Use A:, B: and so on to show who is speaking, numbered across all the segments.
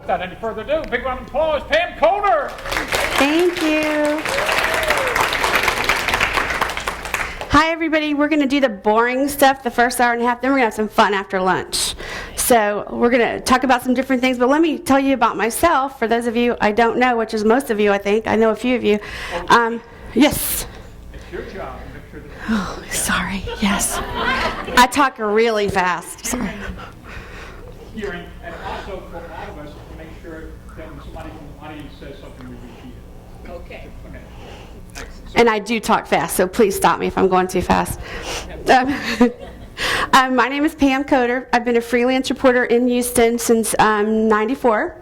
A: Without any further ado, big round of applause, Pam Coder.
B: Thank you. Hi, everybody. We're going to do the boring stuff the first hour and a half, then we're going to have some fun after lunch. So we're going to talk about some different things, but let me tell you about myself. For those of you I don't know, which is most of you, I think. I know a few of you. Yes.
A: It's your job to make sure that...
B: Oh, sorry. Yes. I talk really fast. Sorry.
A: Hearing, and also for a lot of us, to make sure that when somebody from the audience says something, we repeat it.
C: Okay.
A: Okay.
B: And I do talk fast, so please stop me if I'm going too fast. My name is Pam Coder. I've been a freelance reporter in Houston since '94.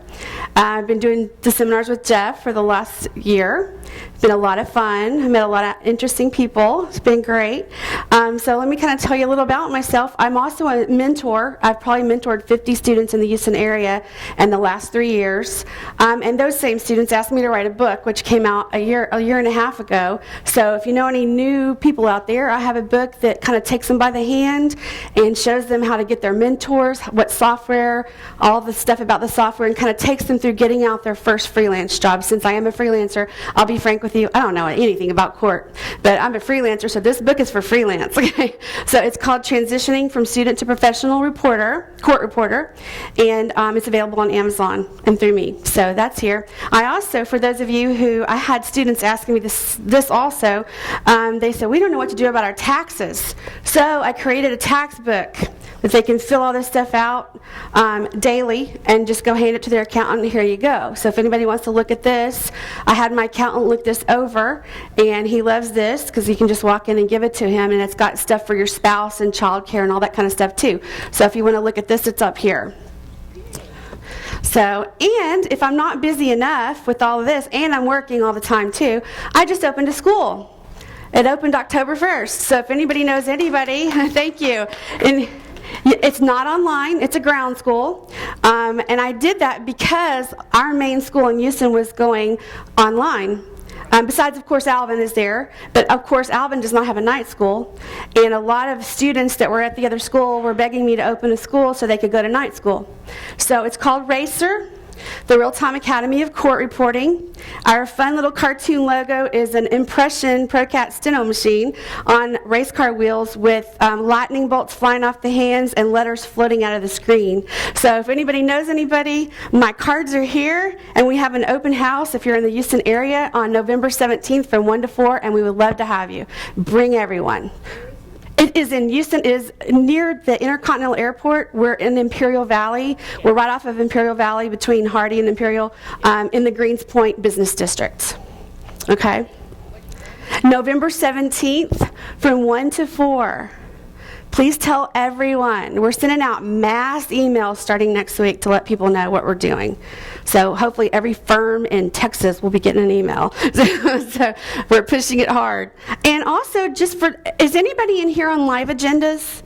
B: I've been doing the seminars with Jeff for the last year. It's been a lot of fun. I met a lot of interesting people. It's been great. So let me kind of tell you a little about myself. I'm also a mentor. I've probably mentored 50 students in the Houston area in the last 3 years. And those same students asked me to write a book, which came out a year and a half ago. So if you know any new people out there, I have a book that kind of takes them by the hand and shows them how to get their mentors, what software, all the stuff about the software, and kind of takes them through getting out their first freelance job. Since I am a freelancer, I'll be frank with you, I don't know anything about court, but I'm a freelancer, so this book is for freelance. Okay, so it's called Transitioning from Student to Professional Court Reporter, and it's available on Amazon and through me. So that's here. I also, for those of you who, I had students asking me this also, they said, we don't know what to do about our taxes. So I created a tax book that they can fill all this stuff out daily and just go hand it to their accountant, and here you go. So if anybody wants to look at this, I had my accountant look this over, and he loves this because you can just walk in and give it to him, and it's got stuff for your spouse and child care and all that kind of stuff too. So if you want to look at this, it's up here. So, and if I'm not busy enough with all of this, and I'm working all the time too, I just opened a school. It opened October 1st. So if anybody knows anybody, thank you. And it's not online, it's a ground school, and I did that because our main school in Houston was going online. Besides, of course, Alvin is there, but of course Alvin does not have a night school, and a lot of students that were at the other school were begging me to open a school so they could go to night school. So it's called RACER, the Real-Time Academy of Court Reporting. Our fun little cartoon logo is an impression ProCat steno machine on race car wheels with lightning bolts flying off the hands and letters floating out of the screen. So if anybody knows anybody, my cards are here, and we have an open house if you're in the Houston area on November 17th from 1 to 4, and we would love to have you. Bring everyone. It is in Houston. It is near the Intercontinental Airport. We're in Imperial Valley. We're right off of Imperial Valley between Hardy and Imperial in the Greens Point Business District. Okay? November 17th from 1 to 4. Please tell everyone. We're sending out mass emails starting next week to let people know what we're doing. So hopefully every firm in Texas will be getting an email. So we're pushing it hard. And also, is anybody in here on Live Agendas?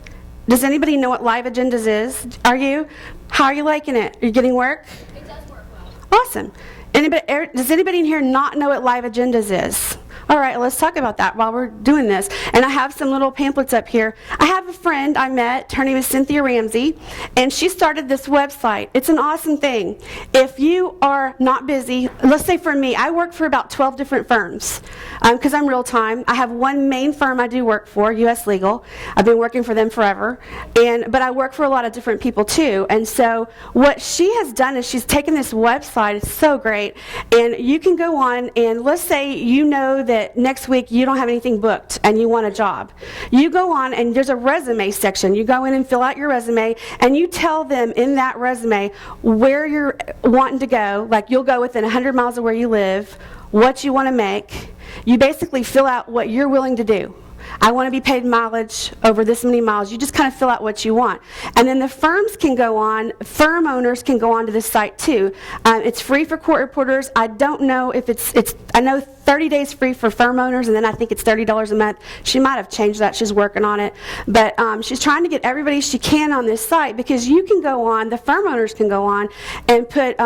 B: Does anybody know what Live Agendas is? Are you? How are you liking it? Are you getting work?
C: It does work well.
B: Awesome. Does anybody in here not know what Live Agendas is? All right, let's talk about that while we're doing this. And I have some little pamphlets up here. I have a friend I met. Her name is Cynthia Ramsey, and she started this website. It's an awesome thing. If you are not busy, let's say for me, I work for about 12 different firms because I'm real-time. I have one main firm I do work for, U.S. Legal. I've been working for them forever. But I work for a lot of different people, too. And so what she has done is she's taken this website. It's so great. And you can go on, and let's say you know that next week you don't have anything booked and you want a job. You go on and there's a resume section. You go in and fill out your resume, and you tell them in that resume where you're wanting to go. Like, you'll go within 100 miles of where you live, what you want to make. You basically fill out what you're willing to do. I want to be paid mileage over this many miles. You just kind of fill out what you want. And then the firms can go on, firm owners can go on to this site too. It's free for court reporters. I don't know if I know 30 days free for firm owners, and then I think it's $30 a month. She might have changed that. She's working on it. But she's trying to get everybody she can on this site, because you can go on, the firm owners can go on and put,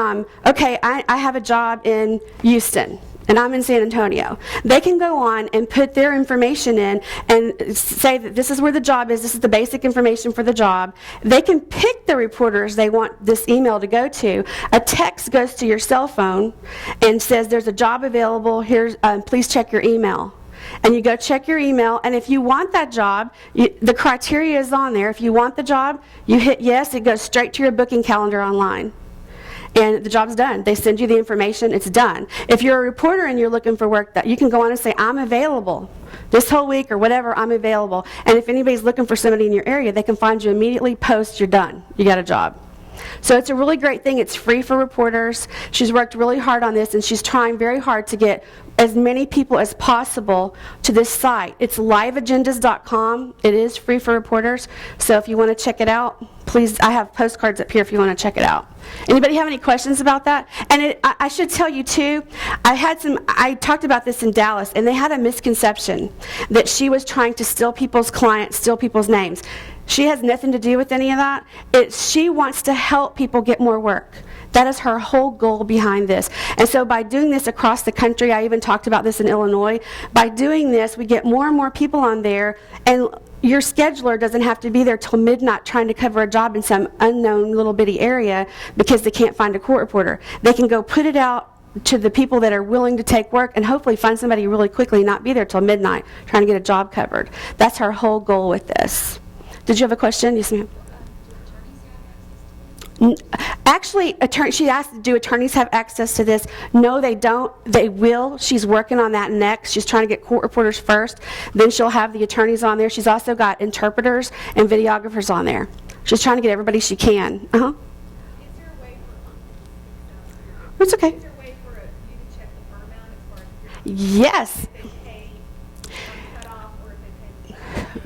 B: okay, I have a job in Houston. and I'm in San Antonio. They can go on and put their information in and say that this is where the job is, this is the basic information for the job. They can pick the reporters they want this email to go to. A text goes to your cell phone and says there's a job available, here's, please check your email. And you go check your email, and if you want that job, the criteria is on there. If you want the job, you hit yes, it goes straight to your booking calendar online. And the job's done. They send you the information, it's done. If you're a reporter and you're looking for work, that you can go on and say, I'm available. This whole week or whatever, I'm available. And if anybody's looking for somebody in your area, they can find you immediately, post, you're done. You got a job. So it's a really great thing. It's free for reporters. She's worked really hard on this, and she's trying very hard to get as many people as possible to this site. It's liveagendas.com. It is free for reporters. So if you want to check it out, please, I have postcards up here if you want to check it out. Anybody have any questions about that? And I should tell you too, I talked about this in Dallas, and they had a misconception that she was trying to steal people's clients, steal people's names. She has nothing to do with any of that. She wants to help people get more work. That is her whole goal behind this. And so by doing this across the country, I even talked about this in Illinois, by doing this, we get more and more people on there, and your scheduler doesn't have to be there till midnight trying to cover a job in some unknown little bitty area because they can't find a court reporter. They can go put it out to the people that are willing to take work and hopefully find somebody really quickly, not be there till midnight trying to get a job covered. That's her whole goal with this. Did you have a question? Yes, ma'am. Actually, she asked, do attorneys have access to this? No, they don't. They will. She's working on that next. She's trying to get court reporters first. Then she'll have the attorneys on there. She's also got interpreters and videographers on there. She's trying to get everybody she can.
C: Is there a way for
B: It's okay.
C: Is there a way for you to check the firm out as far as
B: Yes.
C: if they pay cut off or if they pay?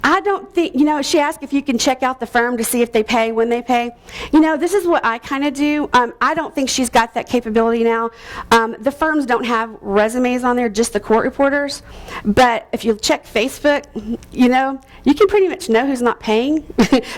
B: I don't think, she asked if you can check out the firm to see if they pay, when they pay. This is what I kind of do. I don't think she's got that capability now. The firms don't have resumes on there, just the court reporters. But if you check Facebook, you can pretty much know who's not paying.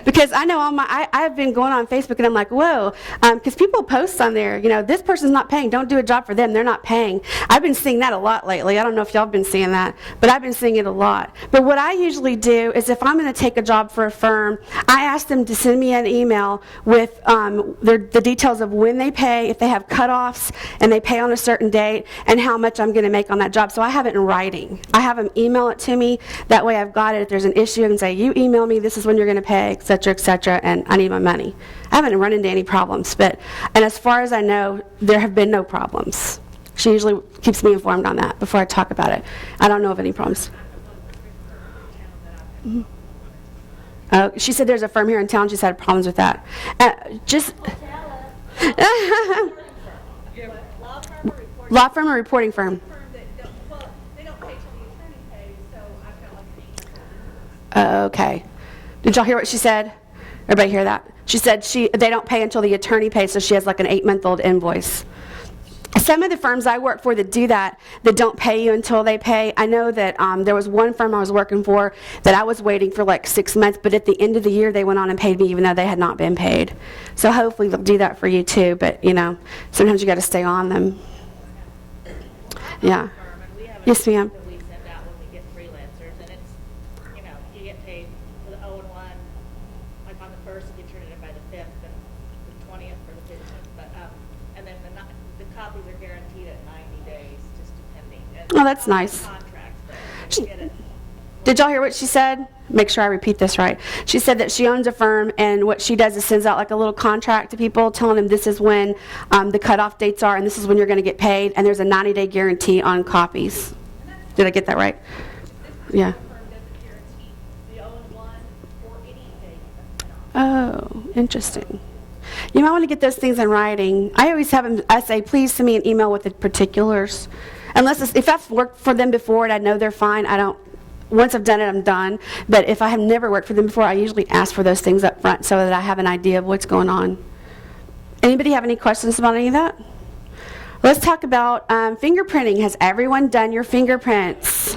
B: Because I know I've been going on Facebook and I'm like, whoa, because people post on there, this person's not paying, don't do a job for them, they're not paying. I've been seeing that a lot lately. I don't know if y'all have been seeing that, but I've been seeing it a lot. But what I usually do is if I'm going to take a job for a firm, I ask them to send me an email with the details of when they pay, if they have cutoffs, and they pay on a certain date, and how much I'm going to make on that job. So I have it in writing. I have them email it to me. That way I've got it. If there's an issue, I can say, you email me, this is when you're going to pay, et cetera, and I need my money. I haven't run into any problems. And as far as I know, there have been no problems. She usually keeps me informed on that before I talk about it. I don't know of any problems. She said there's a firm here in town. She's had problems with that. Law firm or reporting firm?
C: They don't pay till the attorney pays, so I've got like an 8.
B: Okay. Did y'all hear what she said? Everybody hear that? She said they don't pay until the attorney pays, so she has like an 8-month-old invoice. Some of the firms I work for that do that don't pay you until they pay. I know that there was one firm I was working for that I was waiting for like 6 months, but at the end of the year they went on and paid me even though they had not been paid. So hopefully they'll do that for you too, but sometimes you got to stay on them. Yeah. Yes, ma'am.
D: That we send out when we get freelancers, and it's, you get paid for the 0 and 1, like on the 1st, you turn it in by the 5th, and the 20th or the 15th, but, and then the copies are guaranteed at 90 days, just depending. And
B: Oh, that's nice.
D: Contracts, but you get it.
B: Did y'all hear what she said? Make sure I repeat this right. She said that she owns a firm, and what she does is sends out like a little contract to people telling them this is when the cutoff dates are and this is when you're going to get paid, and there's a 90-day guarantee on copies. Did I get that right? Yeah.
C: The firm doesn't guarantee the 0 and 1 or any date.
B: Oh, interesting. You might want to get those things in writing. I always have them, I say, please send me an email with the particulars. If I've worked for them before and I know they're fine, once I've done it, I'm done. But if I have never worked for them before, I usually ask for those things up front so that I have an idea of what's going on. Anybody have any questions about any of that? Let's talk about fingerprinting. Has everyone done your fingerprints?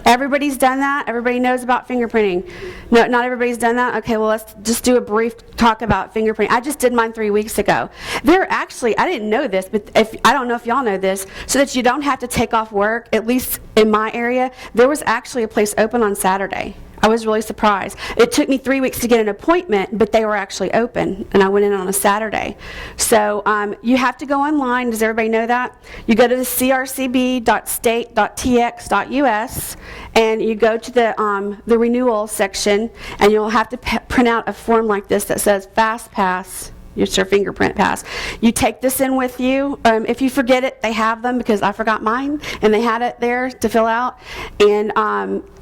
B: Everybody's done that? Everybody knows about fingerprinting? No, not everybody's done that? Okay, well, let's just do a brief talk about fingerprinting. I just did mine 3 weeks ago. There actually, I didn't know this, but I don't know if y'all know this, so that you don't have to take off work, at least in my area, there was actually a place open on Saturday. I was really surprised. It took me 3 weeks to get an appointment, but they were actually open, and I went in on a Saturday. So you have to go online. Does everybody know that? You go to the crcb.state.tx.us, and you go to the renewal section, and you'll have to print out a form like this that says FastPass. It's your fingerprint pass. You take this in with you. If you forget it, they have them because I forgot mine, and they had it there to fill out. And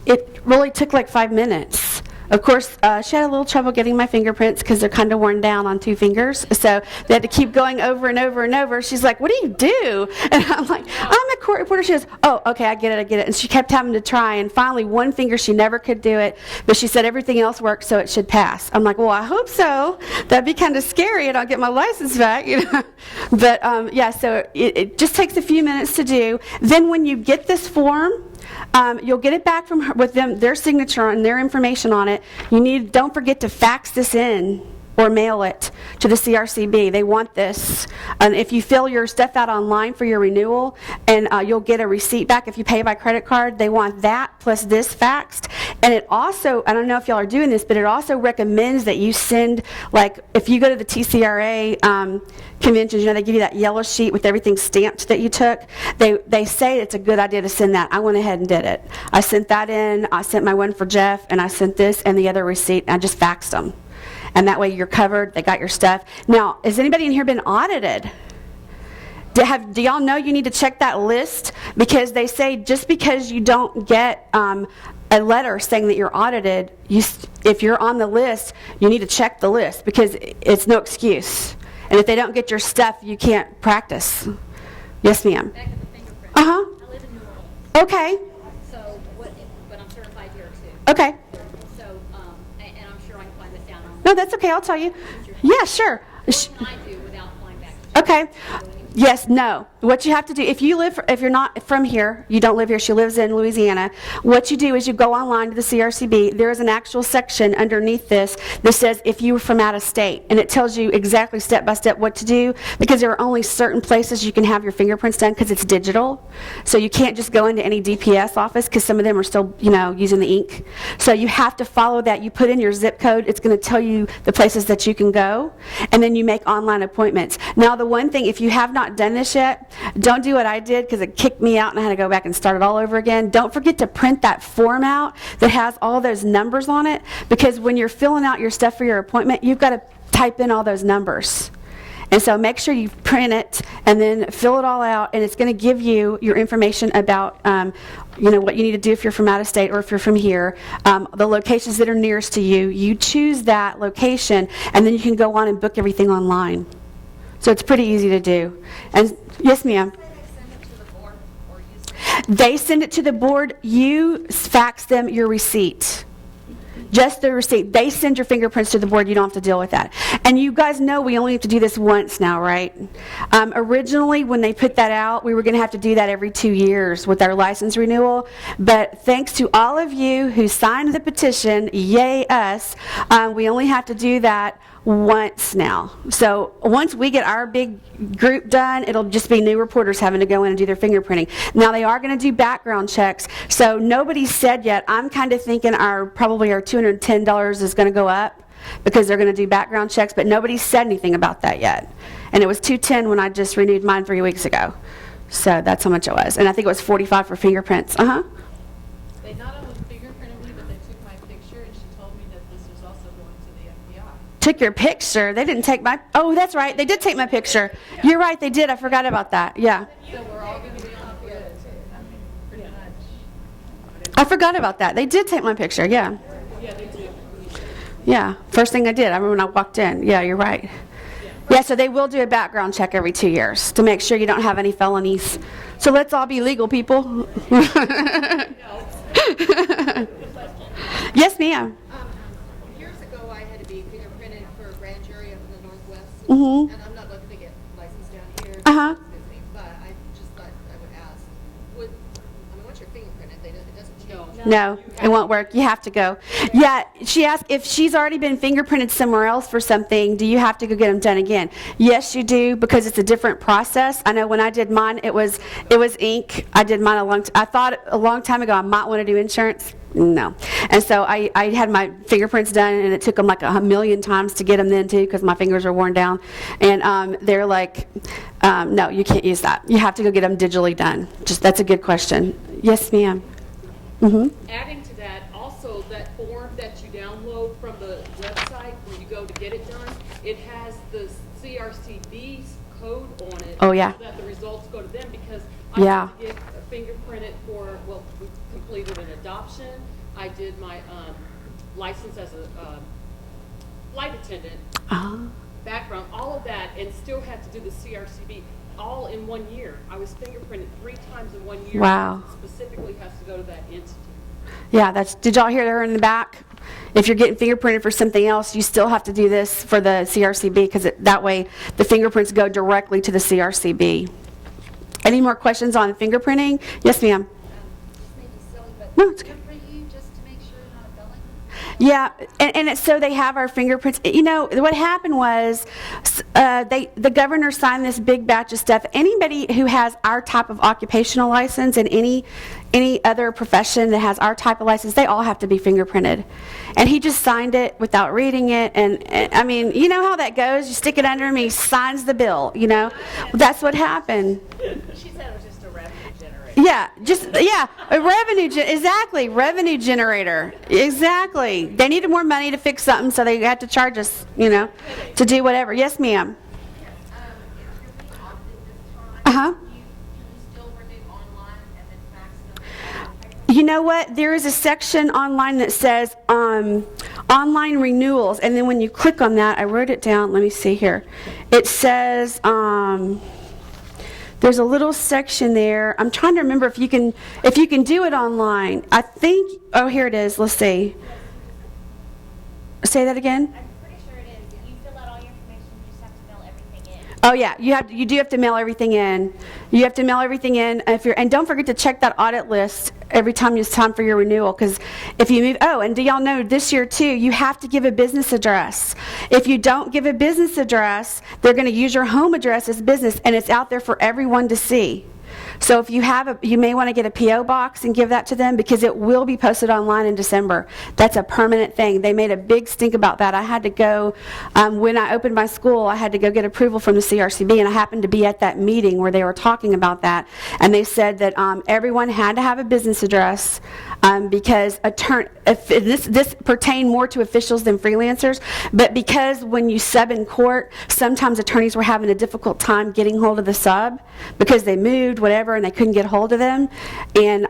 B: it really took like 5 minutes. Of course, she had a little trouble getting my fingerprints because they're kind of worn down on 2 fingers. So they had to keep going over and over and over. She's like, what do you do? And I'm like, I'm a court reporter. She goes, oh, okay, I get it. And she kept having to try. And finally, one finger, she never could do it. But she said everything else worked, so it should pass. I'm like, well, I hope so. That'd be kind of scary, and I'll get my license back. But, yeah, so it just takes a few minutes to do. Then when you get this form, you'll get it back from her, with them, their signature and their information on it. Don't forget to fax this in or mail it to the CRCB. They want this. And if you fill your stuff out online for your renewal, and you'll get a receipt back if you pay by credit card, they want that plus this faxed. And it also, I don't know if y'all are doing this, but it also recommends that you send, like, if you go to the TCRA conventions, they give you that yellow sheet with everything stamped that you took. They say it's a good idea to send that. I went ahead and did it. I sent that in. I sent my one for Jeff, and I sent this and the other receipt, and I just faxed them. And that way you're covered. They got your stuff. Now, has anybody in here been audited? Do y'all know you need to check that list? Because they say just because you don't get a letter saying that you're audited, if you're on the list, you need to check the list because it's no excuse. And if they don't get your stuff, you can't practice. Yes, ma'am.
E: Back at the fingerprint.
B: Uh-huh.
E: I live in New Orleans,
B: Okay.
E: so but I'm certified here too.
B: Okay.
E: So, and I'm sure I can find this down on.
B: No, that's okay. I'll tell you. Yeah, sure.
E: What can I do without flying back to
B: Okay. Yes, no. What you have to do, if you're not from here, you don't live here, she lives in Louisiana, what you do is you go online to the CRCB. There is an actual section underneath this that says if you were from out of state, and it tells you exactly step by step what to do, because there are only certain places you can have your fingerprints done because it's digital. So you can't just go into any DPS office because some of them are still, using the ink. So you have to follow that. You put in your zip code, it's going to tell you the places that you can go, and then you make online appointments. Now, the one thing, if you have not done this yet, don't do what I did because it kicked me out and I had to go back and start it all over again. Don't forget to print that form out that has all those numbers on it, because when you're filling out your stuff for your appointment, you've got to type in all those numbers. And so make sure you print it and then fill it all out, and it's going to give you your information about what you need to do if you're from out of state or if you're from here, the locations that are nearest to you. You choose that location, and then you can go on and book everything online. So it's pretty easy to do. And yes, ma'am. They send it to the board. You fax them your receipt. Just the receipt. They send your fingerprints to the board. You don't have to deal with that. And you guys know we only have to do this once now, right? Originally, when they put that out, we were going to have to do that every 2 years with our license renewal. But thanks to all of you who signed the petition, yay us, we only have to do that once now. So once we get our big group done, it'll just be new reporters having to go in and do their fingerprinting. Now they are going to do background checks. So nobody's said yet. I'm kind of thinking probably our $210 is going to go up because they're going to do background checks, but nobody's said anything about that yet. And it was $210 when I just renewed mine 3 weeks ago. So that's how much it was. And I think it was $45 for fingerprints.
F: They not only fingerprinted me, but they took my picture, and she told me that this was also going to the FBI.
B: Took your picture. They didn't take my... Oh, that's right. They did take my picture. You're right. They did. I forgot about that. Yeah.
F: So we're all going to be on the grid, pretty much.
B: I forgot about that. They did take my picture. Yeah.
F: Yeah, they do.
B: Yeah. First thing I did. I remember when I walked in. Yeah, you're right. Yeah, so they will do a background check every 2 years to make sure you don't have any felonies. So let's all be legal, people. Yes, ma'am.
G: Years ago, I had to be fingerprinted for a grand jury up in the Northwest.
B: Mm-hmm.
G: And I'm not looking to get licensed down here.
B: Uh-huh.
G: But I just thought I would ask, once you're fingerprinted, it doesn't
B: No, it won't work. You have to go. Yeah, she asked if she's already been fingerprinted somewhere else for something, do you have to go get them done again? Yes, you do, because it's a different process. I know when I did mine, it was ink. I did mine I thought a long time ago I might want to do insurance. No. And so I had my fingerprints done, and it took them like 1,000,000 times to get them then too, because my fingers are worn down. And they're like, no, you can't use that. You have to go get them digitally done. That's a good question. Yes, ma'am.
H: Adding to that, also that form that you download from the website when you go to get it done, it has the CRCB's code on it.
B: Oh, yeah.
H: So that the results go to them, because I
B: Yeah.
H: had to get fingerprinted for, well, we completed an adoption. I did my license as a flight attendant, background, all of that, and still had to do the CRCB all in 1 year. I was fingerprinted 3 times in 1 year.
B: Wow.
H: It specifically has to go to that entity.
B: Yeah, did y'all hear her in the back? If you're getting fingerprinted for something else, you still have to do this for the CRCB, because that way the fingerprints go directly to the CRCB. Any more questions on fingerprinting? Yes, ma'am.
E: This may be silly, but
B: No, it's okay.
E: good for you just to make sure you're not a felon.
B: Yeah, and it's so they have our fingerprints. You know, what happened was the governor signed this big batch of stuff. Anybody who has our type of occupational license and any other profession that has our type of license, they all have to be fingerprinted. And he just signed it without reading it. And I mean, you know how that goes. You stick it under him, he signs the bill, you know. That's what happened.
D: She said it was just a revenue generator.
B: Yeah, exactly, revenue generator, exactly. They needed more money to fix something, so they had to charge us, you know, to do whatever. Yes, ma'am.
C: If you're being audited this time,
B: Uh-huh.
C: can you still renew online and then fax them?
B: You know what? There is a section online that says online renewals, and then when you click on that, I wrote it down. Let me see here. It says there's a little section there. I'm trying to remember if you can do it online. I think. Oh, here it is. Let's see. Say that again.
I: I'm pretty sure it is. You fill out all your information, you just have to mail everything in.
B: Oh yeah, you do have to mail everything in. You have to mail everything in and don't forget to check that audit list every time it's time for your renewal, because if you move, and do y'all know this year too, you have to give a business address. If you don't give a business address, they're going to use your home address as business, and it's out there for everyone to see. So if you you may want to get a P.O. box and give that to them, because it will be posted online in December. That's a permanent thing. They made a big stink about that. I had to go, when I opened my school, I had to go get approval from the CRCB, and I happened to be at that meeting where they were talking about that. And they said that everyone had to have a business address, because this pertained more to officials than freelancers, but because when you sub in court, sometimes attorneys were having a difficult time getting hold of the sub because they moved, whatever, and they couldn't get hold of them, and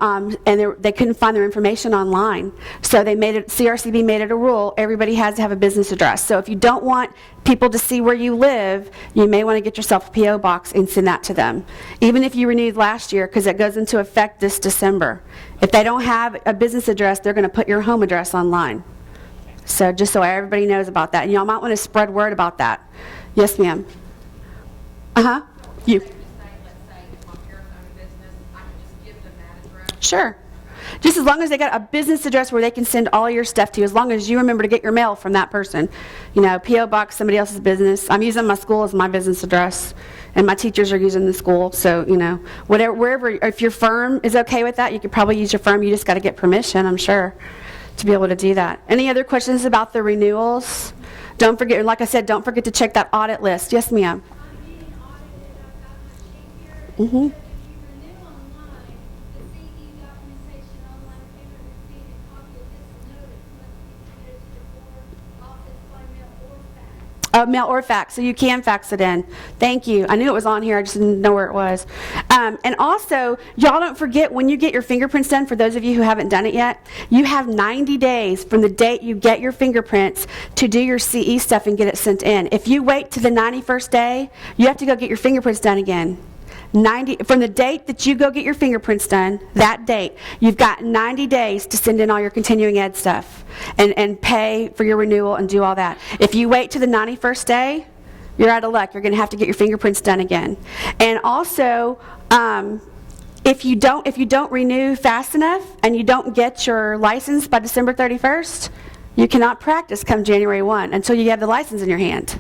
B: they couldn't find their information online. So CRCB made it a rule, everybody has to have a business address. So if you don't want people to see where you live, you may want to get yourself a P.O. box and send that to them. Even if you renewed last year, because it goes into effect this December. If they don't have a business address, they're going to put your home address online. So just so everybody knows about that. And y'all might want to spread word about that. Yes, ma'am. Uh-huh. You.
G: Let's say if my parents own a business, I can just give them that address.
B: Sure. Just as long as they got a business address where they can send all your stuff to, as long as you remember to get your mail from that person. You know, P.O. box, somebody else's business. I'm using my school as my business address, and my teachers are using the school. So, you know, wherever, if your firm is okay with that, you could probably use your firm. You just got to get permission, I'm sure, to be able to do that. Any other questions about the renewals? Don't forget, like I said, don't forget to check that audit list. Yes, ma'am.
C: I'm being audited, I've got my sheet here. It says if you renew online, the CE documentation, online payment receipt, and copy of this notice must be submitted to the board office by mail or fax.
B: Mail or fax, so you can fax it in. Thank you. I knew it was on here, I just didn't know where it was. And also, y'all don't forget, when you get your fingerprints done, for those of you who haven't done it yet, you have 90 days from the date you get your fingerprints to do your CE stuff and get it sent in. If you wait to the 91st day, you have to go get your fingerprints done again. From the date that you go get your fingerprints done, that date, you've got 90 days to send in all your continuing ed stuff and pay for your renewal and do all that. If you wait to the 91st day, you're out of luck. You're going to have to get your fingerprints done again. And also, if you don't renew fast enough and you don't get your license by December 31st, you cannot practice come January 1 until you have the license in your hand.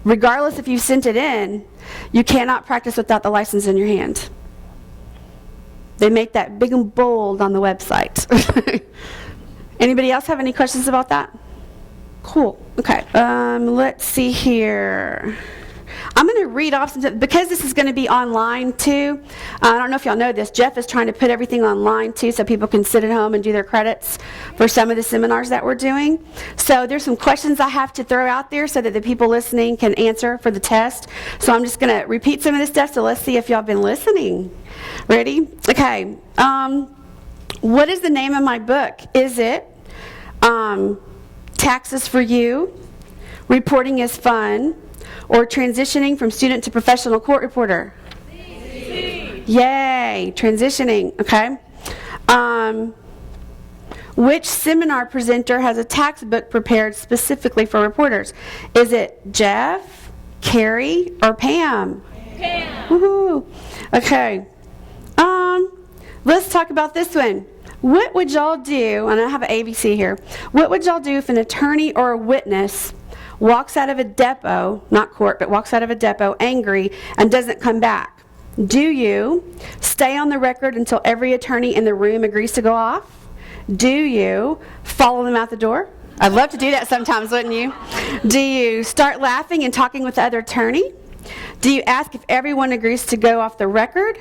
B: Regardless if you sent it in, you cannot practice without the license in your hand. They make that big and bold on the website. Anybody else have any questions about that? Cool. Okay. Let's see here. I'm going to read off some, because this is going to be online too. I don't know if y'all know this. Jeff is trying to put everything online too so people can sit at home and do their credits for some of the seminars that we're doing. So there's some questions I have to throw out there so that the people listening can answer for the test. So I'm just going to repeat some of this stuff, so let's see if y'all have been listening. Ready? Okay. What is the name of my book? Is it Taxes for You, Reporting is Fun, or Transitioning from Student to Professional Court Reporter? C. Yay, transitioning, okay. Which seminar presenter has a tax book prepared specifically for reporters? Is it Jeff, Carrie, or Pam? Pam. Woohoo. Okay. Let's talk about this one. What would y'all do, and I have an ABC here, what would y'all do if an attorney or a witness walks out of a depot, not court, but walks out of a depot angry and doesn't come back? Do you stay on the record until every attorney in the room agrees to go off? Do you follow them out the door? I'd love to do that sometimes, wouldn't you? Do you start laughing and talking with the other attorney? Do you ask if everyone agrees to go off the record?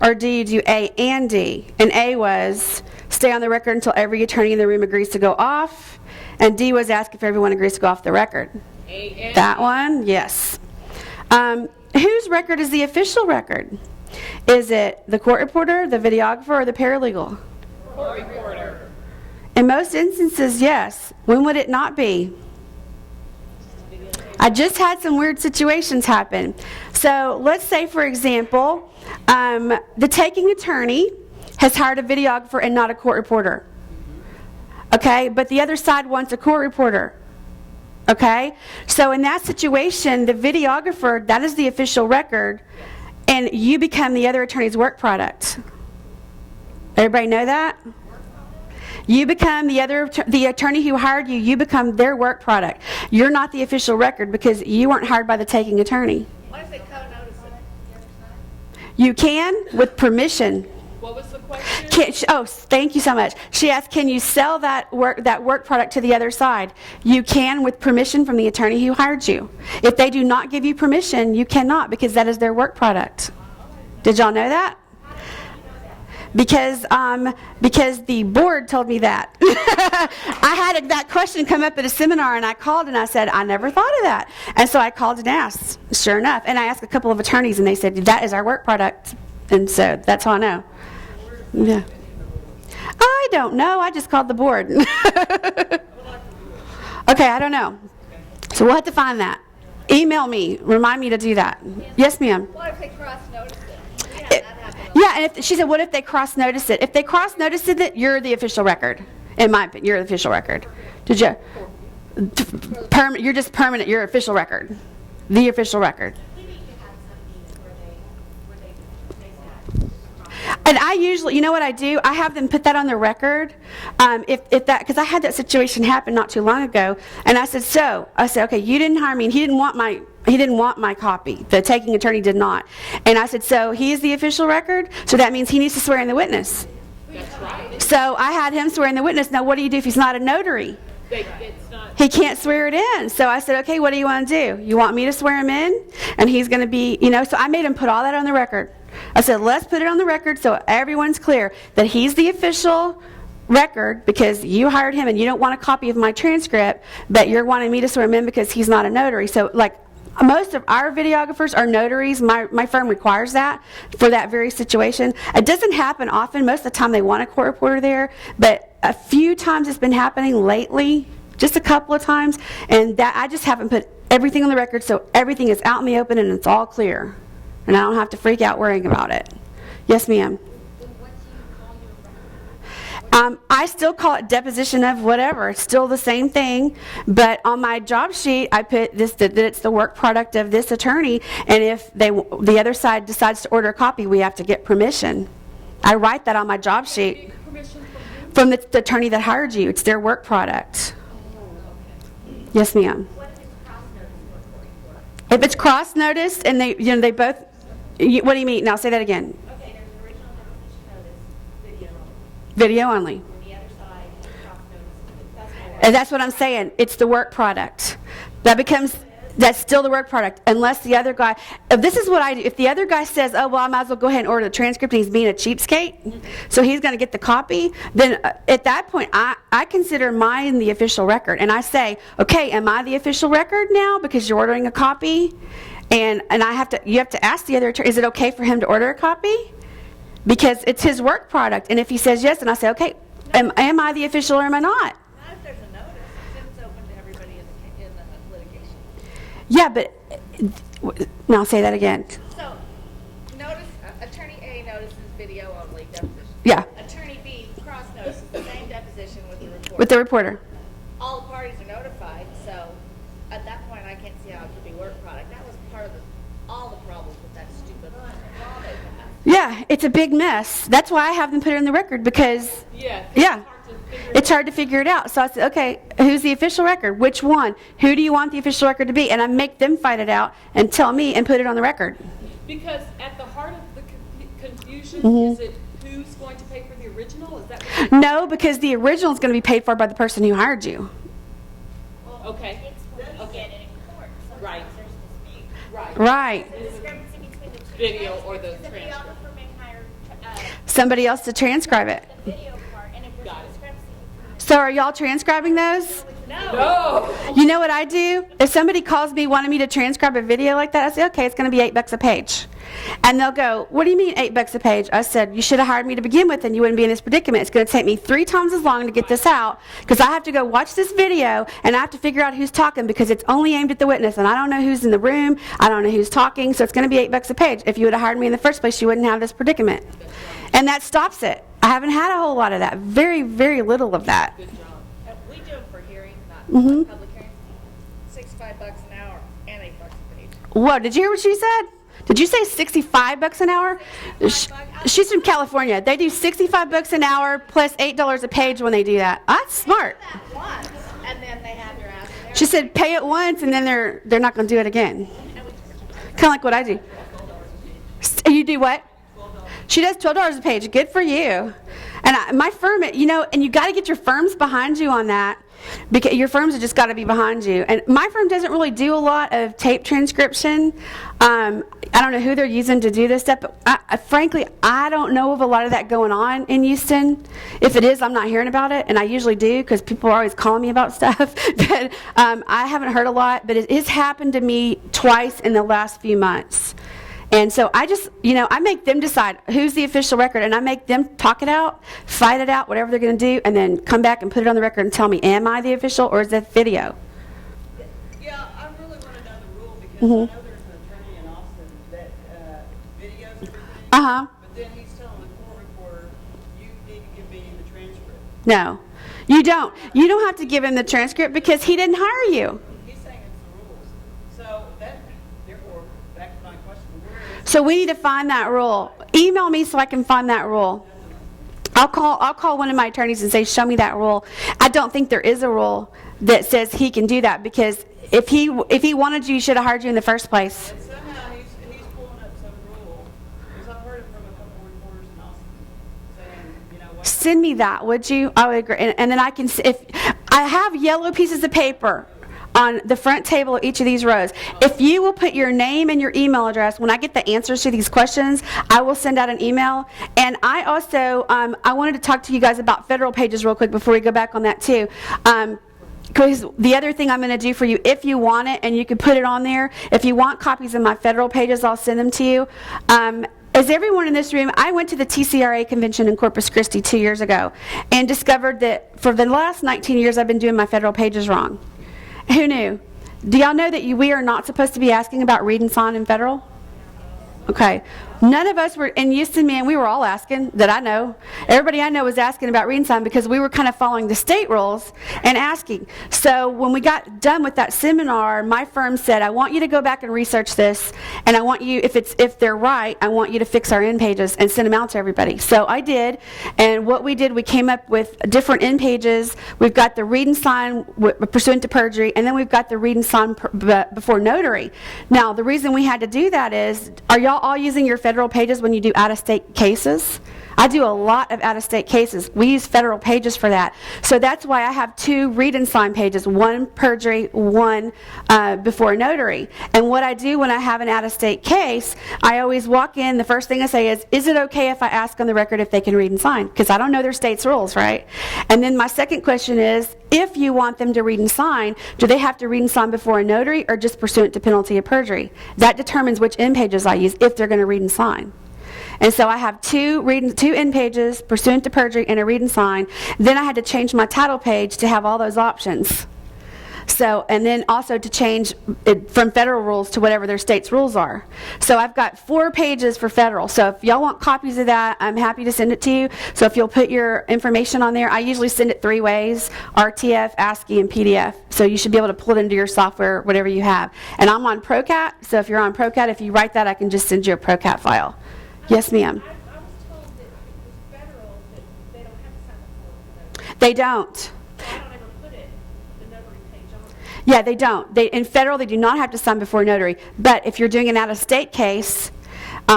B: Or do you do A and D? And A was stay on the record until every attorney in the room agrees to go off. And D was ask if everyone agrees to go off the record. That one? Yes. Whose record is the official record? Is it the court reporter, the videographer, or the paralegal?
H: Court reporter.
B: In most instances, yes. When would it not be? I just had some weird situations happen. So let's say, for example, the taking attorney has hired a videographer and not a court reporter. Okay, but the other side wants a court reporter. Okay, so in that situation, the videographer, that is the official record, and you become the other attorney's work product. Everybody know that? You become the attorney who hired you, you become their work product. You're not the official record because you weren't hired by the taking attorney.
D: What if they co-notice it?
B: You can, with permission.
H: What was the question?
B: Thank you so much. She asked, can you sell that work product to the other side? You can, with permission from the attorney who hired you. If they do not give you permission, you cannot, because that is their work product. Did y'all know that? Because the board told me that. I had that question come up at a seminar, and I called and I said, I never thought of that. And so I called and asked, sure enough. And I asked a couple of attorneys, and they said, that is our work product. And so that's how I know. Yeah. I don't know. I just called the board. Okay, I don't know. So we'll have to find that. Email me. Remind me to do that. Yes, ma'am.
G: What if they cross-notice it?
B: Yeah, and she said, what if they cross-notice it? If they cross-notice it, you're the official record. In my opinion, you're the official record. Did you? You're just permanent. You're official record. The official record. And I usually, you know what I do? I have them put that on the record. If that, because I had that situation happen not too long ago, and I said, okay, you didn't hire me, and he didn't want my copy. The taking attorney did not. And I said, so he is the official record, so that means he needs to swear in the witness.
H: That's right.
B: So I had him swear in the witness. Now, what do you do if he's not a notary? He can't swear it in. So I said, okay, what do you want to do? You want me to swear him in? And he's going to be, so I made him put all that on the record. I said, let's put it on the record so everyone's clear that he's the official record because you hired him and you don't want a copy of my transcript, but you're wanting me to swear him in because he's not a notary. So, like, most of our videographers are notaries. My firm requires that for that very situation. It doesn't happen often. Most of the time they want a court reporter there, but a few times it's been happening lately, just a couple of times, and that I just haven't put everything on the record so everything is out in the open and it's all clear. And I don't have to freak out worrying about it. Yes, ma'am. I still call it deposition of whatever. It's still the same thing, but on my job sheet, I put this that it's the work product of this attorney, and if the other side decides to order a copy, we have to get permission. I write that on my job sheet
H: Permission from who?
B: from the attorney that hired you. It's their work product. Yes, ma'am.
I: What if it's cross-notice we're reporting for?
B: If it's cross-noticed and they both, what do you mean? Now say that again.
I: Okay, there's an original deposition notice,
B: Video
I: video,
B: only.
I: and the other side, cross-notice. That's my
B: And that's what I'm saying. It's the work product. That's still the work product. Unless the other guy, if this is what I do, if the other guy says, oh, well, I might as well go ahead and order the transcript, and he's being a cheapskate, so he's going to get the copy, then at that point, I consider mine the official record. And I say, okay, am I the official record now because you're ordering a copy? And you have to ask the other attorney, is it okay for him to order a copy? Because it's his work product. And if he says yes, then I say, okay, am I the official or am I not?
D: Not if there's a notice, then it's open to everybody in the litigation.
B: Yeah, but, now say that again.
D: So, notice, Attorney A notices video only deposition.
B: Yeah,
D: Attorney B cross notices the same deposition with the report.
B: with the reporter.
D: All the parties are notified, so at that point, I can't see how it could be work product. That was part of all the problems with that stupid law they passed.
B: Yeah, it's a big mess. That's why I have them put it in the record because,
H: Yeah.
B: yeah,
H: It's hard to figure
B: it's hard to figure it out. So I said, okay, who's the official record? Which one? Who do you want the official record to be? And I make them fight it out and tell me and put it on the record.
H: Because at the heart of the confusion,
B: Mm-hmm.
H: is it who's going to pay for the original? Is that what you're-
B: No, because the original is going to be paid for by the person who hired you.
H: Okay,
I: It's when you get it in court.
H: Right.
I: Sometimes there's dispute.
H: right.
B: Right.
I: The discrepancy between the two.
H: Video or the
I: transcripts, the
H: transcript.
I: videographer may hire,
B: Somebody else to transcribe it.
I: the video part, and if there's
H: Got
I: a
H: it.
I: discrepancy between the
B: So are y'all transcribing those?
H: No.
B: You know what I do? If somebody calls me wanting me to transcribe a video like that, I say, okay, it's going to be $8 a page. And they'll go, what do you mean $8 a page? I said, you should have hired me to begin with and you wouldn't be in this predicament. It's going to take me 3 times as long to get this out because I have to go watch this video and I have to figure out who's talking because it's only aimed at the witness and I don't know who's in the room. I don't know who's talking. So it's going to be $8 a page. If you would have hired me in the first place, you wouldn't have this predicament. And that stops it. I haven't had a whole lot of that. Very, very little of that.
H: Good job.
D: We do them for hearings, not
B: Mhm.
D: public hearings. $65 an hour and $8 a page.
B: Whoa, did you hear what she said? Did you say $65 an hour? She's from California. They do $65 an hour plus $8 a page when they do that. That's smart.
D: That once, and then they have your ass in there.
B: She said pay it once and then they're not going to do it again. Kind of like what I do. You do what? She does $12 a page. Good for you. And my firm, and you got to get your firms behind you on that. Because your firms have just got to be behind you. And my firm doesn't really do a lot of tape transcription. I don't know who they're using to do this stuff, but frankly, I don't know of a lot of that going on in Houston. If it is, I'm not hearing about it, and I usually do because people are always calling me about stuff. But I haven't heard a lot, but it has happened to me twice in the last few months. And so I just, I make them decide who's the official record, and I make them talk it out, fight it out, whatever they're going to do, and then come back and put it on the record and tell me, am I the official or is that video?
J: Yeah, I really want to know the rule because
B: Mhm.
J: I know there's an attorney in Austin that videos everything.
B: Uh-huh.
J: But then he's telling the court reporter, you need to give me the transcript.
B: No, you don't. You don't have to give him the transcript because he didn't hire you.
J: He's saying it's the rules. So that, therefore, back to my question, where is
B: So we need to find that rule. Email me so I can find that rule. I'll call one of my attorneys and say, show me that rule. I don't think there is a rule that says he can do that because if he wanted you, he should have hired you in the first place.
J: and somehow he's pulling up some rule, because I've heard it from a couple reporters in Austin, saying, what.
B: Send me that, would you? I would agree. And then I can, if I have yellow pieces of paper on the front table of each of these rows. If you will put your name and your email address, when I get the answers to these questions, I will send out an email. And I also, I wanted to talk to you guys about federal pages real quick before we go back on that too. Because the other thing I'm going to do for you, if you want it, and you can put it on there, if you want copies of my federal pages, I'll send them to you. As everyone in this room, I went to the TCRA convention in Corpus Christi 2 years ago and discovered that for the last 19 years I've been doing my federal pages wrong. Who knew? Do y'all know that we are not supposed to be asking about read and sign in federal? Okay. None of us were, in Houston, man, we were all asking, that I know. Everybody I know was asking about reading sign because we were kind of following the state rules and asking. So when we got done with that seminar, my firm said, I want you to go back and research this, and I want you, if they're right, I want you to fix our end pages and send them out to everybody. So I did, and what we did, we came up with different end pages. We've got the read and sign pursuant to perjury, and then we've got the read and sign before notary. Now, the reason we had to do that is, are y'all all using your federal pages when you do out-of-state cases? I do a lot of out-of-state cases. We use federal pages for that. So that's why I have 2 read and sign pages, 1 perjury, 1 before notary. And what I do when I have an out-of-state case, I always walk in, the first thing I say is it okay if I ask on the record if they can read and sign? Because I don't know their state's rules, right? And then my second question is, if you want them to read and sign, do they have to read and sign before a notary or just pursuant to penalty of perjury? That determines which end pages I use if they're going to read and sign. And so I have 2 end pages, pursuant to perjury, and a read and sign. Then I had to change my title page to have all those options. So, and then also to change it from federal rules to whatever their state's rules are. So I've got 4 pages for federal. So if y'all want copies of that, I'm happy to send it to you. So if you'll put your information on there, I usually send it 3 ways, RTF, ASCII, and PDF. So you should be able to pull it into your software, whatever you have. And I'm on ProCat, so if you're on ProCat, if you write that, I can just send you a ProCat file. Yes, ma'am.
D: I was told that it was federal, that they don't have to sign up for it.
B: They don't.
D: I don't ever put it, the notary page on it.
B: Yeah, they don't. In federal, they do not have to sign before notary. But if you're doing an out-of-state case,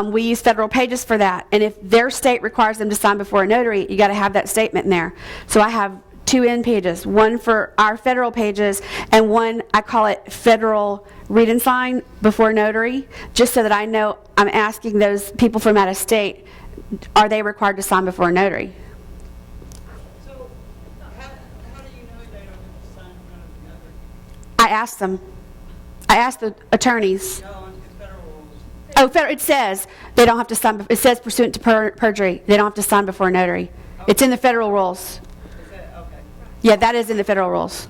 B: we use federal pages for that. And if their state requires them to sign before a notary, you got to have that statement in there. So I have 2 end pages, 1 for our federal pages, and 1, I call it federal read and sign before notary, just so that I know I'm asking those people from out of state, are they required to sign before a notary?
J: So, how do you know they don't have to sign in front of the notary?
B: I asked them. I asked the attorneys.
J: No, it's federal rules.
B: Oh, it says they don't have to sign, it says pursuant to perjury, they don't have to sign before a notary. It's in the federal rules.
J: Is that, okay.
B: Yeah, that is in the federal rules.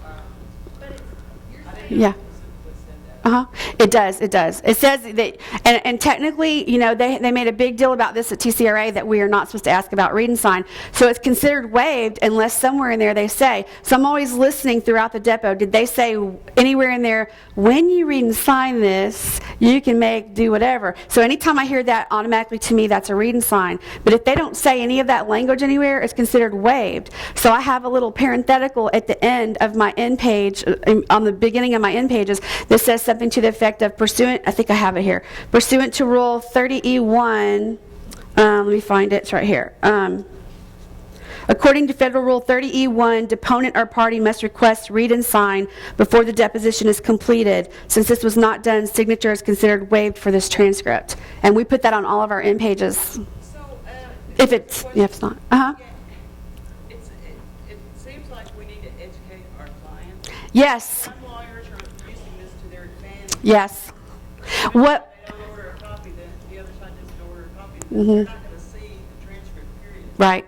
J: I didn't
B: Yeah.
J: know specifically said that.
B: It does, it does. It says that, and technically, you know, they made a big deal about this at TCRA, that we are not supposed to ask about read and sign. So it's considered waived unless somewhere in there they say. So I'm always listening throughout the depot. Did they say anywhere in there, when you read and sign this, you can do whatever. So anytime I hear that, automatically to me, that's a read and sign. But if they don't say any of that language anywhere, it's considered waived. So I have a little parenthetical at the end of my end page, on the beginning of my end pages, that says something to the effect of pursuant, I think I have it here, pursuant to Rule 30E1, let me find it, it's right here. According to Federal Rule 30E1, deponent or party must request read and sign before the deposition is completed. Since this was not done, signature is considered waived for this transcript. And we put that on all of our end pages.
J: So,
B: If it's not. Uh-huh.
J: it seems like we need to educate our clients.
B: Yes.
J: Some lawyers are using this to their advantage.
B: Yes. What?
J: They don't order a copy, then the other side doesn't order a copy.
B: Mhm.
J: They're not going to see the transcript, period.
B: Right.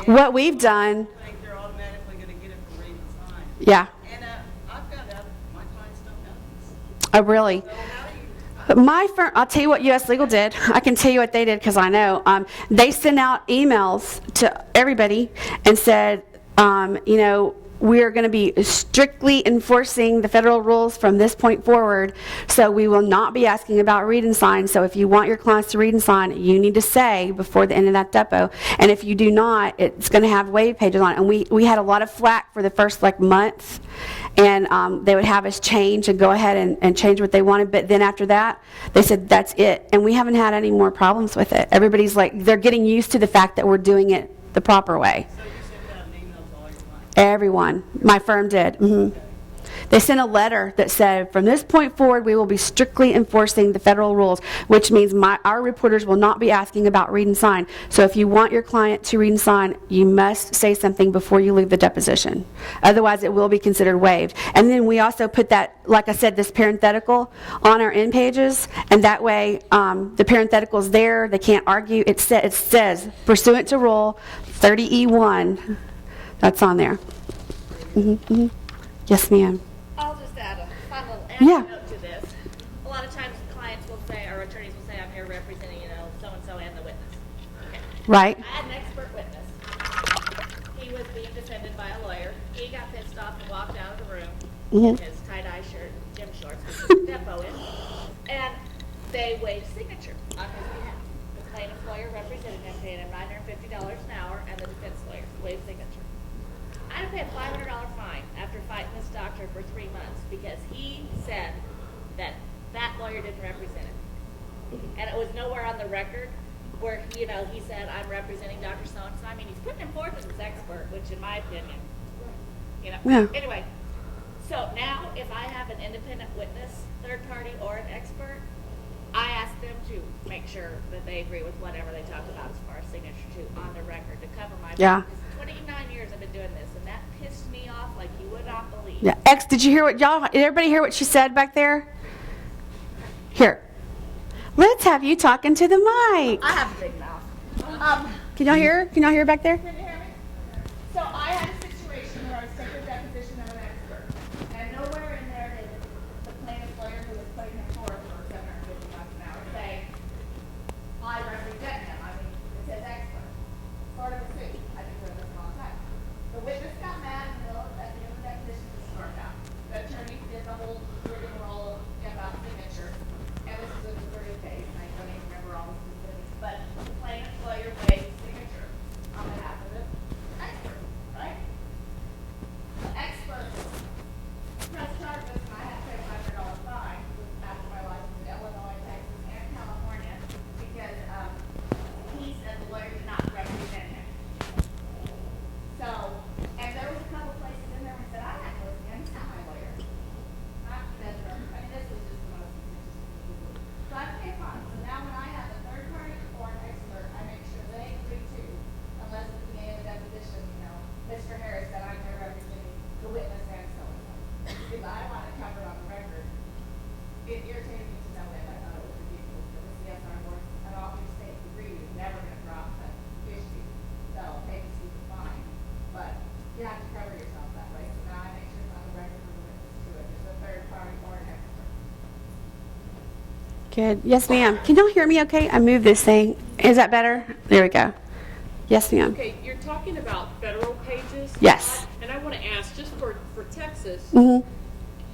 B: What we've done,
J: I think they're automatically going to get it from read and sign.
B: yeah.
J: And I found out my clients don't know this.
B: Oh, really?
J: So how do you,
B: My firm, I'll tell you what U.S. Legal did. I can tell you what they did because I know. They sent out emails to everybody and said, you know, we are going to be strictly enforcing the federal rules from this point forward, so we will not be asking about read and sign. So if you want your clients to read and sign, you need to say before the end of that depot. And if you do not, it's going to have waive pages on it. And we had a lot of flack for the first month, and they would have us change and go ahead and change what they wanted. But then after that, they said that's it. And we haven't had any more problems with it. Everybody's they're getting used to the fact that we're doing it the proper way.
J: so you sent out an email to all your clients?
B: Everyone. My firm did. They sent a letter that said, from this point forward, we will be strictly enforcing the federal rules, which means our reporters will not be asking about read and sign. So if you want your client to read and sign, you must say something before you leave the deposition. Otherwise, it will be considered waived. And then we also put that, like I said, this parenthetical on our end pages, and that way the parenthetical is there. They can't argue. It says, pursuant to Rule 30E1. That's on there. Yes, ma'am.
D: I'll just add a fun little
B: Yeah.
D: anecdote to this. A lot of times clients will say, or attorneys will say, I'm here lawyer representing, so-and-so and the witness. Okay.
B: Right.
D: I had an expert witness. He was being defended by a lawyer. He got pissed off and walked out of the room in his tie-dye shirt and gym shorts with the depo in. And they waived signature on his behalf. The plaintiff's lawyer represented him, paying him $950 an hour, and the defense lawyer waived signature. I had to pay a $500 fine after fighting this doctor for 3 months because he said that that lawyer didn't represent him. And it was nowhere on the record where, he said, I'm representing Dr. So-and-so. I mean, he's putting him forth as his expert, which in my opinion,
B: Yeah.
D: Anyway, so now if I have an independent witness, third party, or an expert, I ask them to make sure that they agree with whatever they talk about as far as signature to on the record to cover my
B: Yeah.
D: back. 29 years I've been doing this, and that pissed me off like you would not believe.
B: Yeah. Did you hear what did everybody hear what she said back there? Here. Let's have you talking to the mic.
D: I have a big mouth.
B: Can y'all hear her? Can y'all hear her back there?
D: Can you hear me? So I had a situation where I was taking a deposition of an expert, and nowhere in there did the plaintiff's lawyer who was putting him forward for $750 an hour say, I represent him. I mean, it says expert. Sort of a suit. I've been doing this a long time. The witness got mad in the middle at the end of the deposition to stormed out. The attorney did the whole rigmarole about signature, and this is a Missouri case, and I don't even remember all the specifics, but the plaintiff's lawyer waived signature on behalf of the expert, right? The expert pressed charges, and I had to pay a $500 fine after my license in Illinois, Texas, and California, because he said the lawyer did not represent him. So, and there was a couple places in there where he said, I have to listen to him, he's not my lawyer. Not that term. I mean, this was just the most contentious. So I pay fine. So now when I have a third party or an expert, I make sure they agree too, unless at the beginning of the deposition, Mr. Harris said I'm here representing the witness and so-and-so. Because I want it covered on the record. It irritated me to no end. I thought it was ridiculous. But the CSR board and all three states agreed it's never going to drop that issue. So take a seat fine. But you have to cover yourself that way. So now I make sure it's on the record for the witness to it. There's a third party or an expert.
B: Good. Yes, ma'am. Can y'all hear me okay? I moved this thing. Is that better? There we go. Yes, ma'am.
H: Okay, you're talking about federal pages?
B: Yes.
H: And I want to ask, just for Texas,
B: Mm-hmm.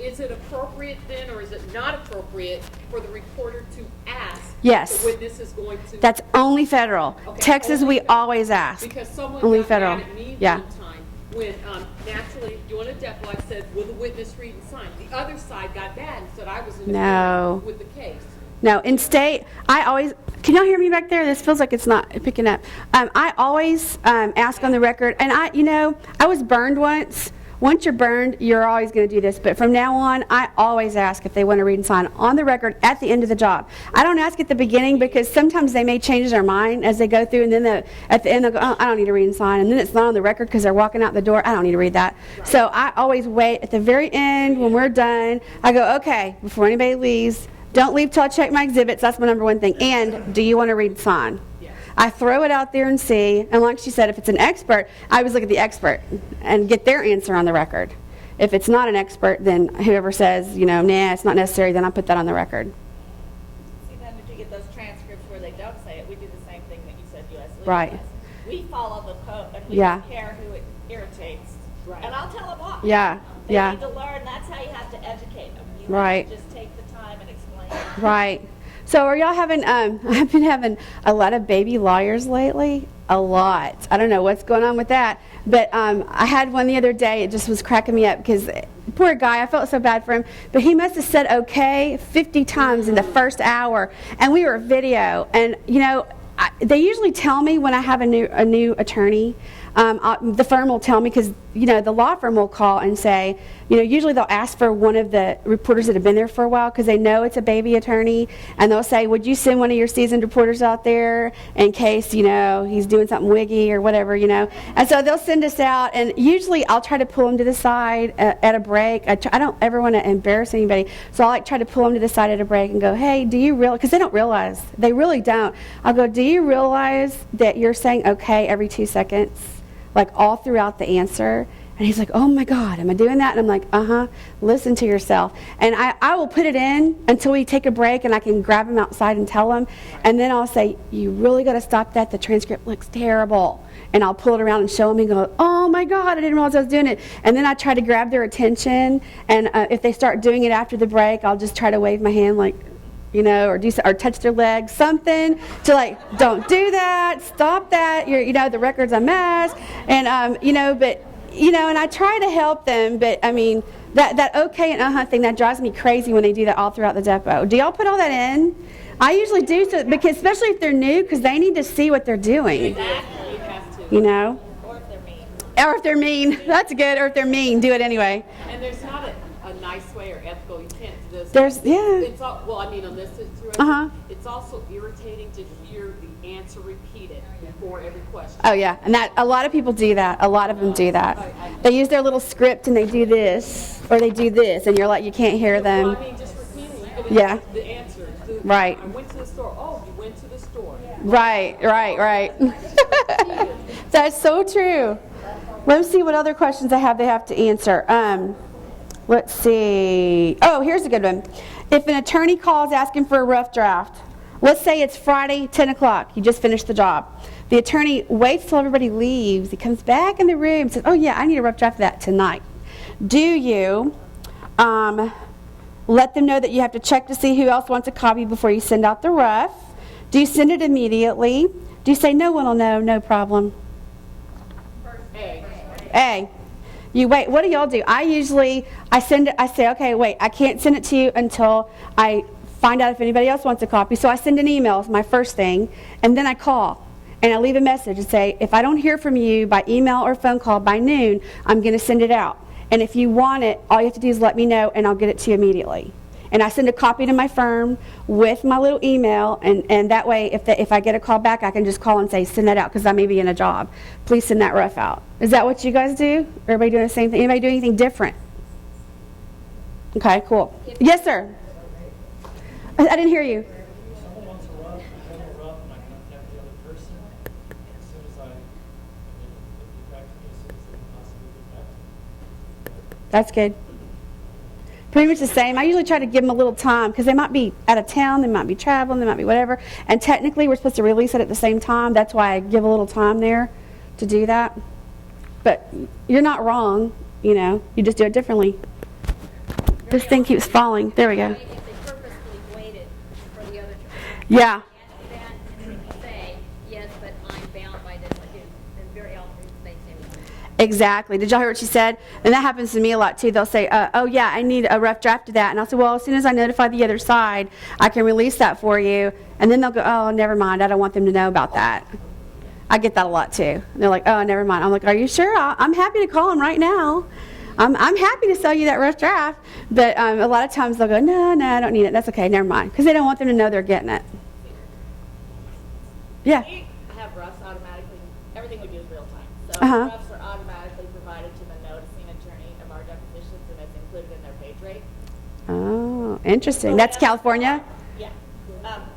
H: is it appropriate then, or is it not appropriate for the reporter to ask?
B: Yes.
H: The witness is going to.
B: That's only federal.
H: Okay,
B: Texas,
H: only
B: we
H: federal.
B: always ask.
H: Because someone
B: Only
H: got
B: federal.
H: mad at me
B: Yeah.
H: one time when naturally doing a depo, I said, will the witness read and sign? The other side got mad and said I was in
B: No.
H: with the case.
B: No, in state, I always, can y'all hear me back there? This feels like it's not picking up. I always ask on the record, and I was burned once. Once you're burned, you're always going to do this. But from now on, I always ask if they want to read and sign on the record at the end of the job. I don't ask at the beginning because sometimes they may change their mind as they go through, and then at the end they'll go, oh, I don't need to read and sign. And then it's not on the record because they're walking out the door. I don't need to read that. So I always wait at the very end when we're done. I go, okay, before anybody leaves, don't leave till I check my exhibits. That's my number one thing. And do you want to read and sign? I throw it out there and see. And like she said, if it's an expert, I always look at the expert and get their answer on the record. If it's not an expert, then whoever says, nah, it's not necessary, then I put that on the record.
D: See, then if you get those transcripts where they don't say it, we do the same thing that you said U.S. Legal
B: Right.
D: does. We follow the code, and we
B: Yeah.
D: don't care who it irritates.
H: Right.
D: And I'll tell them why.
B: Yeah,
D: They
B: yeah.
D: need to learn. That's how you have to educate them. You
B: Right.
D: have to just take the time and explain.
B: Right. So are y'all having, I've been having a lot of baby lawyers lately. A lot. I don't know what's going on with that. But I had one the other day. It just was cracking me up because poor guy, I felt so bad for him. But he must have said okay 50 times in the first hour. And we were video. And, they usually tell me when I have a new attorney. The firm will tell me because, the law firm will call and say, usually they'll ask for one of the reporters that have been there for a while because they know it's a baby attorney. And they'll say, would you send one of your seasoned reporters out there in case, he's doing something wiggy or whatever, And so they'll send us out. And usually I'll try to pull them to the side at a break. I don't ever want to embarrass anybody. So I'll try to pull them to the side at a break and go, hey, do you realize, because they don't realize. They really don't. I'll go, do you realize that you're saying okay every 2 seconds? Like all throughout the answer, And he's like, oh my God, am I doing that? And I'm like, uh-huh, listen to yourself. And I will put it in until we take a break and I can grab him outside and tell him. And then I'll say, you really got to stop that. The transcript looks terrible. And I'll pull it around and show him and go, oh my God, I didn't realize I was doing it. And then I try to grab their attention. And if they start doing it after the break, I'll just try to wave my hand like, or or touch their leg, something to like, don't do that, stop that. The record's a mess. And, but, and I try to help them, but I mean, that okay and thing, that drives me crazy when they do that all throughout the depot. Do y'all put all that in? I usually do, so because especially if they're new, because they need to see what they're doing.
H: Exactly, you have to.
D: Or if they're mean.
B: Or if they're mean, that's good. Or if they're mean, do it anyway.
H: And there's not a nice way or ethical, you can't do this.
B: Yeah.
H: It's all, well, I mean, on this situation,
B: Uh-huh.
H: it's also irritating to hear the answer repeated before every question.
B: Oh yeah, and that a lot of people do that. A lot of them do that. They use their little script and they do this or they do this, and you're like, you can't hear them.
H: Well, I mean, just repeating, you could
B: Yeah.
H: have the answer.
B: Right.
H: I went to the store. Oh, you went to the store.
B: Right. That's so true. Let's see what other questions they have to answer. Let's see. Oh, here's a good one. If an attorney calls asking for a rough draft, let's say it's Friday, 10 o'clock. You just finished the job. The attorney waits till everybody leaves. He comes back in the room and says, oh, yeah, I need a rough draft of that tonight. Do you let them know that you have to check to see who else wants a copy before you send out the rough? Do you send it immediately? Do you say, no one will know, no problem? A. You wait. What do y'all do? I send it. I say, okay, wait. I can't send it to you until I find out if anybody else wants a copy. So I send an email as my first thing, and then I call and I leave a message and say, if I don't hear from you by email or phone call by noon, I'm going to send it out. And if you want it, all you have to do is let me know, and I'll get it to you immediately. And I send a copy to my firm with my little email, and that way, if I get a call back, I can just call and say, send that out, because I may be in a job. Please send that rough out. Is that what you guys do? Everybody doing the same thing? Anybody doing anything different? Okay, cool. Yes, sir. I didn't hear you.
K: Someone wants a rough, and I contact the other person as soon as if they get back to me as soon as they can possibly get back to me.
B: That's good. Pretty much the same. I usually try to give them a little time because they might be out of town, they might be traveling, they might be whatever. And technically, we're supposed to release it at the same time. That's why I give a little time there to do that. But you're not wrong, you just do it differently. This thing keeps falling. There we go.
E: If they purposely waited for the other to
B: Yeah.
E: answer that, and then you say, yes, but I'm bound by this, then very often they say,
B: Exactly. Did y'all hear what she said? And that happens to me a lot too. They'll say, oh yeah, I need a rough draft of that. And I'll say, well, as soon as I notify the other side, I can release that for you. And then they'll go, oh, never mind. I don't want them to know about that. I get that a lot too. They're like, oh, never mind. I'm like, are you sure? I'm happy to call them right now. I'm happy to sell you that rough draft. But a lot of times they'll go, no, I don't need it. That's okay. Never mind. Because they don't want them to know they're getting it. Yeah.
D: We have roughs automatically, everything we do is real time. So
B: Uh-huh.
D: roughs are automatically provided to the noticing attorney of our depositions, and it's included in their page rate.
B: Oh, interesting. That's California?
D: Yeah.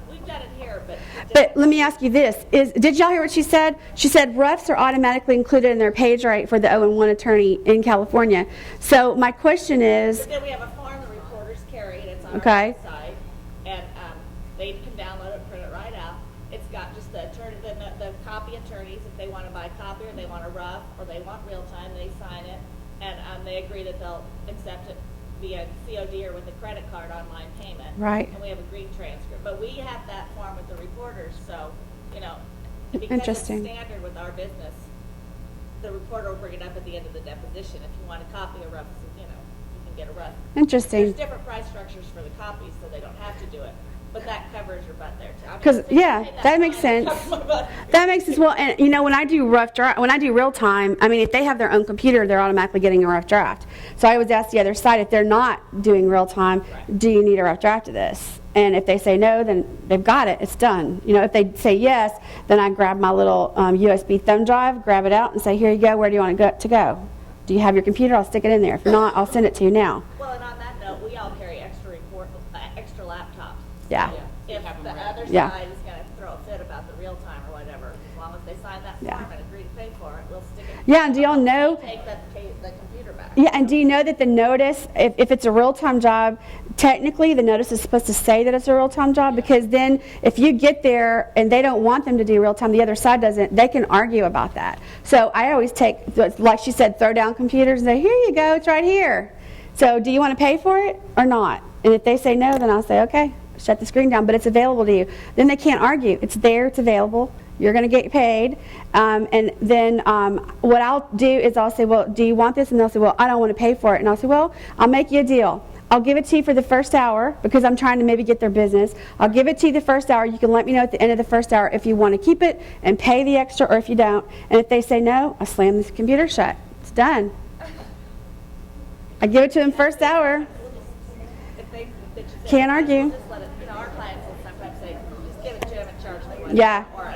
D: We've done it here, but.
B: But let me ask you this. Did y'all hear what she said? She said roughs are automatically included in their page rate for the O&1 attorney in California. So my question is,
D: But then we have a form the reporters carry, and it's on
B: Okay.
D: our website, and they can download it, print it right out. It's got just the attorney, the copy attorneys, if they want to buy a copy, or they want a rough, or they want real time, they sign it, and they agree that they'll accept it via COD or with a credit card online payment.
B: Right.
D: And we have a green transcript, but we have that form with the reporters, so, because it's
B: Interesting.
D: standard with our business, the reporter will bring it up at the end of the deposition. If you want a copy of rough, you can get a rough.
B: interesting.
D: There's different price structures for the copies, so they don't have to do it, but that covers your butt there too. I mean,
B: Because,
D: if they
B: yeah,
D: pay
B: that makes
D: fine, it
B: sense.
D: covers my butt.
B: That makes sense. Well, and when I do when I do real time, I mean, if they have their own computer, they're automatically getting a rough draft. So I always ask the other side, if they're not doing real time, do you need a rough draft of this? And if they say no, then they've got it. It's done. If they say yes, then I grab my little USB thumb drive, grab it out, and say, here you go. Where do you want it to go? Do you have your computer? I'll stick it in there. If not, I'll send it to you now.
D: Well, and on that note, we all carry extra laptops.
B: Yeah.
D: If the other
B: Yeah.
D: side is going to throw a fit about the real time or whatever. As long as they sign that
B: Yeah.
D: form and agree to pay for it, we'll stick it.
B: Yeah, and do y'all know?
D: Take the computer back.
B: Yeah, and do you know that the notice, if it's a real-time job, technically the notice is supposed to say that it's a real-time job, because then if you get there and they don't want them to do real-time, the other side doesn't, they can argue about that. So I always take, like she said, throw down computers and say, here you go, it's right here. So do you want to pay for it or not? And if they say no, then I'll say, okay, shut the screen down, but it's available to you. Then they can't argue. It's there, it's available. You're going to get paid. And then what I'll do is I'll say, well, do you want this? And they'll say, well, I don't want to pay for it. And I'll say, well, I'll make you a deal. I'll give it to you for the first hour because I'm trying to maybe get their business. I'll give it to you the first hour. You can let me know at the end of the first hour if you want to keep it and pay the extra or if you don't. And if they say no, I slam the computer shut. It's done. I give it to them first hour.
D: If they
B: Can't argue.
D: Just let it, our clients will sometimes say, just give it to them and charge them what.
B: Yeah.
D: Or,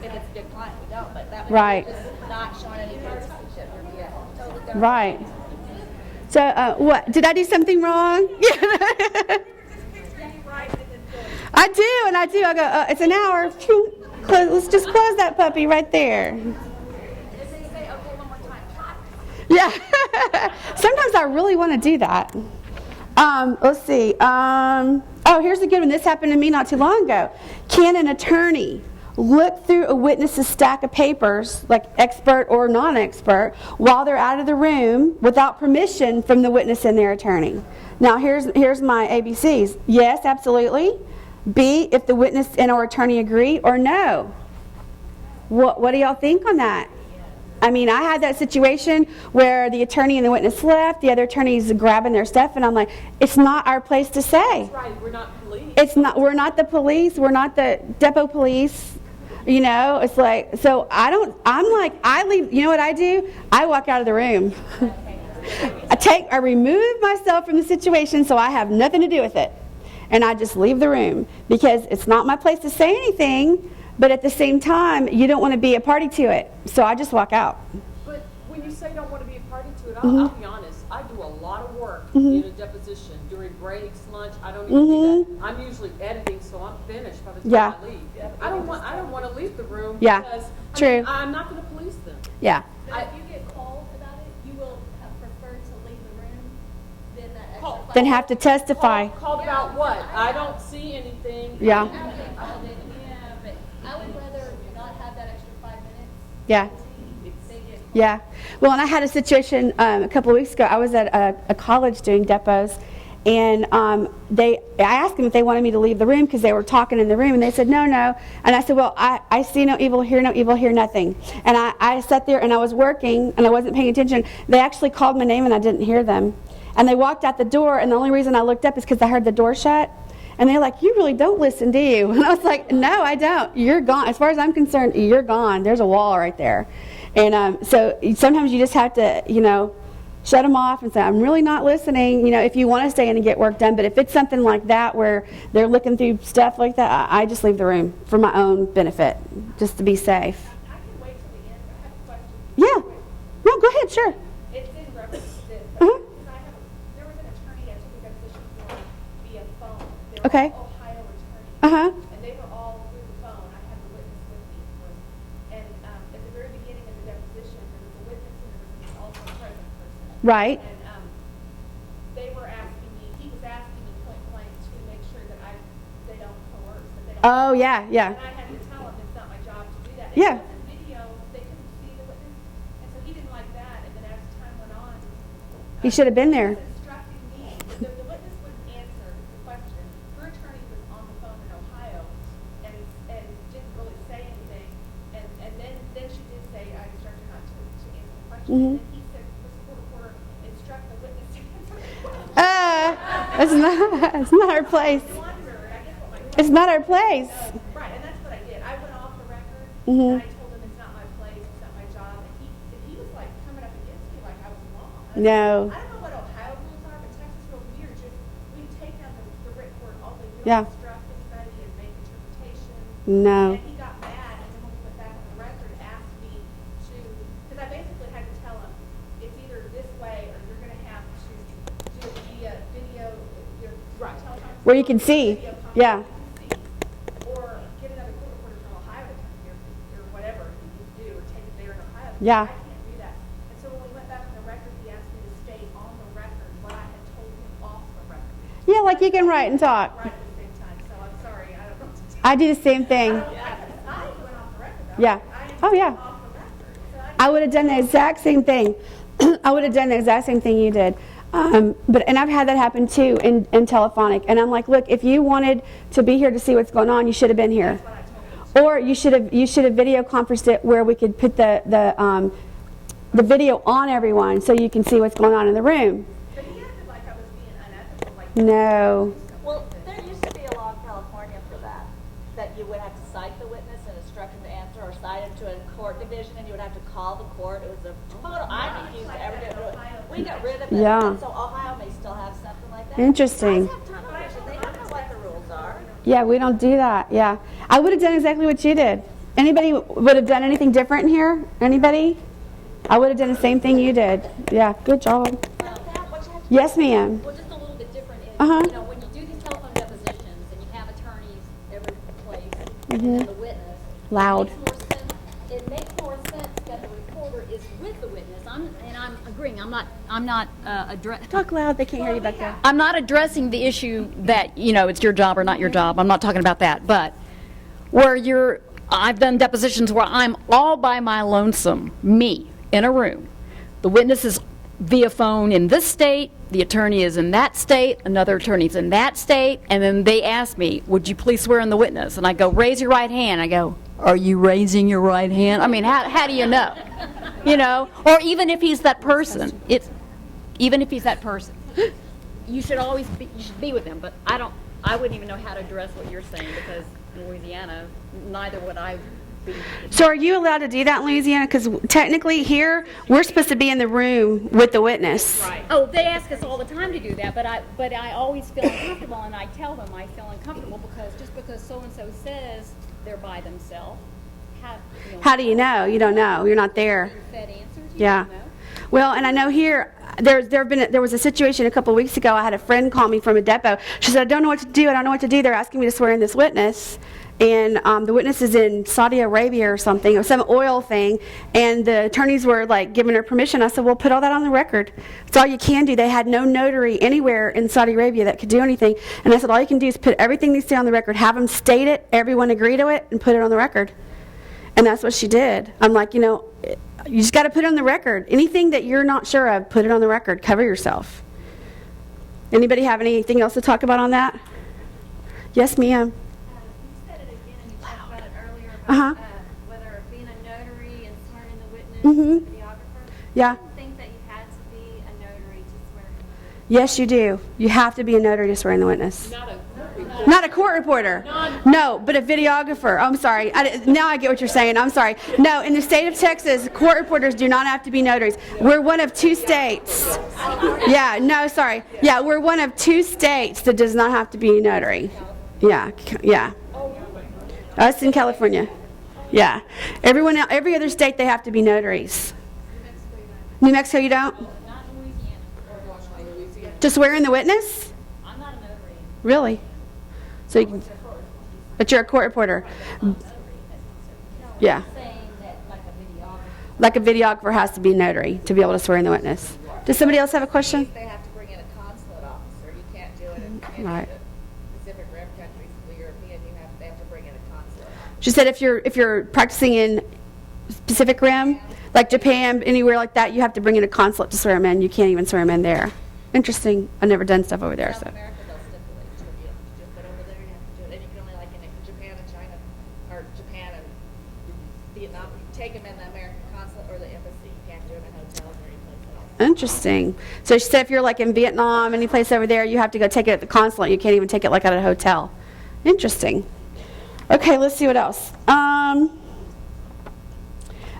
D: if it's a good client, we don't, but that
B: Right.
D: way just not showing any partisanship or be a totally different.
B: Right. So what? Did I do something wrong? I do, and I do. I go, it's an hour. Phew. Let's just close that puppy right there.
D: If they say, okay, one more time, cut.
B: Yeah. Sometimes I really want to do that. Let's see. Oh, here's a good one. This happened to me not too long ago. Can an attorney look through a witness's stack of papers, like expert or non-expert, while they're out of the room without permission from the witness and their attorney? Now, here's my ABCs. Yes, absolutely. B, if the witness and or attorney agree, or no. What do y'all think on that? I mean, I had that situation where the attorney and the witness left, the other attorney's grabbing their stuff, and I'm like, it's not our place to say.
H: That's right, we're not police.
B: We're not the police, we're not the depot police. You know, it's like, so I leave, you know what I do? I walk out of the room. I remove myself from the situation so I have nothing to do with it. And I just leave the room because it's not my place to say anything, but at the same time, you don't want to be a party to it. So I just walk out.
H: But when you say don't want to be a party to it, I'll be honest, I do a lot of work in a deposition. During breaks, lunch, I don't even do that. I'm usually editing, so I'm finished by the time I leave. I don't want to leave the room because
B: true.
H: I'm not going to police them.
B: Yeah.
E: But if you get called about it, you will have preferred to leave the room than that extra
H: Call-
E: 5
B: Then have to testify.
H: Called about what? I don't see anything.
B: Yeah.
E: I get called in, yeah, but I would rather not have that extra 5 minutes.
B: Yeah.
E: They get
B: Yeah. Well, and I had a situation a couple of weeks ago. I was at a college doing depots, and I asked them if they wanted me to leave the room because they were talking in the room, and they said, no. And I said, well, I see no evil, hear nothing. And I sat there, and I was working, and I wasn't paying attention. They actually called my name, and I didn't hear them. And they walked out the door, and the only reason I looked up is because I heard the door shut. And they're like, you really don't listen, do you? And I was like, no, I don't. You're gone. As far as I'm concerned, you're gone. There's a wall right there. And so sometimes you just have to, shut them off and say, I'm really not listening, if you want to stay in and get work done. But if it's something like that where they're looking through stuff like that, I just leave the room for my own benefit, just to be safe.
J: I can wait till the end, I have a question.
B: Yeah. No, go ahead, sure.
J: It's in reference to this.
B: Uh-huh.
J: There was an attorney I took a deposition for via phone. They were
B: Okay.
J: all Ohio attorneys.
B: Uh-huh.
J: And they were all through the phone. I had the witness with me. And at the very beginning of the deposition, there was a witness and there was also a present person.
B: Right.
J: And they were asking me, he was asking me point blank to make sure that they don't coerce, that they don't.
B: Oh, yeah.
J: And I had to tell him it's not my job to do that. And
B: Yeah.
J: it wasn't video, they couldn't see the witness. And so he didn't like that. And then as time went on,
B: He should have been there.
J: he was instructing me. The witness wouldn't answer the question. Her attorney was on the phone in Ohio and didn't really say anything. And then she did say, I instructed her not to answer the question.
B: Mhm.
J: And he said, Mr. Court Reporter, instruct the witness to answer the question.
B: It's not our place.
J: I wondered, I guess what my
B: It's not our place.
J: Right, and that's what I did. I went off the record,
B: Mhm.
J: and I told him it's not my place, it's not my job, and he was like coming up against me like I was wrong.
B: No.
J: I don't know what Ohio rules are, but Texas rules weird. Just we take down the written word only. We
B: Yeah.
J: don't instruct anybody and make interpretations.
B: No.
J: And he got mad, and then when we went back on the record, asked me to, because I basically had to tell him it's either this way or you're going to have to do it via video, teleconference.
B: Where you can see.
J: Video conference,
B: Yeah.
J: you can see, or get another court reporter from Ohio
B: Yeah.
J: I can't do that. And so when we went back on the record, he asked me to stay on the record, but I had told him off the record.
B: Yeah, like you can write and talk.
J: Right at the same time, so I'm sorry, I don't know what to do.
B: I do the same thing.
J: I went off the record though.
B: Yeah.
J: I am
B: Oh, yeah.
J: off the record. So
B: I would have done the exact same thing. I would have done the exact same thing you did. And I've had that happen too in telephonic. And I'm like, look, if you wanted to be here to see what's going on, you should have been here. Or you should have video conferenced it where we could put the video on everyone so you can see what's going on in the room.
J: But he acted like I was being unethical, like.
B: No.
D: Well, there used to be a law in California for that you would have to cite the witness and instruct him to answer, or cite him to a court division, and you would have to call the court. It was a total, I refused to ever do it. We got rid of it.
B: Yeah.
D: And so Ohio may still have something like that.
B: Interesting.
D: Guys have television. They don't know what the rules are.
B: Yeah, we don't do that. Yeah. I would have done exactly what you did. Anybody would have done anything different in here? Anybody? I would have done the same thing you did. Yeah, good job. Yes, ma'am.
E: Well, just a little bit different is,
B: Uh-huh.
E: you know, when you do these telephone depositions and you have attorneys every place and
B: Mhm.
E: then the witness.
B: Loud.
E: It makes more sense that the reporter is with the witness. I'm agreeing. I'm not addressing.
B: Talk loud. They can't hear you back there.
L: I'm not addressing the issue that, you know, it's your job or not your job. I'm not talking about that. But where I've done depositions where I'm all by my lonesome, me, in a room. The witness is via phone in this state, the attorney is in that state, another attorney's in that state, and then they ask me, would you please swear in the witness? And I go, raise your right hand. I go, are you raising your right hand? I mean, how do you know? You know, or even if he's that person, even if he's that person, you should always be with them. But I wouldn't even know how to address what you're saying, because in Louisiana, neither would I be.
B: So are you allowed to do that in Louisiana? Because technically here, we're supposed to be in the room with the witness.
L: Right.
E: Oh, they ask us all the time to do that, but I always feel uncomfortable, and I tell them I feel uncomfortable because just because so-and-so says they're by themselves,
B: How do you know? You don't know. You're not there.
E: Fed answers, you
B: Yeah.
E: don't know.
B: Well, and I know here, there was a situation a couple of weeks ago. I had a friend call me from a depot. She said, I don't know what to do. I don't know what to do. They're asking me to swear in this witness. And the witness is in Saudi Arabia or something, or some oil thing. And the attorneys were like giving her permission. I said, well, put all that on the record. It's all you can do. They had no notary anywhere in Saudi Arabia that could do anything. And I said, all you can do is put everything they say on the record, have them state it, everyone agree to it, and put it on the record. And that's what she did. I'm like, you know, you just got to put it on the record. Anything that you're not sure of, put it on the record. Cover yourself. Anybody have anything else to talk about on that? Yes, ma'am.
C: You said it again, and you talked about it earlier
B: Uh-huh.
C: about whether being a notary and swearing in the witness,
B: Mhm.
C: videographer.
B: Yeah.
C: I didn't think that you had to be a notary to swear in the witness.
B: Yes, you do. You have to be a notary to swear in the witness. Not a court reporter. No, but a videographer. I'm sorry. Now I get what you're saying. I'm sorry. No, in the state of Texas, court reporters do not have to be notaries. We're one of 2 states. Yeah, no, sorry. Yeah, we're one of 2 states that does not have to be a notary. Yeah, yeah. Us in California. Yeah. Everyone else, every other state, they have to be notaries. New Mexico, you don't?
E: Not in Louisiana.
B: To swear in the witness?
E: I'm not a notary.
B: Really? So you can, but you're a court reporter. Yeah.
E: Saying that like a videographer.
B: Like a videographer has to be a notary to be able to swear in the witness. Does somebody else have a question?
D: They have to bring in a consulate officer. You can't do it in any
B: Right.
D: of the Pacific Rim countries, the European, they have to bring in a consulate.
B: She said if you're practicing in Pacific Rim, like Japan, anywhere like that, you have to bring in a consulate to swear them in. You can't even swear them in there. Interesting. I've never done stuff over there.
D: South
B: So.
D: America, they'll stipulate to you, but over there you have to do it, and you can only like in Japan and China, or Japan and Vietnam, you take them in the American consulate or the embassy, you can't do them in hotels or any place else.
B: Interesting. So she said if you're like in Vietnam, any place over there, you have to go take it at the consulate. You can't even take it like at a hotel. Interesting. Okay, let's see what else.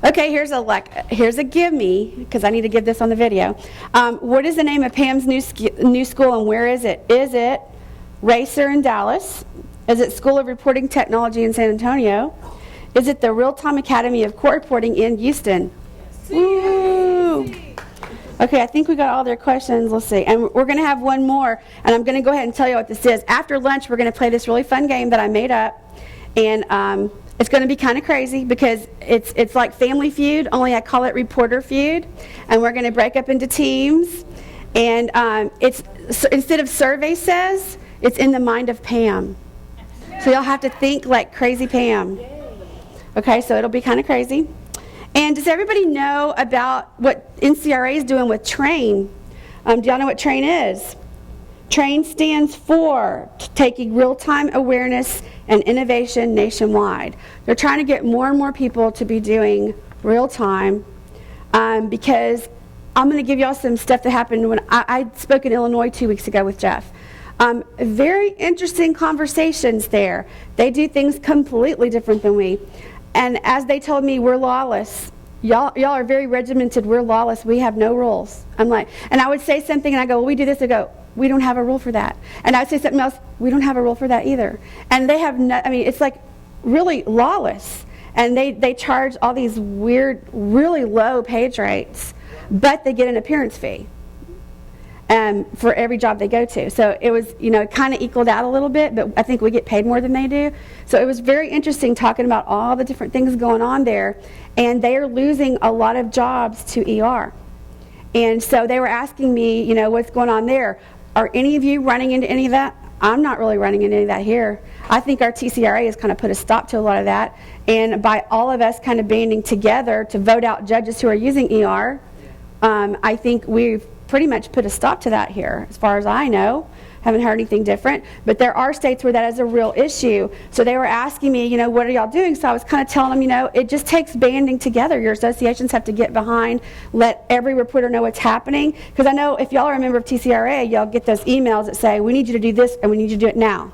B: Okay, here's a give me, because I need to give this on the video. What is the name of Pam's new school, and where is it? Is it Racer in Dallas? Is it School of Reporting Technology in San Antonio? Is it the Real-Time Academy of Court Reporting in Houston? Woo! Okay, I think we got all their questions. Let's see. And we're going to have one more, and I'm going to go ahead and tell you what this is. After lunch, we're going to play this really fun game that I made up. And It's going to be kind of crazy because it's like Family Feud, only I call it Reporter Feud. And we're going to break up into teams. And instead of survey says, it's in the mind of Pam. So y'all have to think like crazy Pam. Okay, so it'll be kind of crazy. And does everybody know about what NCRA is doing with TRAIN? Do y'all know what TRAIN is? TRAIN stands for Taking Real-Time Awareness and Innovation Nationwide. They're trying to get more and more people to be doing real-time because I'm going to give y'all some stuff that happened when I spoke in Illinois 2 weeks ago with Jeff. Very interesting conversations there. They do things completely different than we. And as they told me, we're lawless. Y'all are very regimented. We're lawless. We have no rules. I'm like, and I would say something and I go, well, we do this. They go, we don't have a rule for that. And I would say something else, we don't have a rule for that either. And they have no, I mean, it's like really lawless. And they charge all these weird, really low page rates, but they get an appearance fee for every job they go to. So it was, it kind of equaled out a little bit, but I think we get paid more than they do. So it was very interesting talking about all the different things going on there. And they are losing a lot of jobs to ER. And so they were asking me, what's going on there? Are any of you running into any of that? I'm not really running into any of that here. I think our TCRA has kind of put a stop to a lot of that. And by all of us kind of banding together to vote out judges who are using ER, I think we've pretty much put a stop to that here, as far as I know. Haven't heard anything different. But there are states where that is a real issue. So they were asking me, what are y'all doing? So I was kind of telling them, it just takes banding together. Your associations have to get behind, let every reporter know what's happening. Because I know if y'all are a member of TCRA, y'all get those emails that say, we need you to do this and we need you to do it now.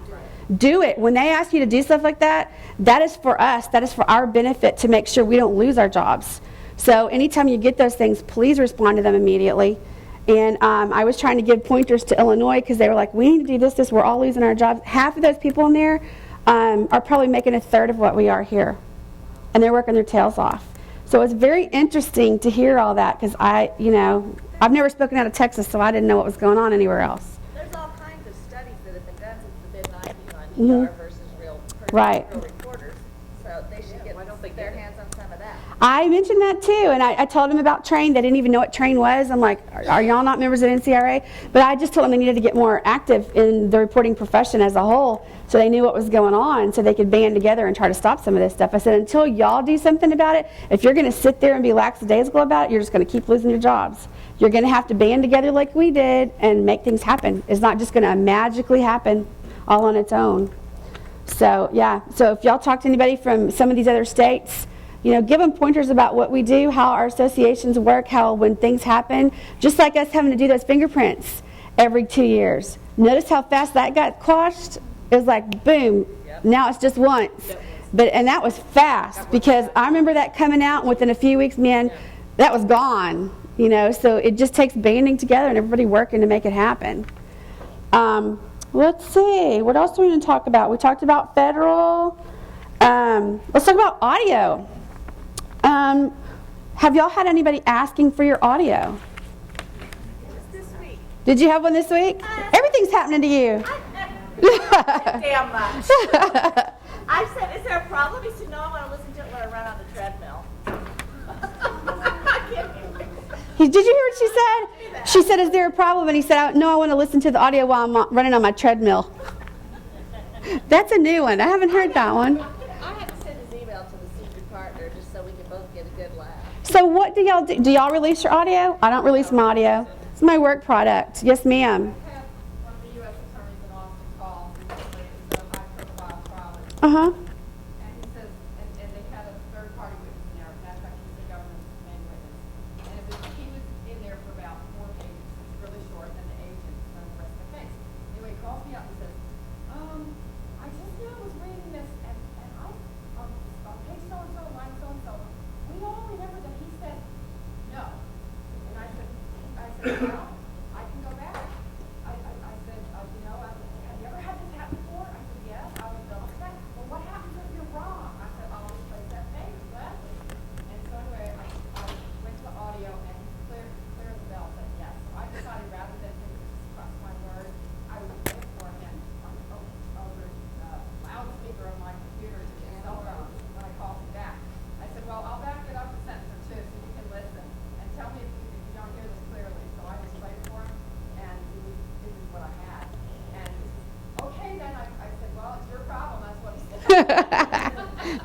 B: Do it. When they ask you to do stuff like that, that is for us. That is for our benefit to make sure we don't lose our jobs. So anytime you get those things, please respond to them immediately. And I was trying to give pointers to Illinois because they were like, we need to do this, we're all losing our jobs. Half of those people in there are probably making a third of what we are here. And they're working their tails off. So it's very interesting to hear all that because I've never spoken out of Texas, so I didn't know what was going on anywhere else.
D: There's all kinds of studies that have been done since the mid-90s on ER versus real reporters. So they should get their hands on some of that.
B: I mentioned that too, and I told them about TRAIN. They didn't even know what TRAIN was. I'm like, are y'all not members of NCRA? But I just told them they needed to get more active in the reporting profession as a whole so they knew what was going on so they could band together and try to stop some of this stuff. I said, until y'all do something about it, if you're going to sit there and be lackadaisical about it, you're just going to keep losing your jobs. You're going to have to band together like we did and make things happen. It's not just going to magically happen all on its own. So, yeah. So if y'all talk to anybody from some of these other states, give them pointers about what we do, how our associations work, how when things happen, just like us having to do those fingerprints every 2 years. Notice how fast that got quashed? It was like, boom, now it's just once. And that was fast because I remember that coming out and within a few weeks, man, that was gone. So it just takes banding together and everybody working to make it happen. Let's see, what else are we going to talk about? We talked about federal. Let's talk about audio. Have y'all had anybody asking for your audio?
D: This week.
B: Did you have one this week? Everything's happening to you.
D: Damn much. I said, is there a problem? He said, no, I want to listen to it when I run on the treadmill.
B: Did you hear what she said? She said, is there a problem? And he said, no, I want to listen to the audio while I'm running on my treadmill. That's a new one. I haven't heard that one.
D: I had to send his email to the senior partner just so we could both get a good laugh.
B: So what do y'all do? Do y'all release your audio? I don't release my audio. It's my work product. Yes, ma'am.
J: I had one of the U.S. attorneys in Austin call recently. It's a high-profile trial.
B: Uh-huh.
J: And he says, and they had a third-party witness in there. Matter of fact, he's the government's main witness. And he was in there for about 4 pages. It's really short, and the agent and the rest of the case. Anyway, he calls me up and says, I just now was reading this, and I, on page so-and-so, line so-and-so, we all remember that he said no. And I said, well, I can go back. I said, have you ever had this happen before? I said, yes, I was double check. Well, what happened?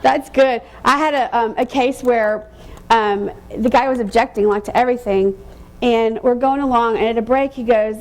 B: That's good. I had a case where the guy was objecting like to everything, and we're going along, and at a break he goes,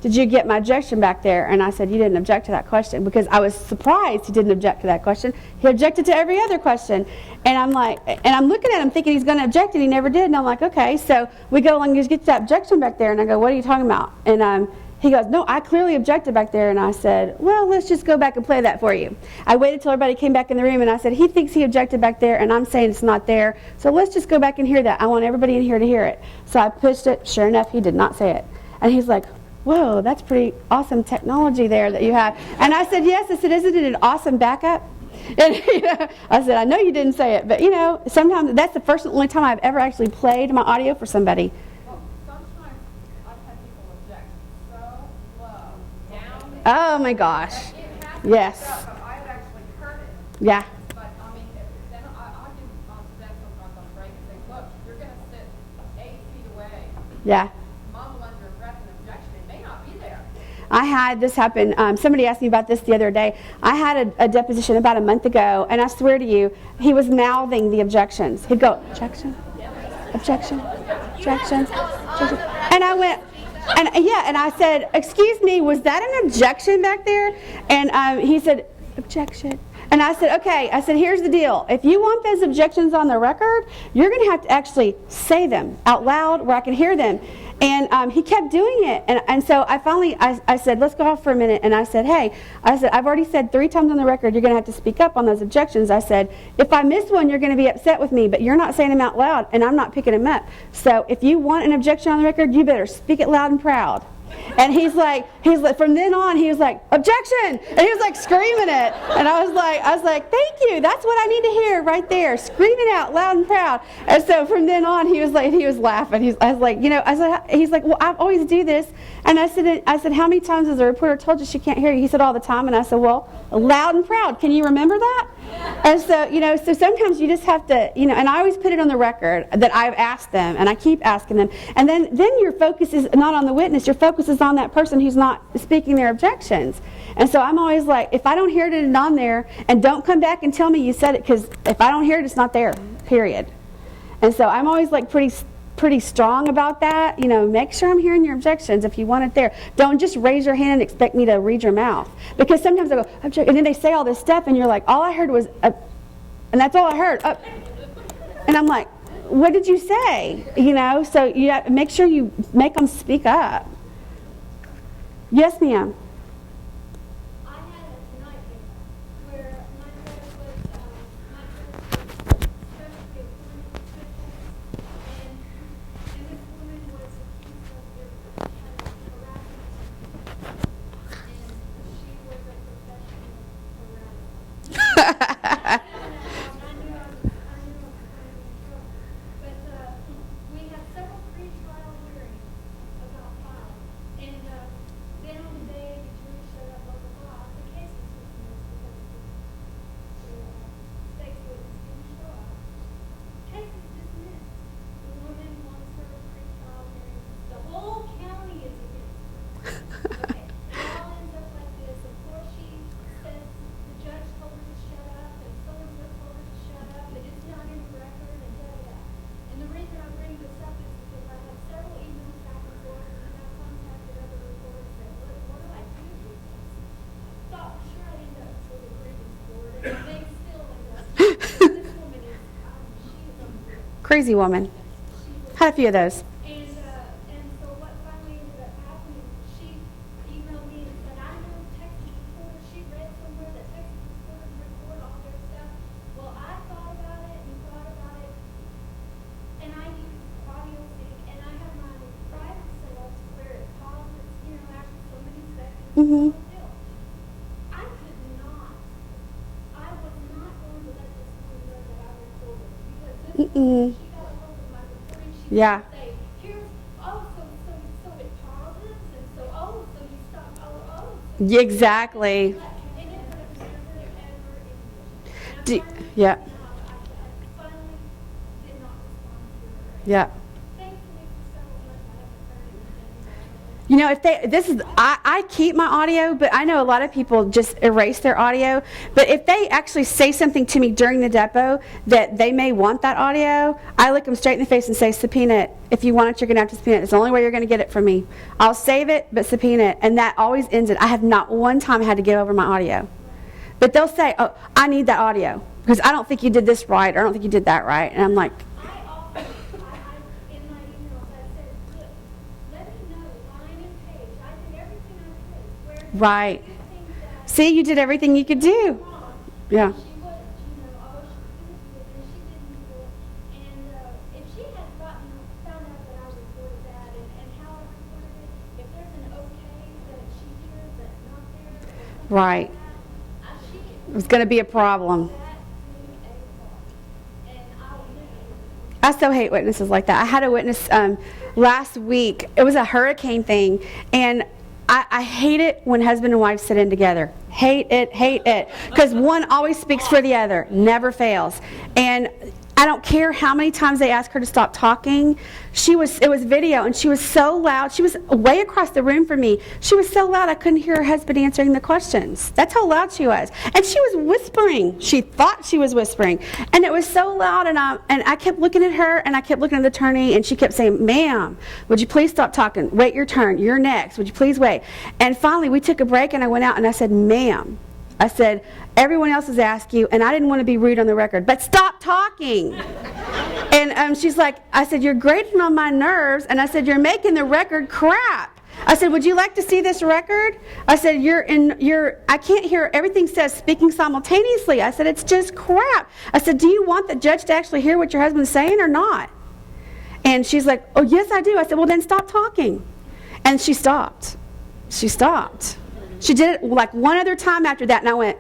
B: did you get my objection back there? And I said, you didn't object to that question, because I was surprised he didn't object to that question. He objected to every other question. And I'm like, and I'm looking at him thinking he's going to object, and he never did. And I'm like, okay. So we go along and just get that objection back there, and I go, what are you talking about? And he goes, no, I clearly objected back there. And I said, well, let's just go back and play that for you. I waited till everybody came back in the room, and I said, he thinks he objected back there, and I'm saying it's not there. So let's just go back and hear that. I want everybody in here to hear it. So I pushed it. Sure enough, he did not say it. And he's like, whoa, that's pretty awesome technology there that you have. And I said, yes. I said, isn't it an awesome backup? And I said, I know you didn't say it, but sometimes that's the first and only time I've ever actually played my audio for somebody.
J: Well, sometimes I've had people object so low, down.
B: Oh my gosh.
J: That it has to
B: Yes.
J: be up, but I have actually heard it.
B: Yeah.
J: But I mean, then I'll give them sometimes on break and say, look, you're going to sit 8 feet away,
B: Yeah.
J: mumble under your breath an objection. It may not be there.
B: I had this happen. Somebody asked me about this the other day. I had a deposition about a month ago, and I swear to you, he was mouthing the objections. He'd go, objection, objection, objection, objection. And I went, and I said, excuse me, was that an objection back there? And he said, objection. And I said, okay. I said, here's the deal. If you want those objections on the record, you're going to have to actually say them out loud where I can hear them. And he kept doing it. And so I finally, I said, let's go off for a minute. And I said, hey, I've already said 3 times on the record, you're going to have to speak up on those objections. I said, if I miss one, you're going to be upset with me, but you're not saying them out loud, and I'm not picking them up. So if you want an objection on the record, you better speak it loud and proud. And he's like, from then on, he was like, objection! And he was like screaming it. And I was like, thank you. That's what I need to hear right there. Screaming out loud and proud. And so from then on, he was laughing. He's like, well, I always do this. And I said, how many times has the reporter told you she can't hear you? He said, all the time. And I said, well, loud and proud. Can you remember that? And so, so sometimes you just have to, and I always put it on the record that I've asked them, and I keep asking them. And then your focus is not on the witness. Your focus is on that person who's not speaking their objections. And so I'm always like, if I don't hear it, it's on there, and don't come back and tell me you said it, because if I don't hear it, it's not there, period. And so I'm always like pretty strong about that. Make sure I'm hearing your objections if you want it there. Don't just raise your hand and expect me to read your mouth. Because sometimes I go, object, and then they say all this stuff, and you're like, all I heard was, and that's all I heard. And I'm like, what did you say? So you have to make sure you make them speak up. Yes, ma'am.
C: I had a night where my brother was specifically and this woman was accused of harassment, and she was a professional harasser. I knew I was going to be in trouble, but we had several pre-trial hearings about files, and then on the day the jury showed up on the file, the case was dismissed because the state's witness didn't show up. Case is dismissed. The woman wants her pre-trial hearing. The whole county is against her. Okay, it all ends up like this. Of course, she says the judge told her to shut up, and so-and-so told her to shut up, but it's not in the record, and da-da-da. And the reason I bring this up is because I have several emails back and forth, and then I contacted other reporters and said, what do I do with this? Thought for sure I'd end up with a grievance board, and they still end up. This woman is, she is unreal.
B: Crazy woman. Had a few of those.
C: And so what finally ended up happening, she emailed me and said, I know Texas reporters, she read somewhere that Texas reporters record all their stuff. Well, I thought about it, and I use audio sync, and I have my private setup where it pauses, after so many seconds.
B: Mhm.
C: Still, I could not, I was not going to let this woman know that I recorded, because this
B: Mm-mm.
C: she got a hold of my recording, she
B: Yeah.
C: would say, here's, so it pauses, and so you stop, so
B: Exactly.
C: and it would have never, ever ended.
B: Do-
C: And I
B: yeah.
C: finally did not respond to her.
B: Yeah.
C: Thankfully, for several months, I haven't heard anything.
B: You know, if they, this is, I keep my audio, but I know a lot of people just erase their audio. But if they actually say something to me during the depo that they may want that audio, I look them straight in the face and say, subpoena it. If you want it, you're going to have to subpoena it. It's the only way you're going to get it from me. I'll save it, but subpoena it. And that always ends it. I have not one time had to give over my audio. But they'll say, oh, I need that audio because I don't think you did this right or I don't think you did that right. And I'm like,
C: I often, in my emails, I said, look, let me know line and page. I did everything I could. Where
B: right.
C: you think that
B: See, you did everything you could do.
C: wrong,
B: Yeah.
C: she wouldn't, oh, she didn't do it, and she didn't do it. And if she had found out that I reported that and how I reported it, if there's an okay that she hears that's not there, or something
B: Right.
C: like that, she
B: It was going to be a problem.
C: that to me a problem. And I'll never.
B: I so hate witnesses like that. I had a witness last week. It was a hurricane thing, and I hate it when husband and wife sit in together. Hate it, because one always speaks for the other, never fails. And I don't care how many times they ask her to stop talking. It was video, and she was so loud. She was way across the room from me. She was so loud I couldn't hear her husband answering the questions. That's how loud she was. And she was whispering. She thought she was whispering. And it was so loud, and I kept looking at her, and I kept looking at the attorney, and she kept saying, ma'am, would you please stop talking? Wait your turn. You're next. Would you please wait? And finally, we took a break, and I went out, and I said, ma'am. I said, everyone else has asked you, and I didn't want to be rude on the record, but stop talking. And she's like, I said, you're grating on my nerves, and I said, you're making the record crap. I said, would you like to see this record? I said, I can't hear, everything says speaking simultaneously. I said, it's just crap. I said, do you want the judge to actually hear what your husband's saying or not? And she's like, oh, yes, I do. I said, well, then stop talking. And she stopped. She stopped. She did it like one other time after that, and I went,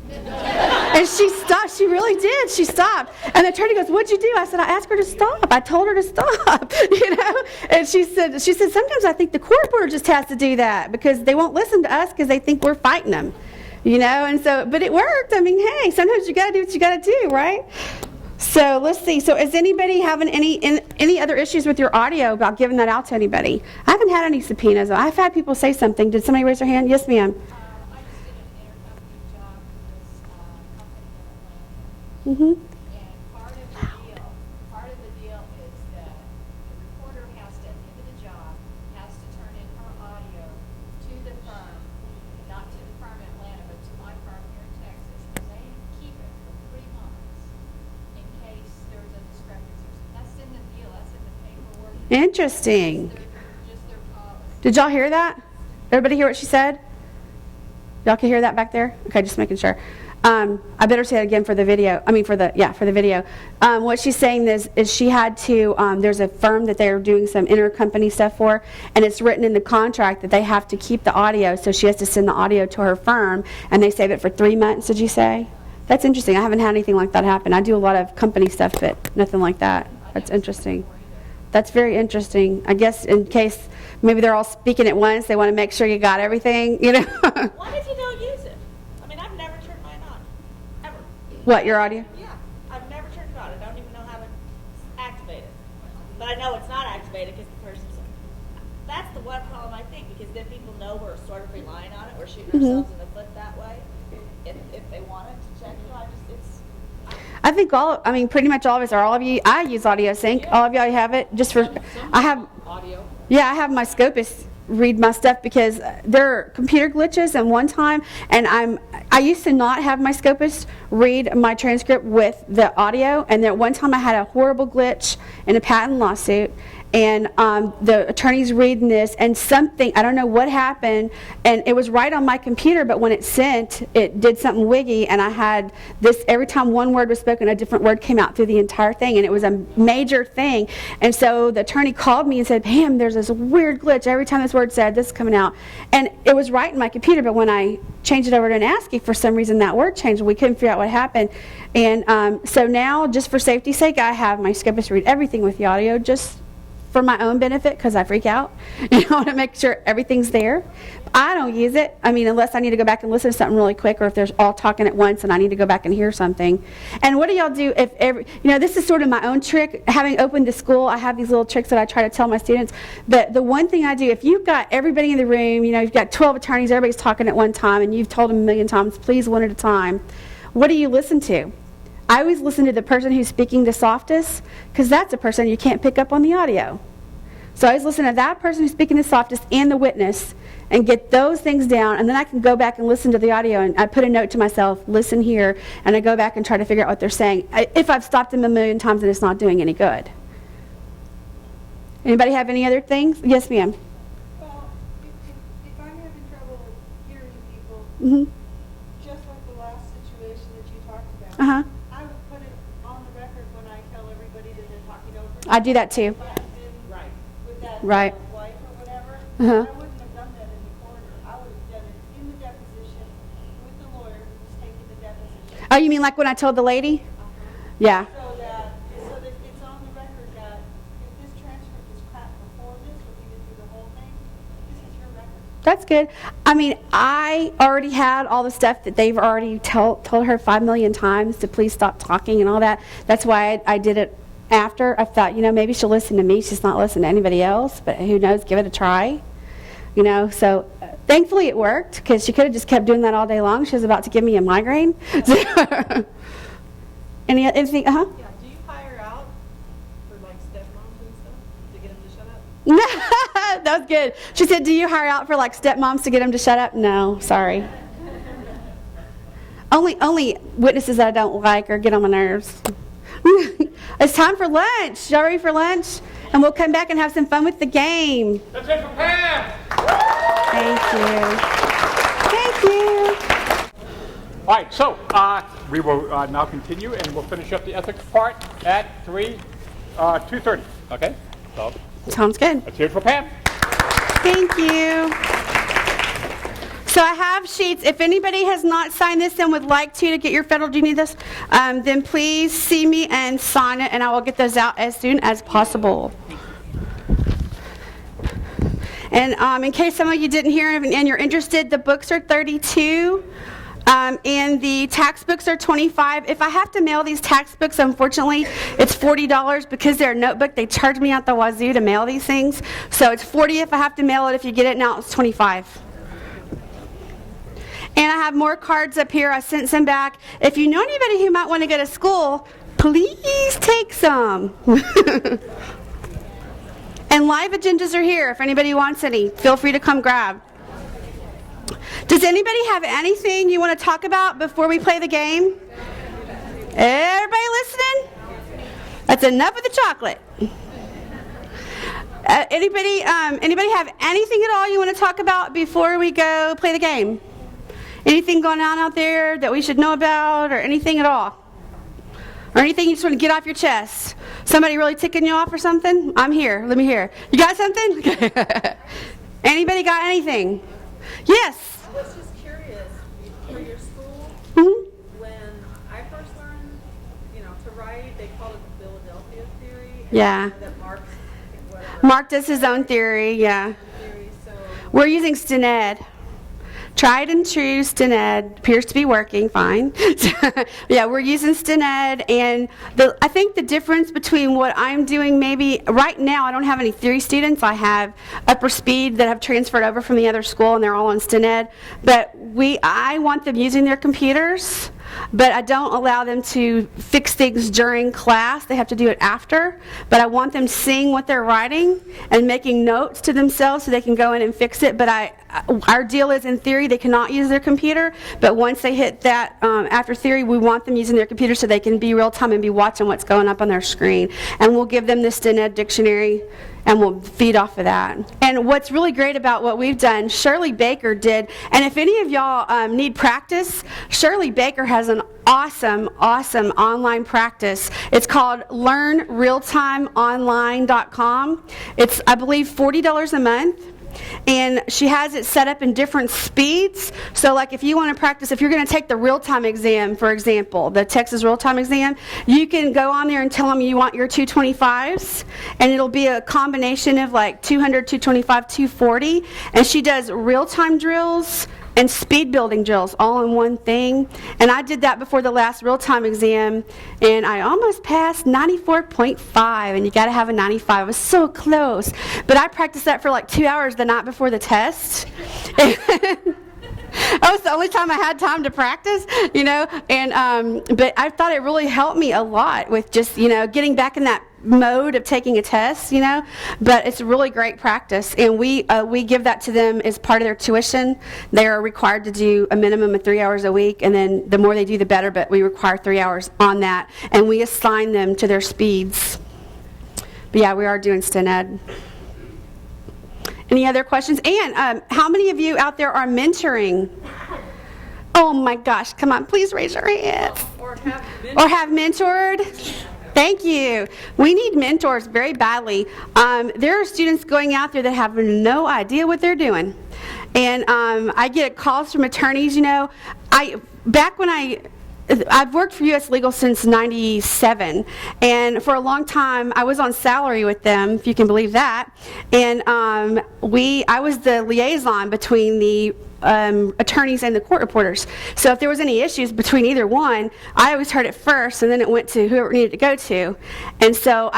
B: and she stopped. She really did. She stopped. And the attorney goes, what'd you do? I said, I asked her to stop. I told her to stop, you know? And she said, sometimes I think the court board just has to do that because they won't listen to us because they think we're fighting them, you know? And so, but it worked. I mean, hey, sometimes you got to do what you got to do, right? So let's see. So is anybody having any other issues with your audio about giving that out to anybody? I haven't had any subpoenas. I've had people say something. Did somebody raise their hand? Yes, ma'am.
J: I just did an intercompany job for this company in Atlanta.
B: Mm-hmm.
J: And part of the deal is that the reporter has to, at the end of the job, has to turn in her audio to the firm, not to the firm in Atlanta, but to my firm here in Texas. And they keep it for 3 months in case there's a discrepancy. That's in the deal, that's in the paperwork.
B: Interesting.
J: Just their policy.
B: Did y'all hear that? Everybody hear what she said? Y'all can hear that back there? Okay, just making sure. I better say it again for the video. For the video. What she's saying is she had to, there's a firm that they're doing some intercompany stuff for, and it's written in the contract that they have to keep the audio, so she has to send the audio to her firm, and they save it for 3 months, did you say? That's interesting. I haven't had anything like that happen. I do a lot of company stuff, but nothing like that. That's interesting. That's very interesting. I guess in case maybe they're all speaking at once, they want to make sure you got everything, you know?
D: What if you don't use it? I mean, I've never turned mine on, ever.
B: What, your audio?
D: Yeah, I've never turned it on. I don't even know how to activate it. But I know it's not activated because the person's, that's the one problem I think, because then people know we're sort of relying on it, we're shooting ourselves in the foot that way. If they wanted to check,
B: I think pretty much all of us, or all of you, I use Audio Sync. All of y'all have it just for, I have my Scopus read my stuff because there are computer glitches, and one time, and I used to not have my Scopus read my transcript with the audio, and then one time I had a horrible glitch in a patent lawsuit, and the attorney's reading this, and something, I don't know what happened, and it was right on my computer, but when it sent, it did something wiggy, and I had this, every time one word was spoken, a different word came out through the entire thing, and it was a major thing. And so the attorney called me and said, Pam, there's this weird glitch. Every time this word said, this is coming out. And it was right in my computer, but when I changed it over to an ASCII, for some reason that word changed, and we couldn't figure out what happened. And so now, just for safety's sake, I have my Scopus read everything with the audio, just for my own benefit because I freak out. I want to make sure everything's there. I don't use it. I mean, unless I need to go back and listen to something really quick, or if there's all talking at once and I need to go back and hear something. And what do y'all do if this is sort of my own trick. Having opened the school, I have these little tricks that I try to tell my students. But the one thing I do, if you've got everybody in the room, you've got 12 attorneys, everybody's talking at one time, and you've told them a million times, please, one at a time, what do you listen to? I always listen to the person who's speaking the softest, because that's a person you can't pick up on the audio. So I always listen to that person who's speaking the softest and the witness and get those things down, and then I can go back and listen to the audio, and I put a note to myself, listen here, and I go back and try to figure out what they're saying, if I've stopped them a million times and it's not doing any good. Anybody have any other things? Yes, ma'am.
C: Well, if I'm having trouble hearing people,
B: Mm-hmm.
C: just like the last situation that you talked about,
B: Uh-huh.
C: I would put it on the record when I tell everybody that they're talking over.
B: I do that too.
C: But then with that
B: Right.
C: wife or whatever,
B: Uh-huh.
C: I wouldn't have done that in the corner. I would have done it in the deposition with the lawyer who's taking the deposition.
B: Oh, you mean like when I told the lady? Yeah.
C: So that it's on the record that if this transcript is crap before this, or even through the whole thing, this is your record.
B: That's good. I mean, I already had all the stuff that they've already told her 5 million times to please stop talking and all that. That's why I did it after. I thought, maybe she'll listen to me. She's not listening to anybody else, but who knows? Give it a try. So thankfully it worked, because she could have just kept doing that all day long. She was about to give me a migraine. Anything? Uh-huh.
F: Yeah, do you hire out for like stepmoms and stuff to get them to shut up?
B: That was good. She said, do you hire out for like stepmoms to get them to shut up? No, sorry. Only witnesses that I don't like or get on my nerves. It's time for lunch. Y'all ready for lunch? And we'll come back and have some fun with the game.
A: That's it for Pam.
B: Thank you. Thank you.
A: All right, so we will now continue, and we'll finish up the ethics part at 2:30. Okay? So
B: Sounds good.
A: let's hear it for Pam.
B: Thank you. So I have sheets. If anybody has not signed this and would like to get your federal, do you need this? Then please see me and sign it, and I will get those out as soon as possible. And in case some of you didn't hear and you're interested, the books are $32. And the tax books are $25. If I have to mail these tax books, unfortunately, it's $40 because they're a notebook. They charge me out the wazoo to mail these things. So it's $40 if I have to mail it. If you get it now, it's $25. And I have more cards up here. I sent some back. If you know anybody who might want to go to school, please take some. And live agendas are here. If anybody wants any, feel free to come grab. Does anybody have anything you want to talk about before we play the game? Everybody listening? That's enough of the chocolate. Anybody have anything at all you want to talk about before we go play the game? Anything going on out there that we should know about, or anything at all? Or anything you just want to get off your chest? Somebody really ticking you off or something? I'm here. Let me hear. You got something? Anybody got anything? Yes.
F: I was just curious, for your school, when I first learned, to write, they called it the Philadelphia theory. And
B: Yeah.
F: that
B: Mark does his own theory, yeah.
F: theory, so
B: We're using STENED. Tried and true STENED appears to be working fine. Yeah, we're using STENED, and I think the difference between what I'm doing, maybe right now I don't have any theory students. I have upper speed that have transferred over from the other school, and they're all on STENED. But I want them using their computers, but I don't allow them to fix things during class. They have to do it after. But I want them seeing what they're writing and making notes to themselves so they can go in and fix it. But our deal is, in theory, they cannot use their computer. But once they hit that after theory, we want them using their computer so they can be real time and be watching what's going up on their screen. And we'll give them the STENED dictionary, and we'll feed off of that. And what's really great about what we've done, Shirley Baker did, and if any of y'all need practice, Shirley Baker has an awesome online practice. It's called LearnRealTimeOnline.com. It's, I believe, $40 a month. and she has it set up in different speeds. So like if you want to practice, if you're going to take the real-time exam, for example, the Texas real-time exam, you can go on there and tell them you want your 225s, and it'll be a combination of like 200, 225, 240, and she does real-time drills and speed building drills all in one thing. And I did that before the last real-time exam, and I almost passed 94.5, and you got to have a 95. I was so close. But I practiced that for like 2 hours the night before the test. That was the only time I had time to practice, you know, and but I thought it really helped me a lot with just, you know, getting back in that mode of taking a test, you know. But it's really great practice, and we give that to them as part of their tuition. They are required to do a minimum of 3 hours a week, and then the more they do, the better, but we require 3 hours on that, and we assign them to their speeds. But yeah, we are doing STEM Ed. Any other questions? And how many of you out there are mentoring? Oh my gosh, come on, please raise your hand.
F: Or
B: have mentored. Thank you. We need mentors very badly. There are students going out there that have no idea what they're doing. And I get calls from attorneys, you know. I've worked for U.S. Legal since '97, and for a long time I was on salary with them, if you can believe that. And I was the liaison between the attorneys and the court reporters. So if there was any issues between either one, I always heard it first, and then it went to whoever it needed to go to. And so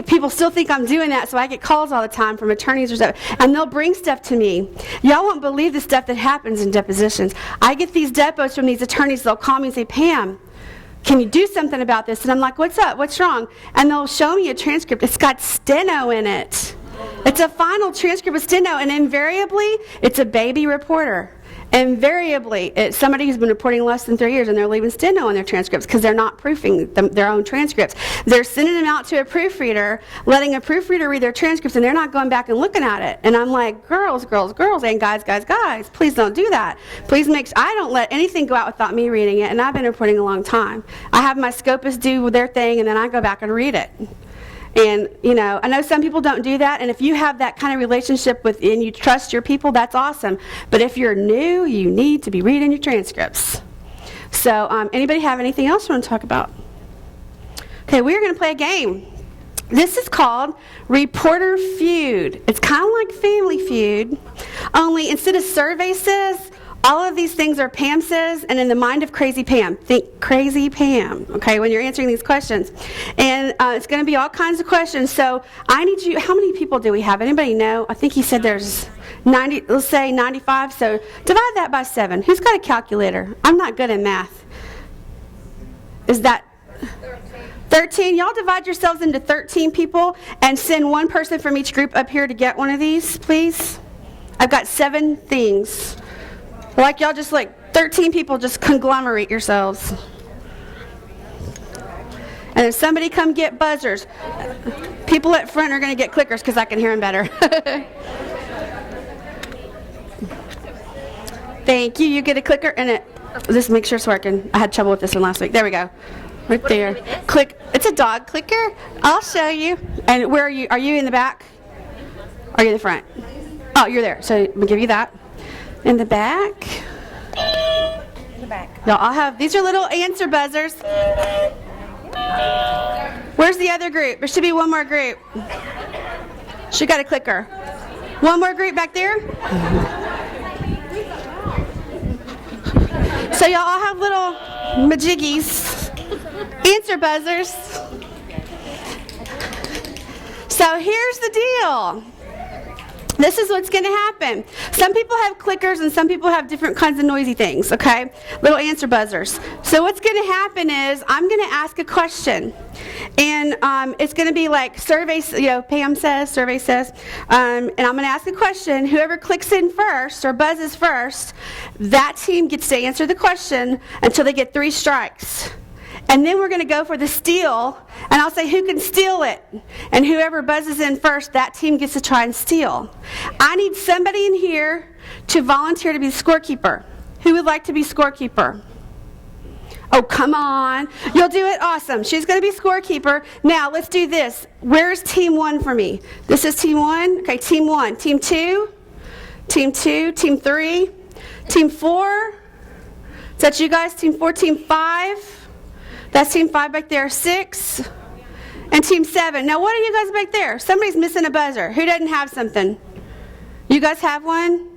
B: people still think I'm doing that, so I get calls all the time from attorneys or stuff, and they'll bring stuff to me. Y'all won't believe the stuff that happens in depositions. I get these depots from these attorneys. They'll call me and say, Pam, can you do something about this? And I'm like, what's up? What's wrong? And they'll show me a transcript. It's got steno in it. It's a final transcript with steno, and invariably, it's a baby reporter. Invariably, it's somebody who's been reporting less than 3 years, and they're leaving steno in their transcripts because they're not proofing their own transcripts. They're sending them out to a proofreader, letting a proofreader read their transcripts, and they're not going back and looking at it. And I'm like, girls, and guys, please don't do that. I don't let anything go out without me reading it, and I've been reporting a long time. I have my Scopus do their thing, and then I go back and read it. And, you know, I know some people don't do that, and if you have that kind of relationship with, and you trust your people, that's awesome. But if you're new, you need to be reading your transcripts. So, anybody have anything else you want to talk about? Okay, we're going to play a game. This is called Reporter Feud. It's kind of like Family Feud, only instead of survey says, all of these things are Pam says, and in the mind of Crazy Pam. Think Crazy Pam, okay, when you're answering these questions. And it's going to be all kinds of questions. So I need you, how many people do we have? Anybody know? I think he said there's 90, let's say 95. So divide that by 7. Who's got a calculator? I'm not good at math. Is that 13? Y'all divide yourselves into 13 people and send one person from each group up here to get one of these, please. I've got 7 things. Like y'all just 13 people just conglomerate yourselves. And if somebody come get buzzers, people at front are going to get clickers because I can hear them better. Thank you. You get a clicker and it. Just make sure it's working. I had trouble with this one last week. There we go. Right there. Click. It's a dog clicker. I'll show you. And where are you? Are you in the back? Are you in the front? Oh, you're there. So I'm going to give you that. In the back.
I: In the back.
B: No, I'll have, these are little answer buzzers. Where's the other group? There should be one more group. She got a clicker. One more group back there. So y'all all have little majiggies. Answer buzzers. So here's the deal. This is what's going to happen. Some people have clickers and some people have different kinds of noisy things, okay? Little answer buzzers. So what's going to happen is I'm going to ask a question. And it's going to be like survey, Pam says, survey says. And I'm going to ask a question. Whoever clicks in first or buzzes first, that team gets to answer the question until they get 3 strikes. And then we're going to go for the steal, and I'll say who can steal it. And whoever buzzes in first, that team gets to try and steal. I need somebody in here to volunteer to be the scorekeeper. Who would like to be scorekeeper? Oh, come on. You'll do it? Awesome. She's going to be scorekeeper. Now, let's do this. Where's team 1 for me? This is team 1? Okay, team 1. Team 2? Team 2, Team 3, Team 4. Is that you guys? Team 4, Team 5. That's Team 5 back there, 6. And Team 7. Now, what are you guys back there? Somebody's missing a buzzer. Who doesn't have something? You guys have one?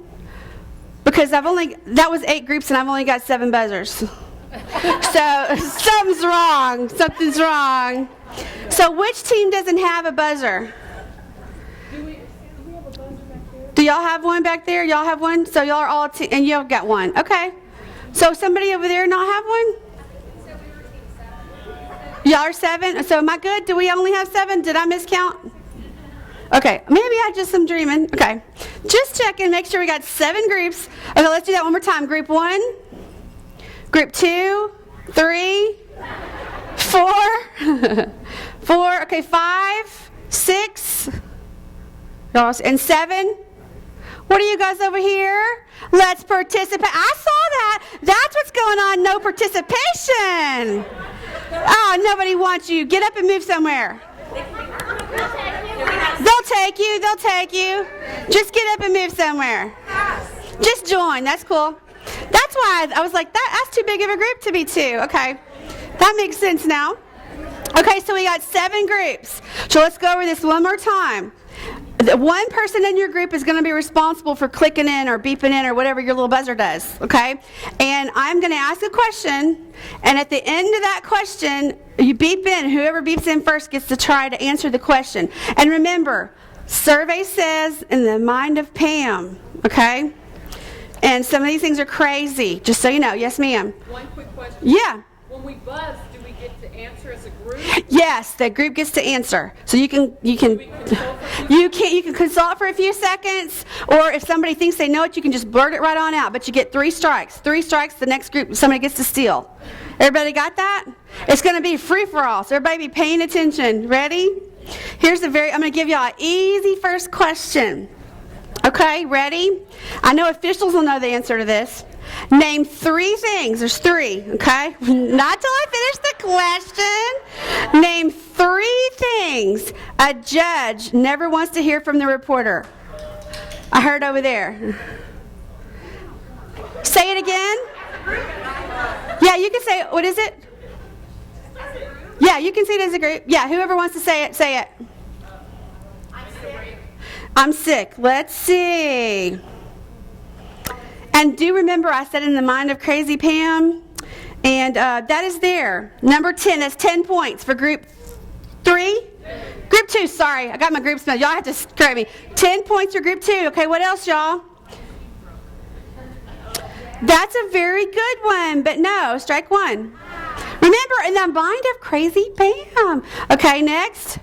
B: Because that was 8 groups and I've only got 7 buzzers. So, something's wrong. Something's wrong. So, which team doesn't have a buzzer? Do y'all have one back there? Y'all have one? So, y'all are all, and y'all got one. Okay. So, somebody over there not have one? Y'all are 7? So am I good? Do we only have 7? Did I miscount? Okay, maybe I just am dreaming. Okay, just checking, make sure we got 7 groups. Okay, let's do that one more time. Group 1, group 2, 3, 4, 4, okay, 5, 6, and 7. What are you guys over here? Let's participate. I saw that. That's what's going on. No participation. Oh, nobody wants you. Get up and move somewhere. They'll take you. They'll take you. Just get up and move somewhere. Just join. That's cool. That's why I was like, that's too big of a group to be 2. Okay. That makes sense now. Okay, so we got 7 groups. So let's go over this one more time. One person in your group is going to be responsible for clicking in or beeping in or whatever your little buzzer does, okay? And I'm going to ask a question, and at the end of that question, you beep in. Whoever beeps in first gets to try to answer the question. And remember, survey says in the mind of Pam, okay? And some of these things are crazy, just so you know. Yes, ma'am?
F: One quick question.
B: Yeah.
F: When we buzz, do we get to answer as a group?
B: Yes, the group gets to answer. So you can consult for a few seconds, or if somebody thinks they know it, you can just blurt it right on out. But you get 3 strikes. 3 strikes, the next group, somebody gets to steal. Everybody got that? It's going to be free for all. So everybody be paying attention. Ready? I'm going to give y'all an easy first question. Okay, ready? I know officials will know the answer to this. Name 3 things. There's 3, okay? Not till I finish the question. Name 3 things a judge never wants to hear from the reporter. I heard over there. Say it again. Yeah, you can say it. What is it? Yeah, you can say it as a group. Yeah, whoever wants to say it, say it. I'm sick. Let's see. And do remember I said in the mind of Crazy Pam, and that is there. Number 10, that's 10 points for group 3. Group 2, sorry, I got my groups mixed. Y'all have to correct me. 10 points for group 2. Okay, what else, y'all? That's a very good one, but no, strike 1. Remember, in the mind of Crazy Pam. Okay, next.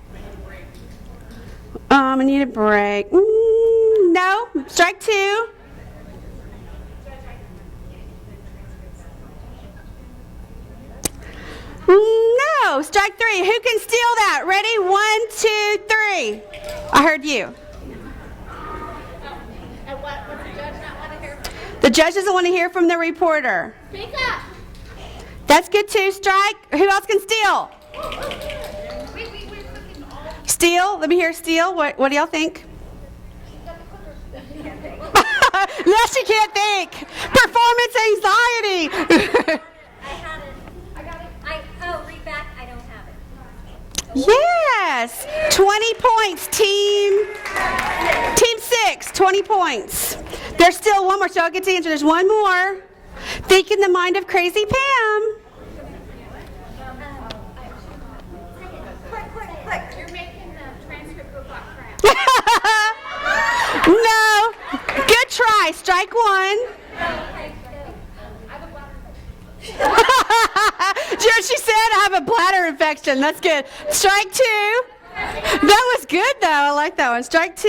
B: I need a break. No, strike 2. No, strike 3. Who can steal that? Ready? 1, 2, 3. I heard you.
I: And what does the judge not want to hear from you?
B: The judge doesn't want to hear from the reporter.
I: Speak up.
B: That's good too. Strike. Who else can steal? Steal. Let me hear steal. What do y'all think? No, she can't think. Performance anxiety.
I: I had it. I got it. Read back. I don't have it.
B: Yes. 20 points, team. Team 6, 20 points. There's still one more, so I'll get to answer. There's one more. Think in the mind of Crazy Pam.
I: Quick. You're making the transcript look like crap.
B: No. Good try. Strike 1. She said I have a bladder infection. That's good. Strike 2. That was good, though. I like that one. Strike 2.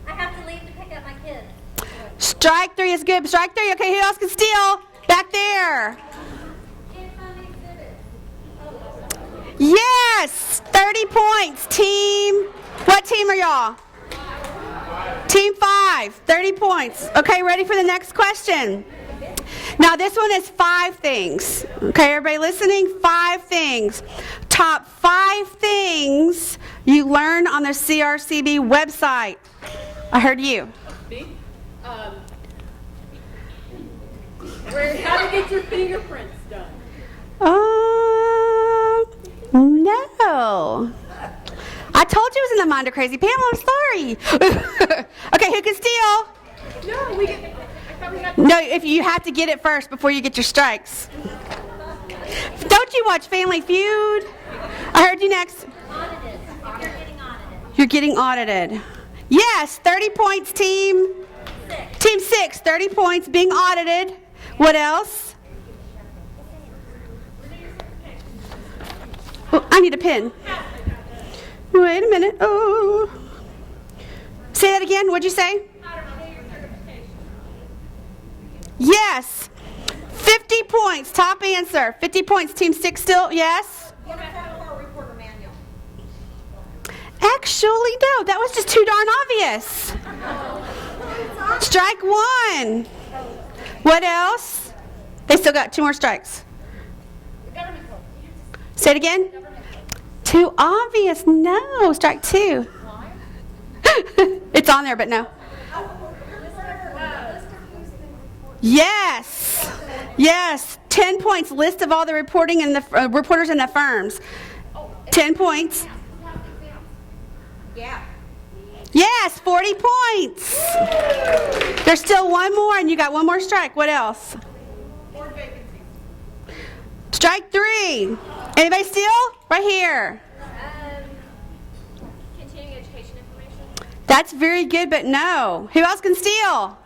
I: I have to leave to pick up my kids.
B: Strike 3 is good. Strike 3. Okay, who else can steal? Back there. Yes. 30 points. Team. What team are y'all? Team 5. 30 points. Okay, ready for the next question? Now, this one is 5 things. Okay, everybody listening? 5 things. Top 5 things you learn on the CRCB website. I heard you.
F: Me?
H: How to get your fingerprints done.
B: No. I told you it was in the Mind of Crazy Pamela. I'm sorry. Okay, who can steal?
H: No, we get. I thought we had.
B: No, if you have to get it first before you get your strikes. Don't you watch Family Feud? I heard you next.
I: Audited. You're getting audited.
B: You're getting audited. Yes, 30 points, team. Team 6, 30 points, being audited. What else? Oh, I need a pen. Wait a minute. Oh. Say that again. What'd you say? Yes. 50 points. Top answer. 50 points. Team 6 still. Yes.
G: What about the court reporter manual?
B: Actually, no. That was just too darn obvious. Strike 1. What else? They still got 2 more strikes. Say it again. Too obvious. No. Strike 2. It's on there, but no. Yes. Yes. 10 points. List of all the reporting and the reporters in the firms. 10 points.
G: Yeah.
B: Yes, 40 points. There's still 1 more, and you got 1 more strike. What else?
G: More vacancies.
B: Strike 3. Anybody steal? Right here.
I: Continuing education information.
B: That's very good, but no. Who else can steal?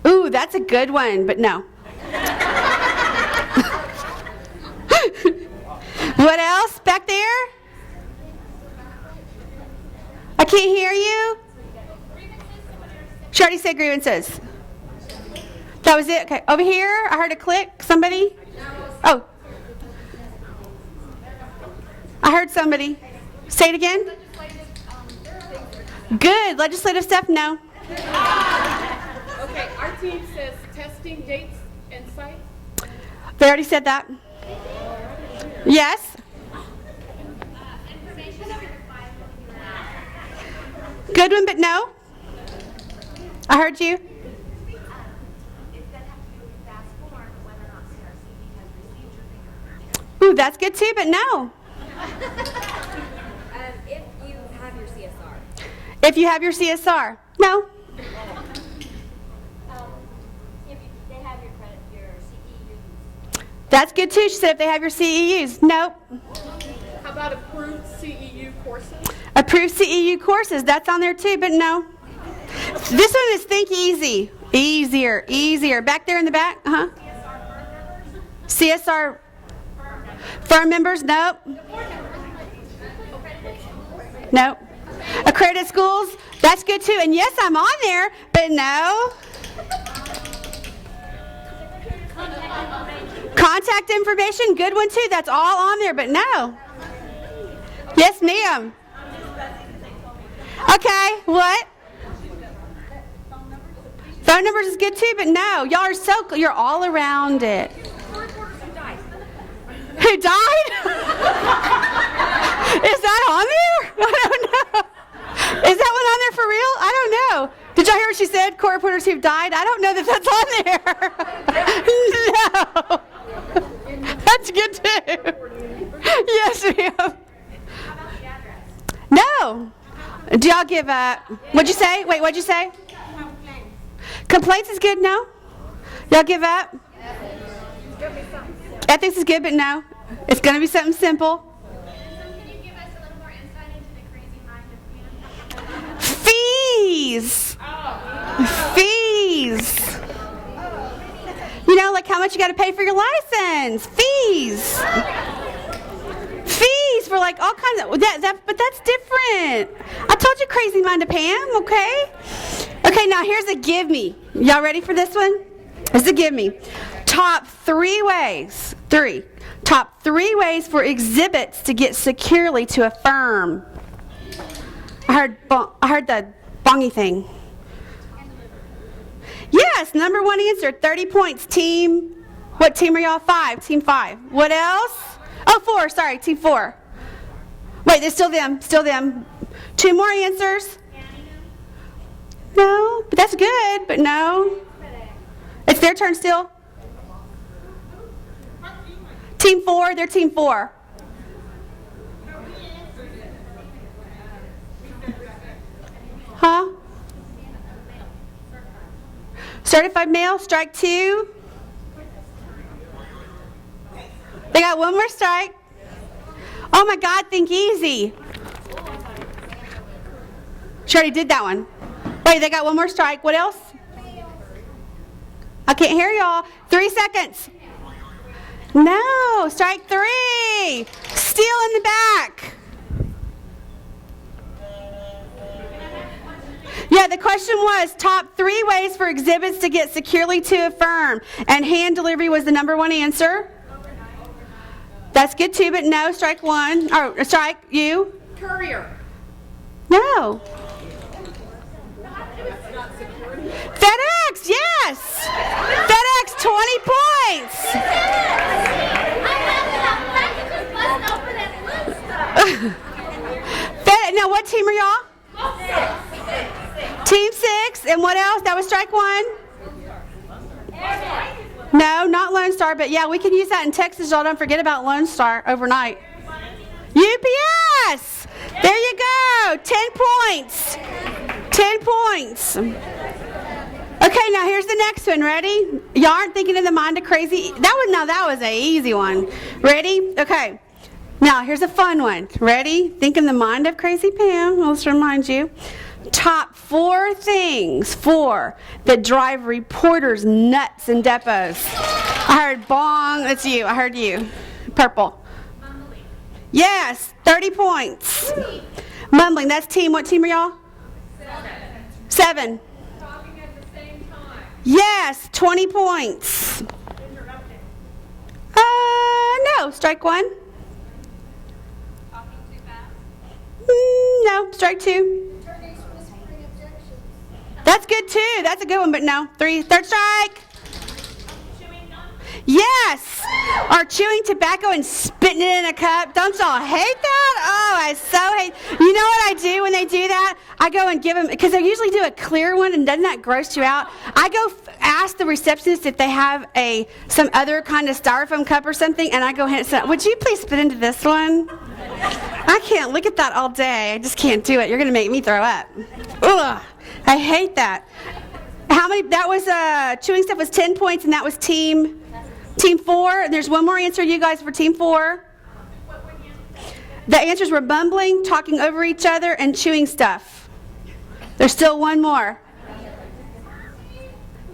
B: Ooh, that's a good one, but no. What else back there? I can't hear you. She already said grievances. That was it? Okay. Over here, I heard a click. Somebody? Oh. I heard somebody. Say it again. Good. Legislative stuff? No.
H: Okay, our team says testing dates and sites.
B: They already said that. Yes. Good one, but no. I heard you. Ooh, that's good too, but no.
I: If you have your CSR.
B: If you have your CSR. No.
I: If they have your credit, your CEUs.
B: That's good too. She said if they have your CEUs. Nope.
H: How about approved CEU courses?
B: Approved CEU courses. That's on there too, but no. This one is Think Easy. Easier, easier. Back there in the back. Uh-huh. CSR firm members? Nope. Nope. Accredited schools? That's good too. And yes, I'm on there, but no. Contact information? Good one too. That's all on there, but no. Yes, ma'am. Okay, what? Phone numbers is good too, but no. Y'all are so, you're all around it. Who died? Is that on there? I don't know. Is that one on there for real? I don't know. Did y'all hear what she said? Court reporters who've died? I don't know that that's on there. No. That's good too. Yes, ma'am.
I: How about the address?
B: No. Do y'all give what'd you say? Wait, what'd you say? Complaints is good, no? Y'all give up? Ethics is good, but no. It's going to be something simple.
C: Can you give us a little more insight into the crazy mind of Pam?
B: Fees. Fees. You know, like how much you got to pay for your license. Fees. Fees for like all kinds of, but that's different. I told you crazy mind of Pam, okay? Okay, now here's a give me. Y'all ready for this one? Here's a give me. Top 3 ways. Top 3 ways for exhibits to get securely to a firm. I heard the bongy thing. Yes, number 1 answer, 30 points, team. What team are y'all? 5, team 5. What else? Oh, 4, sorry, team 4. Wait, there's still them, still them. 2 more answers. No, but that's good, but no. It's their turn still. Team 4, they're team 4. Huh? Certified mail, strike 2. They got 1 more strike. Oh my God, think easy. She already did that one. Wait, they got 1 more strike. What else? I can't hear y'all. 3 seconds. No, strike 3. Still in the back. Yeah, the question was top 3 ways for exhibits to get securely to a firm. And hand delivery was the number 1 answer. That's good too, but no, strike 1. Or strike you.
J: Courier.
B: No. FedEx, yes. FedEx, 20 points. Now, what team are y'all? Team 6, and what else? That was strike 1. No, not Lone Star, but yeah, we can use that in Texas. Y'all don't forget about Lone Star overnight. UPS! There you go. 10 points. 10 points. Okay, now here's the next one. Ready? Y'all aren't thinking in the mind of crazy. That was an easy one. Ready? Okay. Now here's a fun one. Ready? Think in the mind of Crazy Pam. Let's remind you. Top 4 things that drive reporters nuts in depots. I heard bong. That's you. I heard you. Purple.
C: Mumbling.
B: Yes, 30 points. Mumbling. That's team. What team are y'all? 7.
F: Talking at the same time.
B: Yes, 20 points.
F: Interrupting.
B: No. Strike 1.
F: Talking too fast.
B: No. Strike 2.
C: Attorneys whispering objections.
B: That's good too. That's a good one, but no. 3. Third strike.
C: Chewing gum.
B: Yes. Or chewing tobacco and spitting it in a cup. Don't y'all hate that? Oh, I so hate. You know what I do when they do that? I go and give them, because they usually do a clear one, and doesn't that gross you out? I go ask the receptionist if they have some other kind of styrofoam cup or something, and I go ahead and say, would you please spit into this one? I can't look at that all day. I just can't do it. You're going to make me throw up. Ugh. I hate that. How many? That was chewing stuff was 10 points, and that was team 4. And there's 1 more answer, you guys, for team 4. The answers were bumbling, talking over each other, and chewing stuff. There's still 1 more.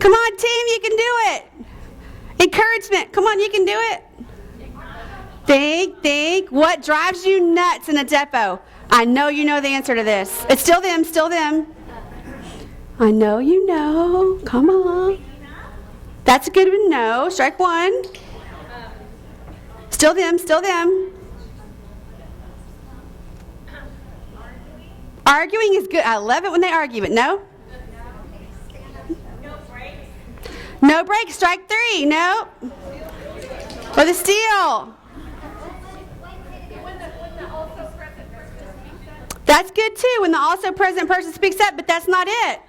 B: Come on, team, you can do it. Encouragement. Come on, you can do it. Think. What drives you nuts in a depot? I know you know the answer to this. It's still them. I know you know. Come on. That's a good one. No. Strike 1. Still them. Arguing is good. I love it when they argue, but no. No breaks. Strike 3. No. Or the steal. That's good too, when the also present person speaks up, but that's not it.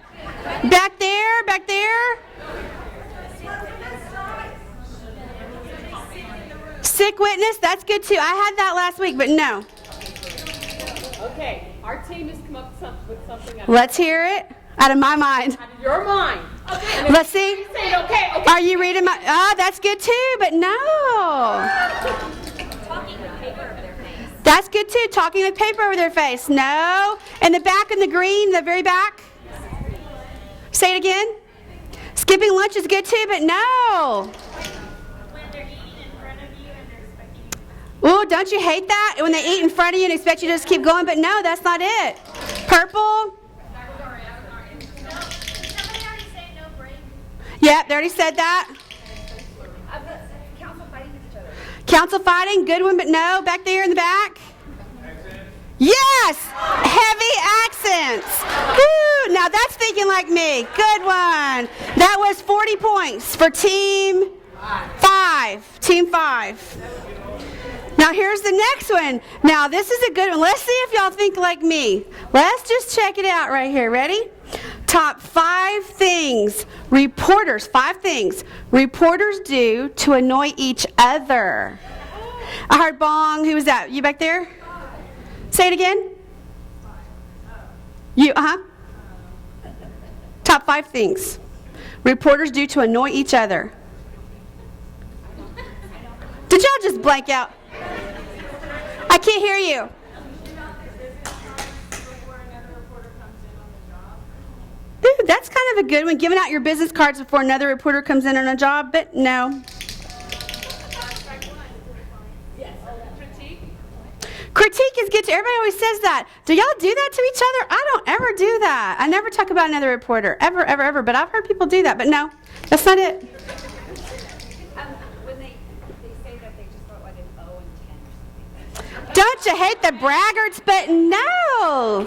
B: Back there. Sick witness, that's good too. I had that last week, but no.
H: Okay, our team has come up with something
B: Let's hear it. Out of my mind.
H: out of your mind. Okay.
B: Let's see.
H: Say it, okay.
B: Are you reading my... that's good too, but no.
I: Talking with paper over their face.
B: That's good too, talking with paper over their face. No. In the back in the green, the very back. Say it again. Skipping lunch is good too, but no.
C: When they're eating in front of you and they're expecting you.
B: Ooh, don't you hate that? When they eat in front of you and expect you to just keep going, but no, that's not it. Purple.
C: Somebody already say no break.
B: Yep, they already said that.
J: Council fighting with each other.
B: Council fighting, good one, but no. Back there in the back. Yes! Heavy accents. Woo! Now that's thinking like me. Good one. That was 40 points for team 5. Team 5. Now here's the next one. Now this is a good one. Let's see if y'all think like me. Let's just check it out right here. Ready? Top 5 things reporters, 5 things reporters do to annoy each other. I heard bong. Who was that? You back there? Say it again. You, Top 5 things reporters do to annoy each other. Did y'all just blank out? I can't hear you. Ooh, that's kind of a good one. Giving out your business cards before another reporter comes in on a job, but no. Critique is good too. Everybody always says that. Do y'all do that to each other? I don't ever do that. I never talk about another reporter. Ever, ever, ever. But I've heard people do that. But no, that's not it.
I: When they say that, they just wrote like an O and 10 or something.
B: Don't you hate the braggarts? But no.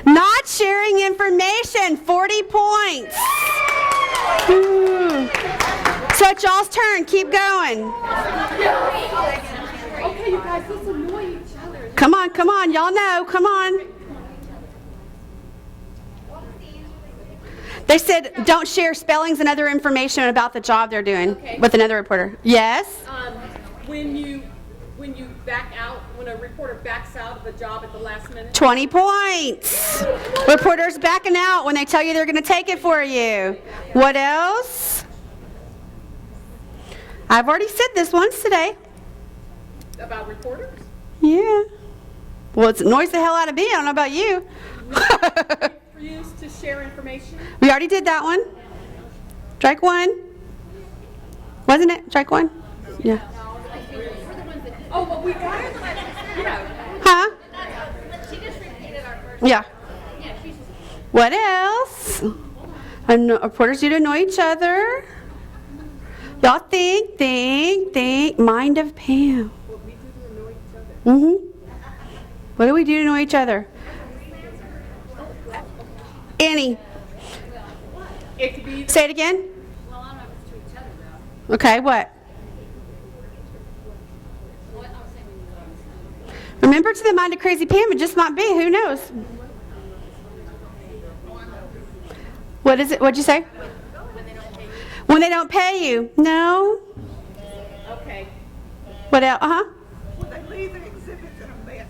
B: Not sharing information. 40 points. Ooh. So it's y'all's turn. Keep going.
H: Okay, you guys, let's annoy each other.
B: Come on, come on. Y'all know. Come on. They said don't share spellings and other information about the job they're doing with another reporter. Yes?
H: When you back out, when a reporter backs out of a job at the last minute.
B: 20 points. Reporters backing out when they tell you they're going to take it for you. What else? I've already said this once today.
H: About reporters?
B: Yeah. Well, it annoys the hell out of me. I don't know about you.
H: Refuse to share information?
B: We already did that one. Strike 1. Wasn't it? Strike 1? Yeah.
H: Oh, well, we got it. Yeah.
B: Huh?
I: She just repeated our first.
B: Yeah.
I: Yeah, she's just.
B: What else? Reporters do to annoy each other. Y'all think. Mind of Pam.
H: What we do to annoy each other.
B: Mm-hmm. What do we do to annoy each other? Annie.
H: It could be.
B: Say it again.
I: Well, I don't know if it's to each other though.
B: Okay, what?
I: What I'm saying when you
B: Remember, to the mind of Crazy Pam, it just might be. Who knows? What is it? What'd you say? When they don't pay you. No.
H: Okay.
B: What else? Uh-huh.
G: When they leave the exhibits in a mess.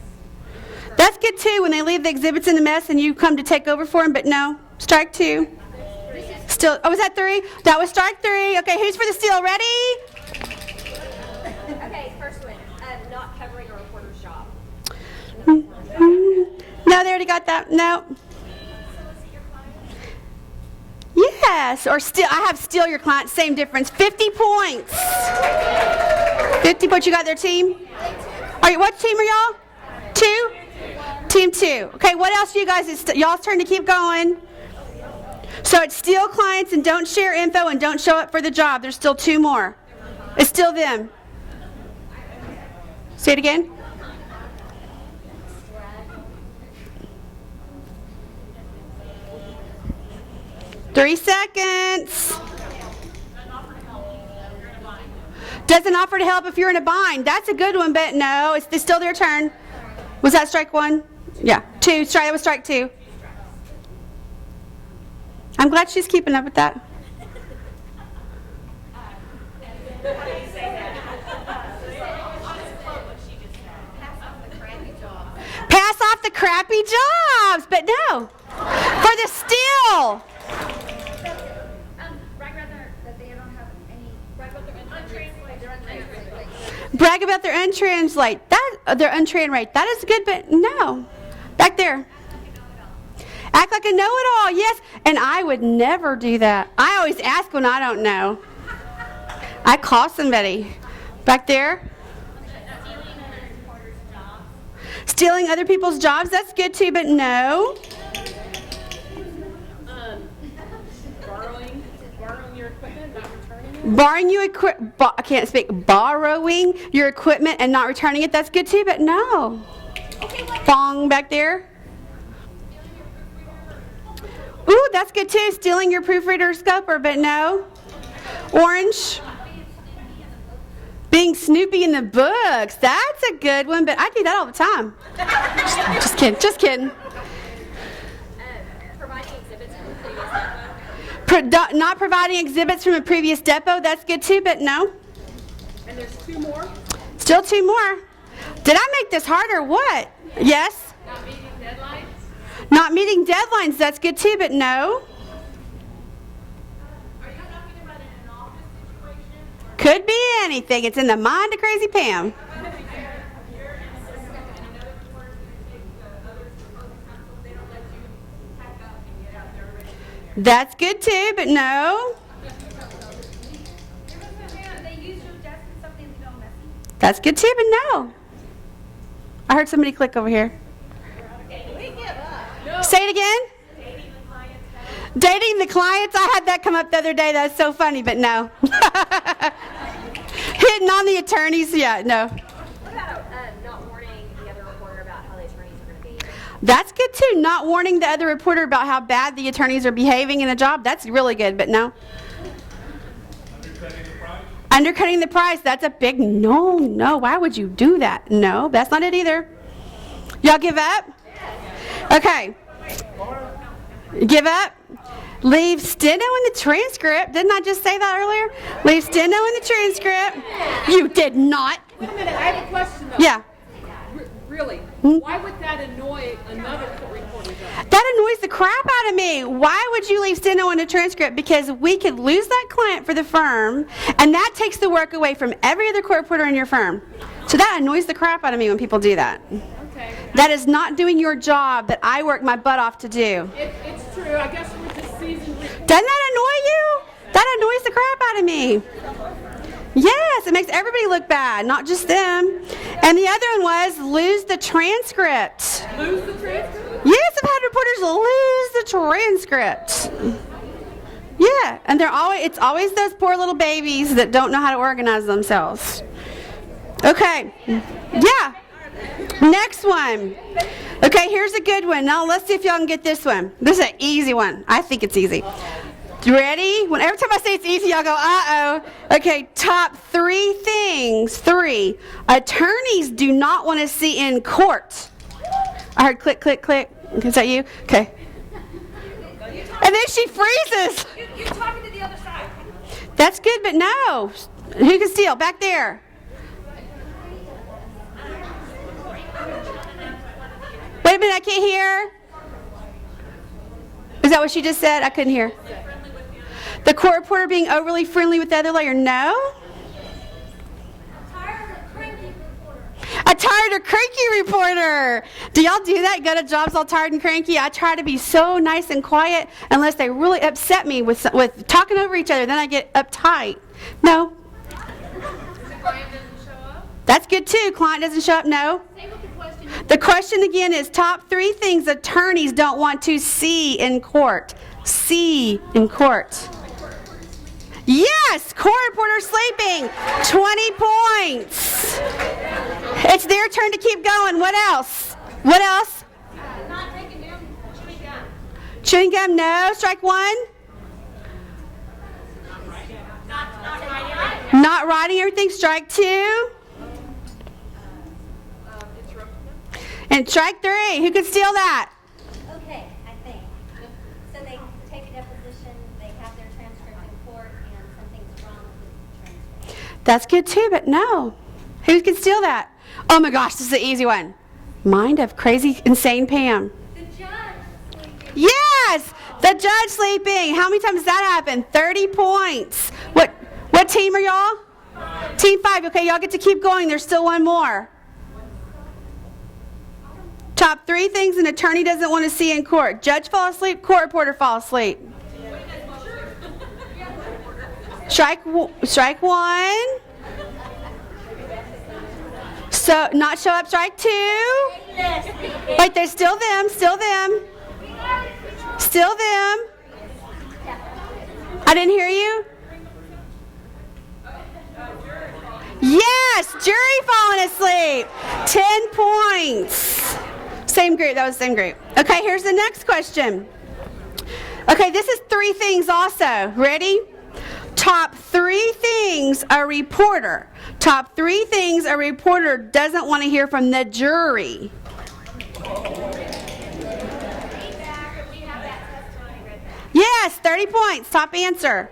B: That's good too, when they leave the exhibits in a mess and you come to take over for them, but no. Strike 2. Still, was that 3? That was strike 3. Okay, who's for the steal? Ready?
I: Okay, first one. Not covering a reporter's job.
B: No, they already got that. No. Yes, or steal. I have steal your client. Same difference. 50 points. 50 points. You got their team? All right, what team are y'all? 2? Team 2. Okay, what else do you guys? It's y'all's turn to keep going. So it's steal clients and don't share info and don't show up for the job. There's still 2 more. It's still them. Say it again. Three seconds. Doesn't offer to help if you're in a bind. That's a good one, but no, it's still their turn. Was that strike 1? Yeah, 2. That was strike 2. I'm glad she's keeping up with that. Pass off the crappy jobs, but no. For the steal.
I: Brag rather that they don't have any. Brag about their untranslated.
B: Brag about their untranslate. Their untranslate. That is good, but no. Back there. Act like a know-it-all. Yes, and I would never do that. I always ask when I don't know. I call somebody. Back there. Stealing other people's jobs. That's good too, but no.
H: Borrowing your equipment, not returning it.
B: I can't speak. Borrowing your equipment and not returning it. That's good too, but no. Bong back there. Ooh, that's good too. Stealing your proofreader scoper, but no. Orange. Being Snoopy in the books. That's a good one, but I do that all the time. Just kidding. Just kidding.
I: Providing exhibits from the previous depot.
B: Not providing exhibits from a previous depot. That's good too, but no.
H: And there's 2 more?
B: Still 2 more. Did I make this hard or what? Yes.
H: Not meeting deadlines?
B: Not meeting deadlines. That's good too, but no.
F: Are you talking about in an office situation?
B: Could be anything. It's in the mind of Crazy Pam.
F: You're insisting in another report to take the others to opposing counsel, they don't let you pack up and get out there already being there.
B: That's good too, but no.
C: They use your desk and something to go messy.
B: That's good too, but no. I heard somebody click over here. Say it again. Dating the clients. I had that come up the other day. That's so funny, but no. Hitting on the attorneys. Yeah, no.
I: What about not warning the other reporter about how the attorneys are going to be?
B: That's good too. Not warning the other reporter about how bad the attorneys are behaving in a job. That's really good, but no. Undercutting the price. That's a big no. Why would you do that? No, that's not it either. Y'all give up? Okay. Give up? Leave steno in the transcript. Didn't I just say that earlier? Leave steno in the transcript. You did not.
H: Wait a minute, I have a question though.
B: Yeah.
H: Really? Why would that annoy another reporter though?
B: That annoys the crap out of me. Why would you leave steno in a transcript? Because we could lose that client for the firm, and that takes the work away from every other court reporter in your firm. So that annoys the crap out of me when people do that.
H: Okay.
B: That is not doing your job that I work my butt off to do.
H: It's true. I guess we're just seasoned reporters.
B: Doesn't that annoy you? That annoys the crap out of me. Yes, it makes everybody look bad, not just them. And the other one was lose the transcript.
H: Lose the transcript?
B: Yes, I've had reporters lose the transcript. Yeah, and it's always those poor little babies that don't know how to organize themselves. Okay. Yeah. Next one. Okay, here's a good one. Now let's see if y'all can get this one. This is an easy one. I think it's easy. You ready? Every time I say it's easy, y'all go, uh-oh. Okay, top 3 things. 3. Attorneys do not want to see in court. I heard click, click, click. Is that you? Okay. And then she freezes.
C: You're talking to the other side.
B: That's good, but no. Who can steal? Back there. Wait a minute, I can't hear. Is that what she just said? I couldn't hear. The court reporter being overly friendly with the other lawyer? No. A tired or cranky reporter. Do y'all do that? Go to jobs all tired and cranky? I try to be so nice and quiet unless they really upset me with talking over each other. Then I get uptight. No.
F: The client doesn't show up?
B: That's good too. Client doesn't show up? No.
F: Say what the question is.
B: The question again is top 3 things attorneys don't want to see in court. See in court. Yes, court reporter sleeping. 20 points. It's their turn to keep going. What else? What else?
C: Not taking down chewing gum.
B: Chewing gum, no. Strike 1. Not writing everything. Strike 2. And strike 3. Who could steal that?
I: Okay, I think. So they take a deposition, they have their transcript in court, and something's wrong with the transcript.
B: That's good too, but no. Who can steal that? Oh my gosh, this is the easy one. Mind of crazy, insane Pam.
C: The judge.
B: Yes! The judge sleeping. How many times does that happen? 30 points. What team are y'all? Team 5. Okay, y'all get to keep going. There's still one more. Top 3 things an attorney doesn't want to see in court. Judge fall asleep, court reporter fall asleep. Strike 1. So, not show up, strike 2. Wait, there's still them. I didn't hear you. Yes, jury falling asleep. 10 points. Same group, that was the same group. Okay, here's the next question. Okay, this is 3 things also. Ready? Top 3 things a reporter doesn't want to hear from the jury. Yes, 30 points. Top answer.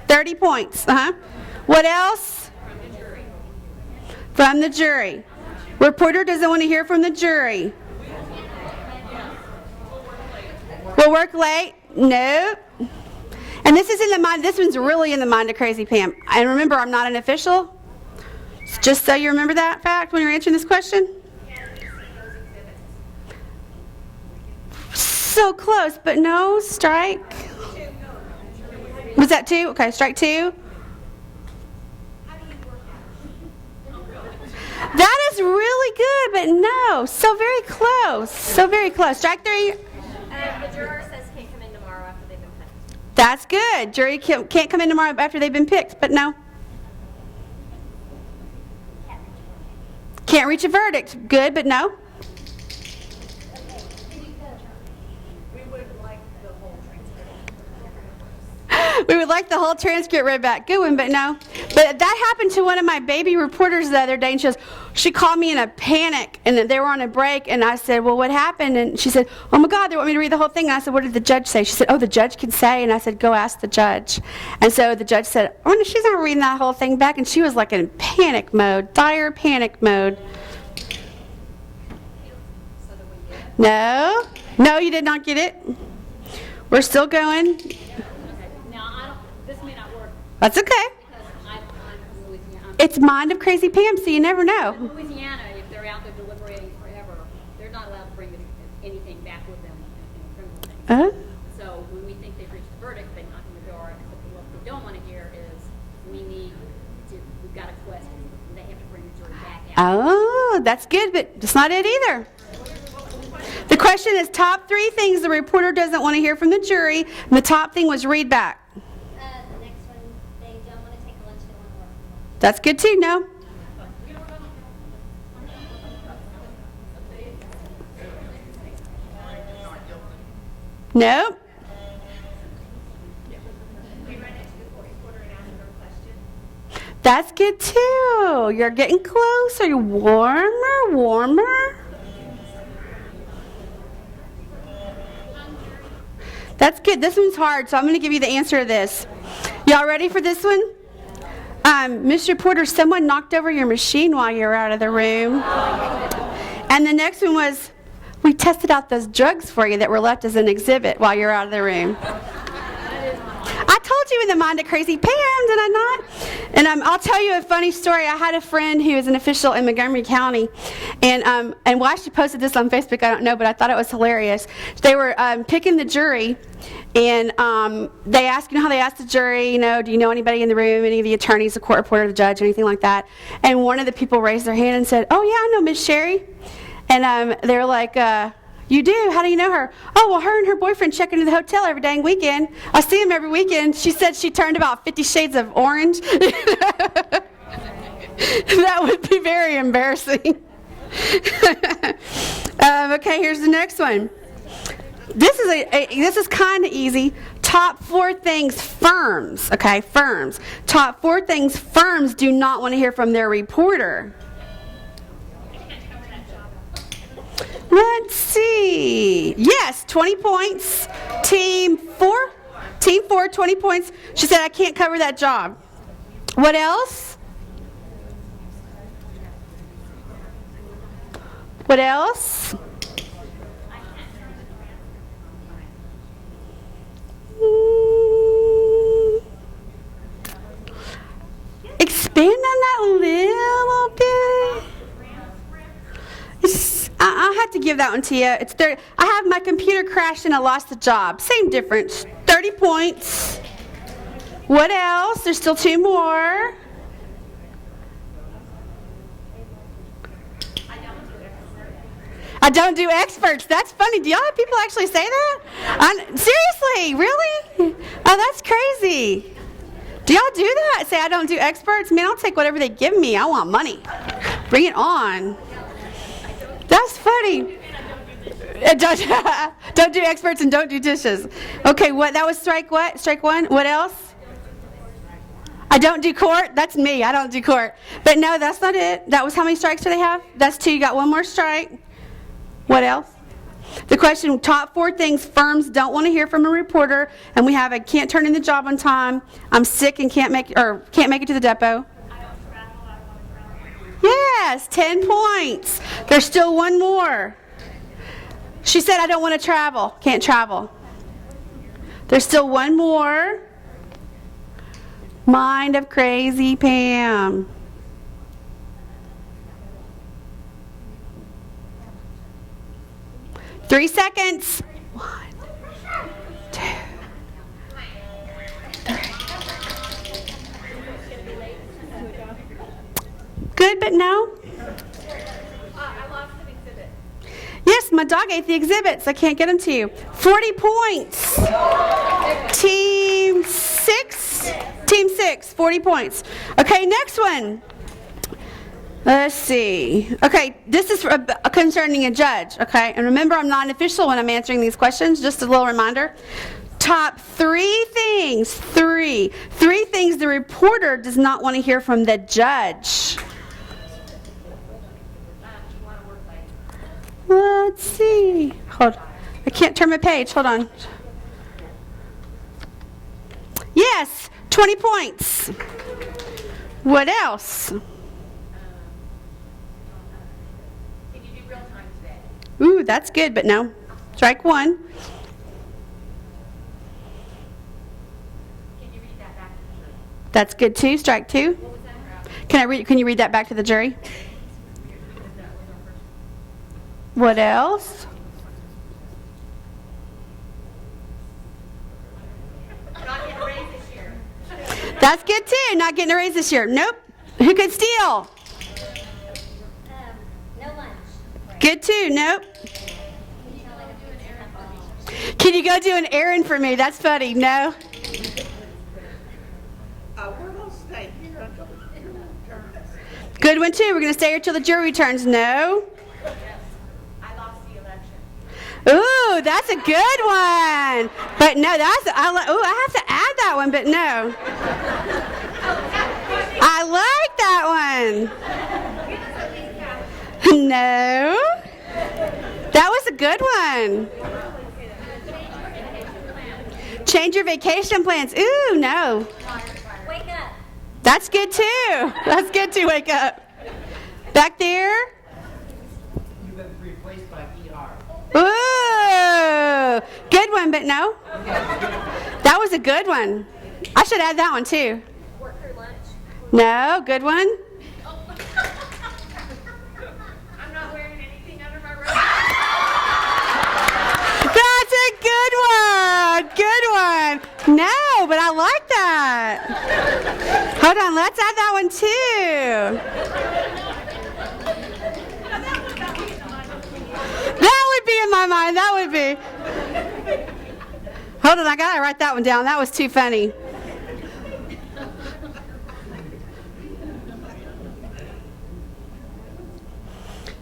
B: 30 points. What else? From the jury. Reporter doesn't want to hear from the jury. We'll work late? No. And this is in the mind, this one's really in the mind of Crazy Pam. And remember, I'm not an official. Just so you remember that fact when you're answering this question. So close, but no, strike. Was that 2? Okay, strike 2. That is really good, but no, so very close. So very close. Strike 3.
I: The juror says can't come in tomorrow after they've been picked.
B: That's good. Jury can't come in tomorrow after they've been picked, but no. Can't reach a verdict. Good, but no. We would like the whole transcript read back. Good one, but no. But that happened to one of my baby reporters the other day, and she called me in a panic, and they were on a break, and I said, well, what happened? And she said, oh my God, they want me to read the whole thing. And I said, what did the judge say? She said, oh, the judge can say. And I said, go ask the judge. And so the judge said, oh, no, she's not reading that whole thing back. And she was like in panic mode, dire panic mode. No, you did not get it. We're still going. That's okay.
E: I'm from Louisiana.
B: It's mind of Crazy Pam, so you never know.
E: In Louisiana, if they're out there deliberating forever, they're not allowed to bring anything back with them in criminal things. So when we think they've reached a verdict, they knock on the door. But what we don't want to hear is we've got a question. They have to bring the jury back out.
B: Oh, that's good, but it's not it either. The question is top 3 things the reporter doesn't want to hear from the jury, and the top thing was read back.
I: The next one, they don't want to take a lunch, they want to work from home.
B: That's good too, no? Nope. That's good too. You're getting closer. Warmer. That's good. This one's hard, so I'm going to give you the answer to this. Y'all ready for this one? Mr. Porter, someone knocked over your machine while you were out of the room. And the next one was, we tested out those drugs for you that were left as an exhibit while you were out of the room. I told you in the mind of Crazy Pam, did I not? And I'll tell you a funny story. I had a friend who was an official in Montgomery County, and why she posted this on Facebook, I don't know, but I thought it was hilarious. They were picking the jury, and they asked, you know how they asked the jury, you know, do you know anybody in the room, any of the attorneys, the court reporter, the judge, anything like that? And one of the people raised their hand and said, oh yeah, I know Miss Sherry. And they were like, you do? How do you know her? Oh, well, her and her boyfriend check into the hotel every dang weekend. I see him every weekend. She said she turned about 50 shades of orange. That would be very embarrassing. Okay, here's the next one. This is kind of easy. Top 4 things firms, okay, firms. Top 4 things firms do not want to hear from their reporter. Let's see. Yes, 20 points. Team 4, 20 points. She said, I can't cover that job. What else? What else? Expand on that a little bit. I'll have to give that one to you. It's 30. I have my computer crashed and I lost the job. Same difference. 30 points. What else? There's still 2 more. I don't do experts. That's funny. Do y'all have people actually say that? Seriously? Really? Oh, that's crazy. Do y'all do that? Say I don't do experts? Man, I'll take whatever they give me. I want money. Bring it on. That's funny. Don't do experts and don't do dishes. Okay, what? That was strike what? Strike 1. What else? I don't do court? That's me. I don't do court. But no, that's not it. That was how many strikes do they have? That's 2. You got one more strike. What else? The question, top 4 things firms don't want to hear from a reporter, and we have a can't turn in the job on time, I'm sick and can't make it to the depot. Yes, 10 points. There's still one more. She said, I don't want to travel. Can't travel. There's still one more. Mind of crazy Pam. Three seconds. 1, 2, 3. Good, but no.
J: I lost an exhibit.
B: Yes, my dog ate the exhibits. I can't get them to you. 40 points. Team 6. Team 6, 40 points. Okay, next one. Let's see. Okay, this is concerning a judge, okay? And remember, I'm not an official when I'm answering these questions. Just a little reminder. Top 3 things. 3 things the reporter does not want to hear from the judge. Let's see. Hold on. I can't turn my page. Hold on. Yes, 20 points. What else? Ooh, that's good, but no. Strike 1.
E: Can you read that back to the jury?
B: That's good too. Strike 2.
E: What was that?
B: Can you read that back to the jury? What else?
E: Not getting a raise this year.
B: That's good too. Not getting a raise this year. Nope. Who could steal?
I: No lunch.
B: Good too. Nope. Can you go do an errand for me? That's funny. No.
G: We're gonna stay here until the jury returns.
B: Good one too. We're going to stay here till the jury returns. No.
E: I lost the election.
B: Ooh, that's a good one. But no, I have to add that one, but no. I like that one. No. That was a good one. Change your vacation plans. Ooh, no.
I: Wake up.
B: That's good too. That's good too. Wake up. Back there.
M: You've been replaced by ER.
B: Ooh, good one, but no. That was a good one. I should add that one too.
E: Work through lunch.
B: No, good one.
J: I'm not wearing anything under my robe.
B: That's a good one. Good one. No, but I like that. Hold on, let's add that one too. That would be in my mind. That would be. Hold on, I gotta write that one down. That was too funny.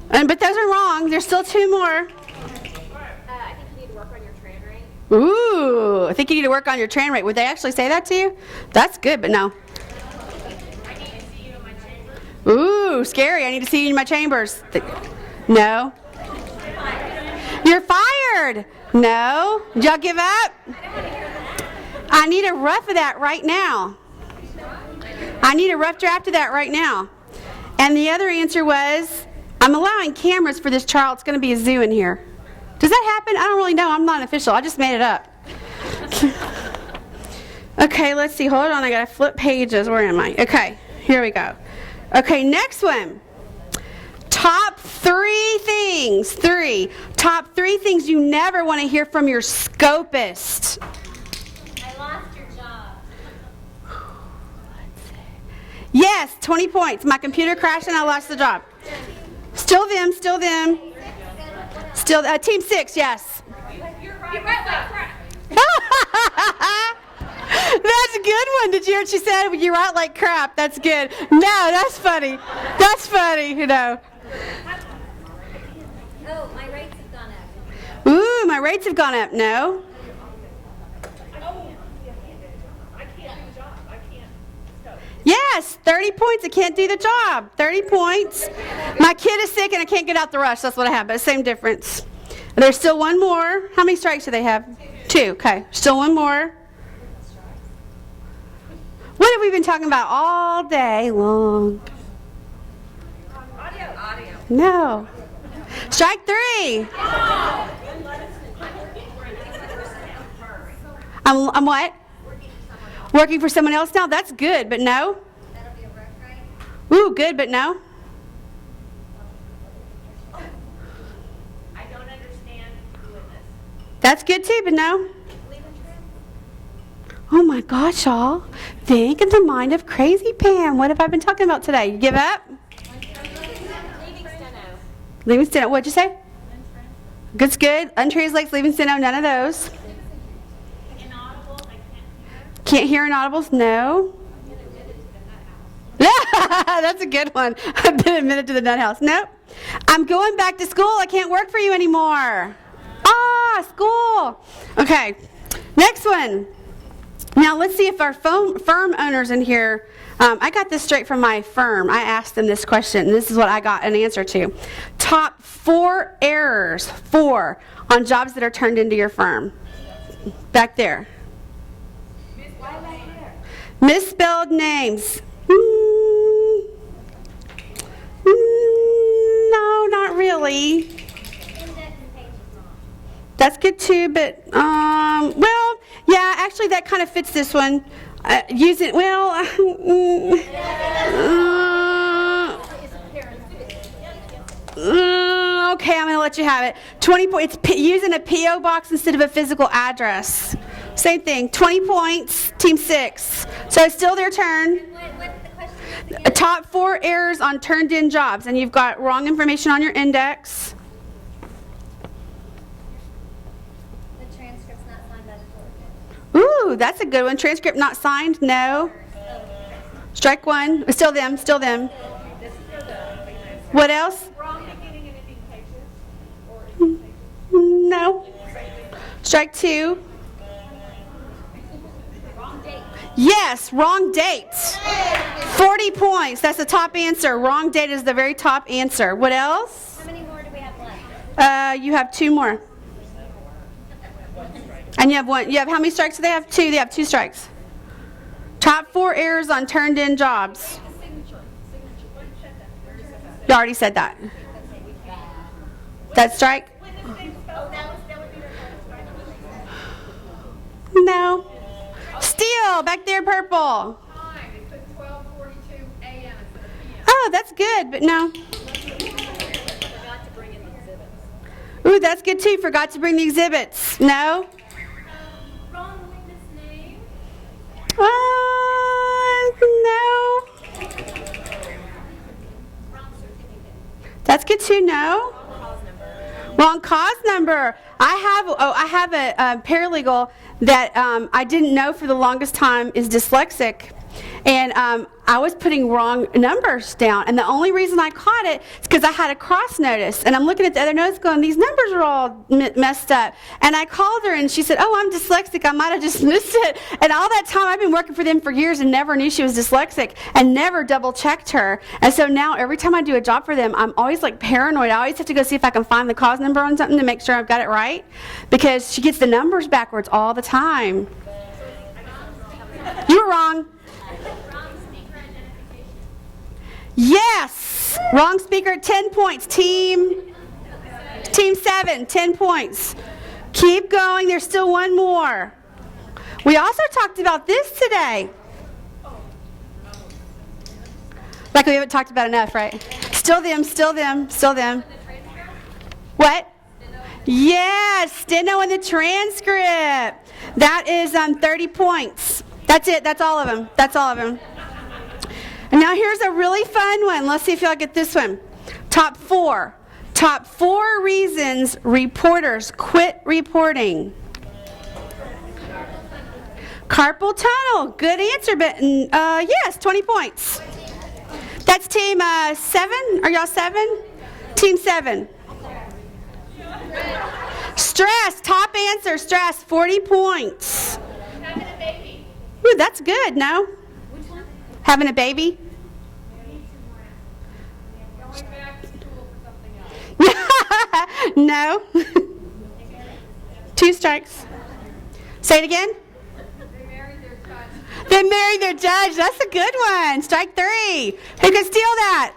B: But those are wrong. There's still 2 more.
E: I think you need to work on your train rate.
B: Ooh, I think you need to work on your train rate. Would they actually say that to you? That's good, but no.
E: I need to see you in my chamber.
B: Ooh, scary. I need to see you in my chambers. No. You're fired. No. Did y'all give up? I need a rough of that right now. I need a rough draft of that right now. And the other answer was, I'm allowing cameras for this trial. It's going to be a zoo in here. Does that happen? I don't really know. I'm not an official. I just made it up. Okay, let's see. Hold on. I got to flip pages. Where am I? Okay, here we go. Okay, next one. Top 3 things. 3. Top 3 things you never want to hear from your scopist.
I: I lost your job.
B: Yes, 20 points. My computer crashed and I lost the job. Still them, still them. Still, team 6, yes.
J: You're right like crap.
B: That's a good one. Did you hear what she said? You're right like crap. That's good. No, that's funny. That's funny, you know.
I: Oh, my rates have gone up.
B: Ooh, my rates have gone up. No.
J: I can't do the job. I can't.
B: Yes, 30 points. I can't do the job. 30 points. My kid is sick and I can't get out the rush. That's what I have, but same difference. There's still one more. How many strikes do they have? 2. Okay, still one more. What have we been talking about all day long?
F: Audio.
B: No. Strike 3. I'm what? Working for someone else now? That's good, but no.
I: That'll be a rough ride.
B: Ooh, good, but no.
D: I don't understand doing this.
B: That's good too, but no. Oh my gosh, y'all. Think in the mind of Crazy Pam. What have I been talking about today? You give up? Leaving steno. What'd you say? Good's good. Untranslates, leaving steno, none of those. Can't hear inaudibles? No. That's a good one. I've been admitted to the nut house. Nope. I'm going back to school. I can't work for you anymore. School. Okay. Next one. Now let's see if our firm owners in here, I got this straight from my firm. I asked them this question, and this is what I got an answer to. Top 4 errors, 4, on jobs that are turned into your firm. Back there. Misspelled names. No, not really. That's good too, but, well, yeah, actually that kind of fits this one. Okay, I'm going to let you have it. 20 points. It's using a P.O. box instead of a physical address. Same thing. 20 points, team 6. So it's still their turn.
I: What's the question?
B: Top 4 errors on turned in jobs, and you've got wrong information on your index.
I: The transcript's not signed by the board.
B: Ooh, that's a good one. Transcript not signed? No. Strike 1. Still them. What else?
F: Wrong beginning and ending pages, or
B: No. Strike 2.
E: Wrong date.
B: Yes, wrong date. 40 points. That's the top answer. Wrong date is the very top answer. What else?
I: How many more do we have left?
B: You have 2 more. And you have 1. You have how many strikes do they have? 2. They have 2 strikes. Top 4 errors on turned in jobs. You already said that. That strike? No. Steel, back there, purple.
J: Time, they put 12:42 a.m. instead of p.m.
B: Oh, that's good, but no.
E: Forgot to bring in the exhibits.
B: Ooh, that's good too. Forgot to bring the exhibits. No?
J: Wrong witness name.
B: No. That's good too. No? Wrong cause number. I have a paralegal that I didn't know for the longest time is dyslexic. And I was putting wrong numbers down. And the only reason I caught it is because I had a cross notice. And I'm looking at the other notes going, these numbers are all messed up. And I called her and she said, oh, I'm dyslexic. I might have just missed it. And all that time I've been working for them for years and never knew she was dyslexic and never double checked her. And so now every time I do a job for them, I'm always like paranoid. I always have to go see if I can find the cause number on something to make sure I've got it right. Because she gets the numbers backwards all the time. You were wrong. Yes! Wrong speaker, 10 points. Team 7, 10 points. Keep going. There's still one more. We also talked about this today. Like we haven't talked about enough, right? Still them. What? Yes, steno in the transcript. That is 30 points. That's it. That's all of them. And now here's a really fun one. Let's see if y'all get this one. Top 4 reasons reporters quit reporting. Carpal tunnel. Good answer, but yes, 20 points. That's team 7. Are y'all 7? Team 7. Stress. Top answer. Stress. 40 points.
J: Having a baby.
B: Ooh, that's good. No? Having a baby?
J: Going back to school for something else.
B: No. 2 strikes. Say it again.
J: They married their judge.
B: They married their judge. That's a good one. Strike 3. Who can steal that?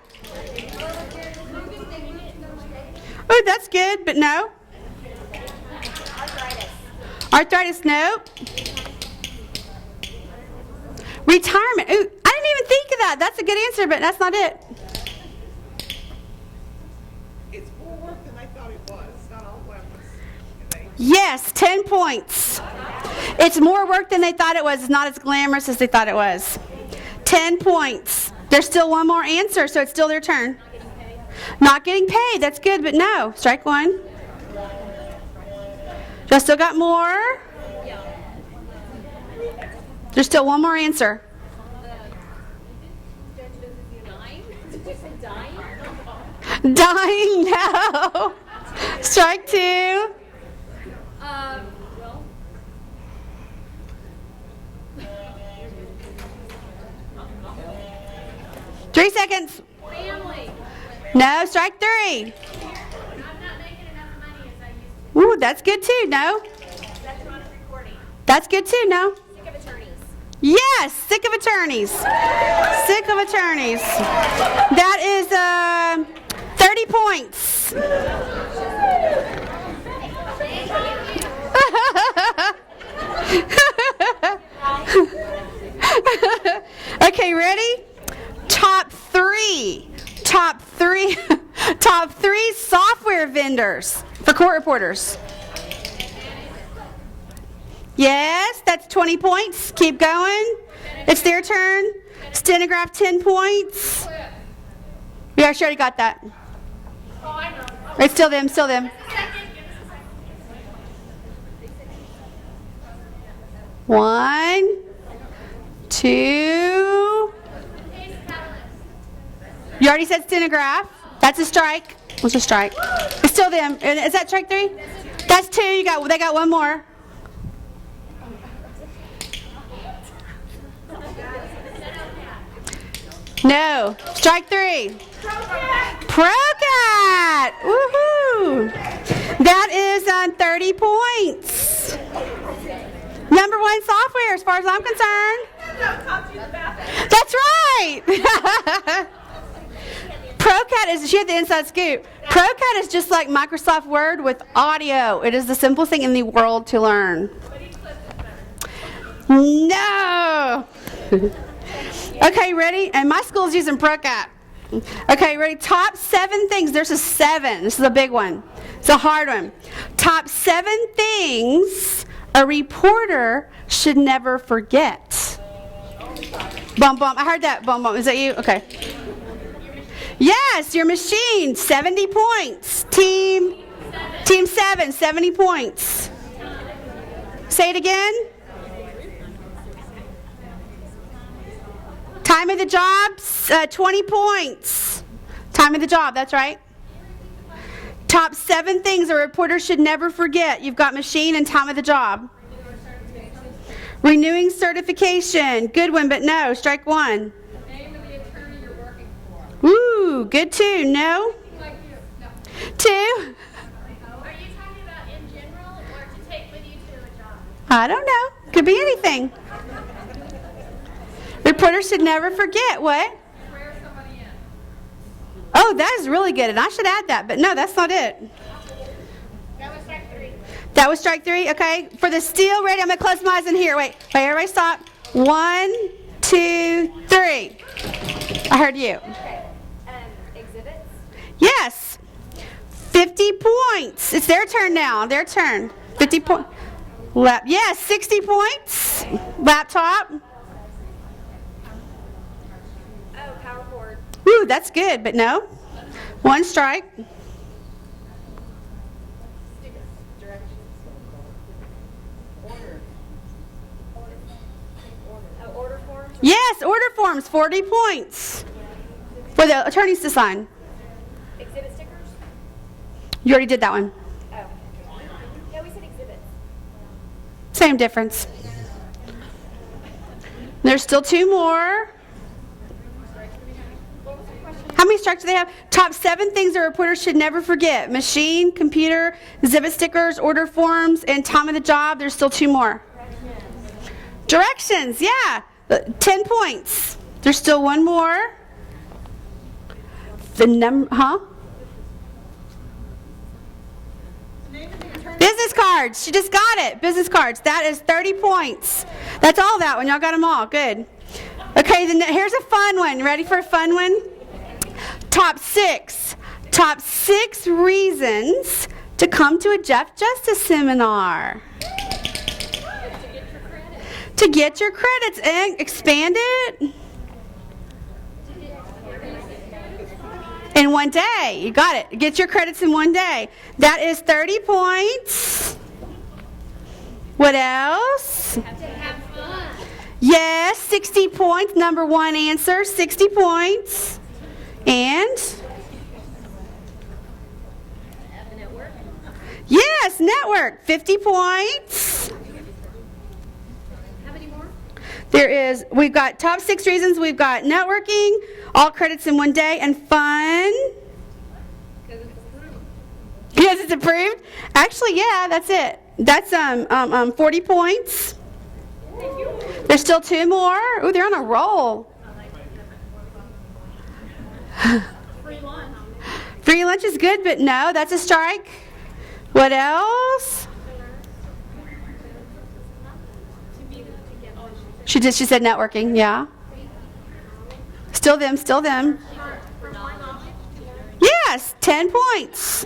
B: Oh, that's good, but no. Arthritis, nope. Retirement. Ooh, I didn't even think of that. That's a good answer, but that's not it.
G: It's more work than I thought it was, not all glamorous.
B: Yes, 10 points. It's more work than they thought it was. It's not as glamorous as they thought it was. 10 points. There's still one more answer, so it's still their turn. Not getting paid. That's good, but no. Strike 1. Y'all still got more? There's still one more answer. Dying? No. Strike 2.
E: Well,
B: 3 seconds.
J: Family.
B: No. Strike 3.
J: I'm not making enough money as I used
B: Ooh, that's good too. No.
J: to. Electronic recording.
B: That's good too. No.
J: Sick of attorneys.
B: Yes, sick of attorneys. Sick of attorneys. That is 30 points. Okay, ready? Top 3. Top 3. Top 3 software vendors for court reporters. Yes, that's 20 points. Keep going. It's their turn. Stenograph, 10 points. Yeah, she already got that.
J: Oh, I know.
B: It's still them, still them. One, 2. You already said stenograph. That's a strike. What's a strike? It's still them. Is that strike 3? That's 2. They got one more. No. Strike 3. ProCat. Woohoo. That is on 30 points. Number 1 software as far as I'm concerned. That's right. ProCat is, she had the inside scoop. ProCat is just like Microsoft Word with audio. It is the simplest thing in the world to learn. No. Okay, ready? And my school's using ProCat. Okay, ready? Top 7 things. There's a 7. This is a big one. It's a hard one. Top 7 things a reporter should never forget. Bum, bum. I heard that. Bum, bum. Is that you? Okay. Yes, your machine. 70 points. Team 7, 70 points. Say it again. Time of the job, 20 points. Time of the job, that's right. Top 7 things a reporter should never forget. You've got machine and time of the job. Renewing certification. Good one, but no. Strike 1.
J: Name of the attorney you're working for.
B: Ooh, good 2. No.
J: Like you. No.
B: 2.
J: Are you talking about in general or to take with you to a job?
B: I don't know. Could be anything. Reporters should never forget. What?
J: Swear somebody in.
B: Oh, that is really good, and I should add that, but no, that's not it.
J: That was strike 3.
B: That was strike 3. Okay. For the steel ready, I'm going to close my eyes in here. Wait, everybody stop. 1, 2, 3. I heard you.
J: Okay. Exhibits?
B: Yes. 50 points. It's their turn now. Their turn. 50 points. Yes, 60 points. Laptop.
J: Oh, power board.
B: Ooh, that's good, but no. 1 strike.
J: Directions. Order forms?
B: Yes, order forms, 40 points. For the attorneys to sign.
J: Exhibit stickers?
B: You already did that one.
J: Oh. Yeah, we said exhibits.
B: Same difference. There's still 2 more. How many strikes do they have? Top 7 things a reporter should never forget. Machine, computer, exhibit stickers, order forms, and time of the job. There's still 2 more. Directions, yeah. 10 points. There's still 1 more. Business cards. She just got it. Business cards. That is 30 points. That's all that one. Y'all got them all. Good. Okay, then here's a fun one. Ready for a fun one? Top 6. Top 6 reasons to come to a Jeff Justice seminar. To get your credits and expand it. In 1 day. You got it. Get your credits in 1 day. That is 30 points. What else? Yes, 60 points. Number 1 answer, 60 points. And? Yes, network, 50 points.
E: How many more?
B: We've got top 6 reasons. We've got networking, all credits in 1 day, and fun. Because it's approved? Actually, yeah, that's it. That's 40 points. There's still 2 more. Ooh, they're on a roll.
J: Free lunch.
B: Free lunch is good, but no, that's a strike. What else? She said networking, yeah. Still them. Yes, 10 points.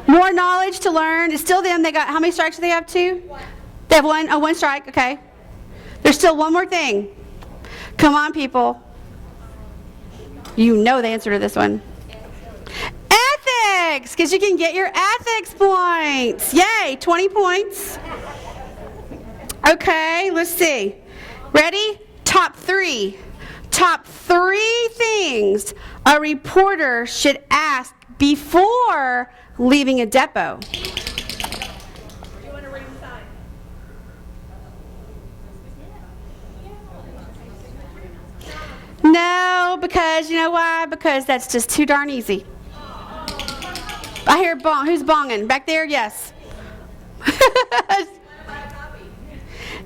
B: More knowledge to learn. It's still them. They got, how many strikes do they have? 2? They have 1. Oh, 1 strike. Okay. There's still 1 more thing. Come on, people. You know the answer to this one. Ethics, because you can get your ethics points. Yay, 20 points. Okay, let's see. Ready? Top 3. Top 3 things a reporter should ask before leaving a depot.
J: Do you want to read sign?
B: No, because you know why? Because that's just too darn easy. I hear bong. Who's bonging? Back there? Yes.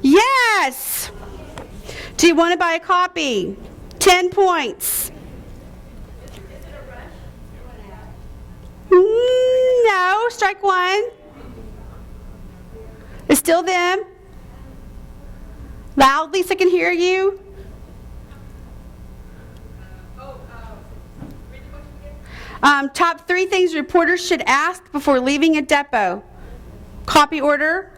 B: Yes. Do you want to buy a copy? 10 points. No, strike 1. It's still them. Loudly so I can hear you. Top 3 things reporters should ask before leaving a depot. Copy order.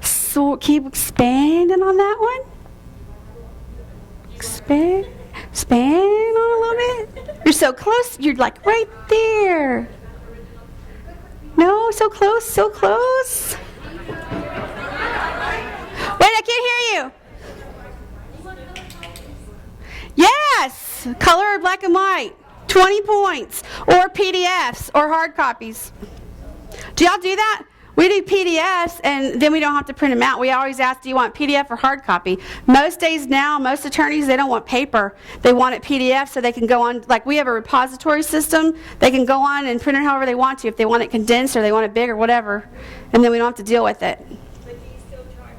B: So keep expanding on that one. Expand on a little bit. You're so close. You're like right there. No, so close, so close. Wait, I can't hear you. Yes, color or black and white. 20 points. Or PDFs or hard copies. Do y'all do that? We do PDFs, and then we don't have to print them out. We always ask, do you want PDF or hard copy? Most days now, most attorneys, they don't want paper. They want it PDF so they can go on, like we have a repository system. They can go on and print it however they want to, if they want it condensed or they want it big or whatever, and then we don't have to deal with it.
J: But do you still charge?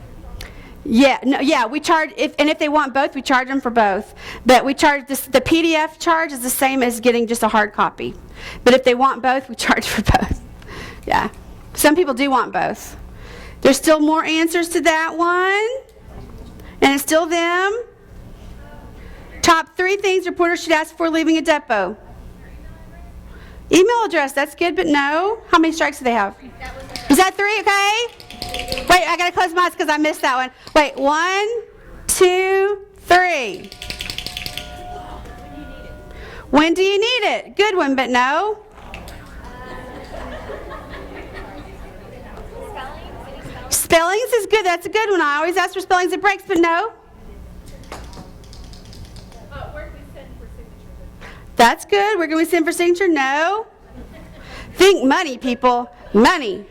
B: Yeah, we charge, if they want both, we charge them for both. But we charge, the PDF charge is the same as getting just a hard copy. But if they want both, we charge for both. Yeah. Some people do want both. There's still more answers to that one. And it's still them. Top 3 things reporters should ask before leaving a depot. Email address, that's good, but no. How many strikes do they have? Is that 3, okay? Wait, I got to close my eyes because I missed that one. Wait, 1, 2, 3. When do you need it? Good one, but no. Spellings is good. That's a good one. I always ask for spellings and breaks, but no.
J: Where do we send for signatures?
B: That's good. Where can we send for signature? No. Think money, people. Money.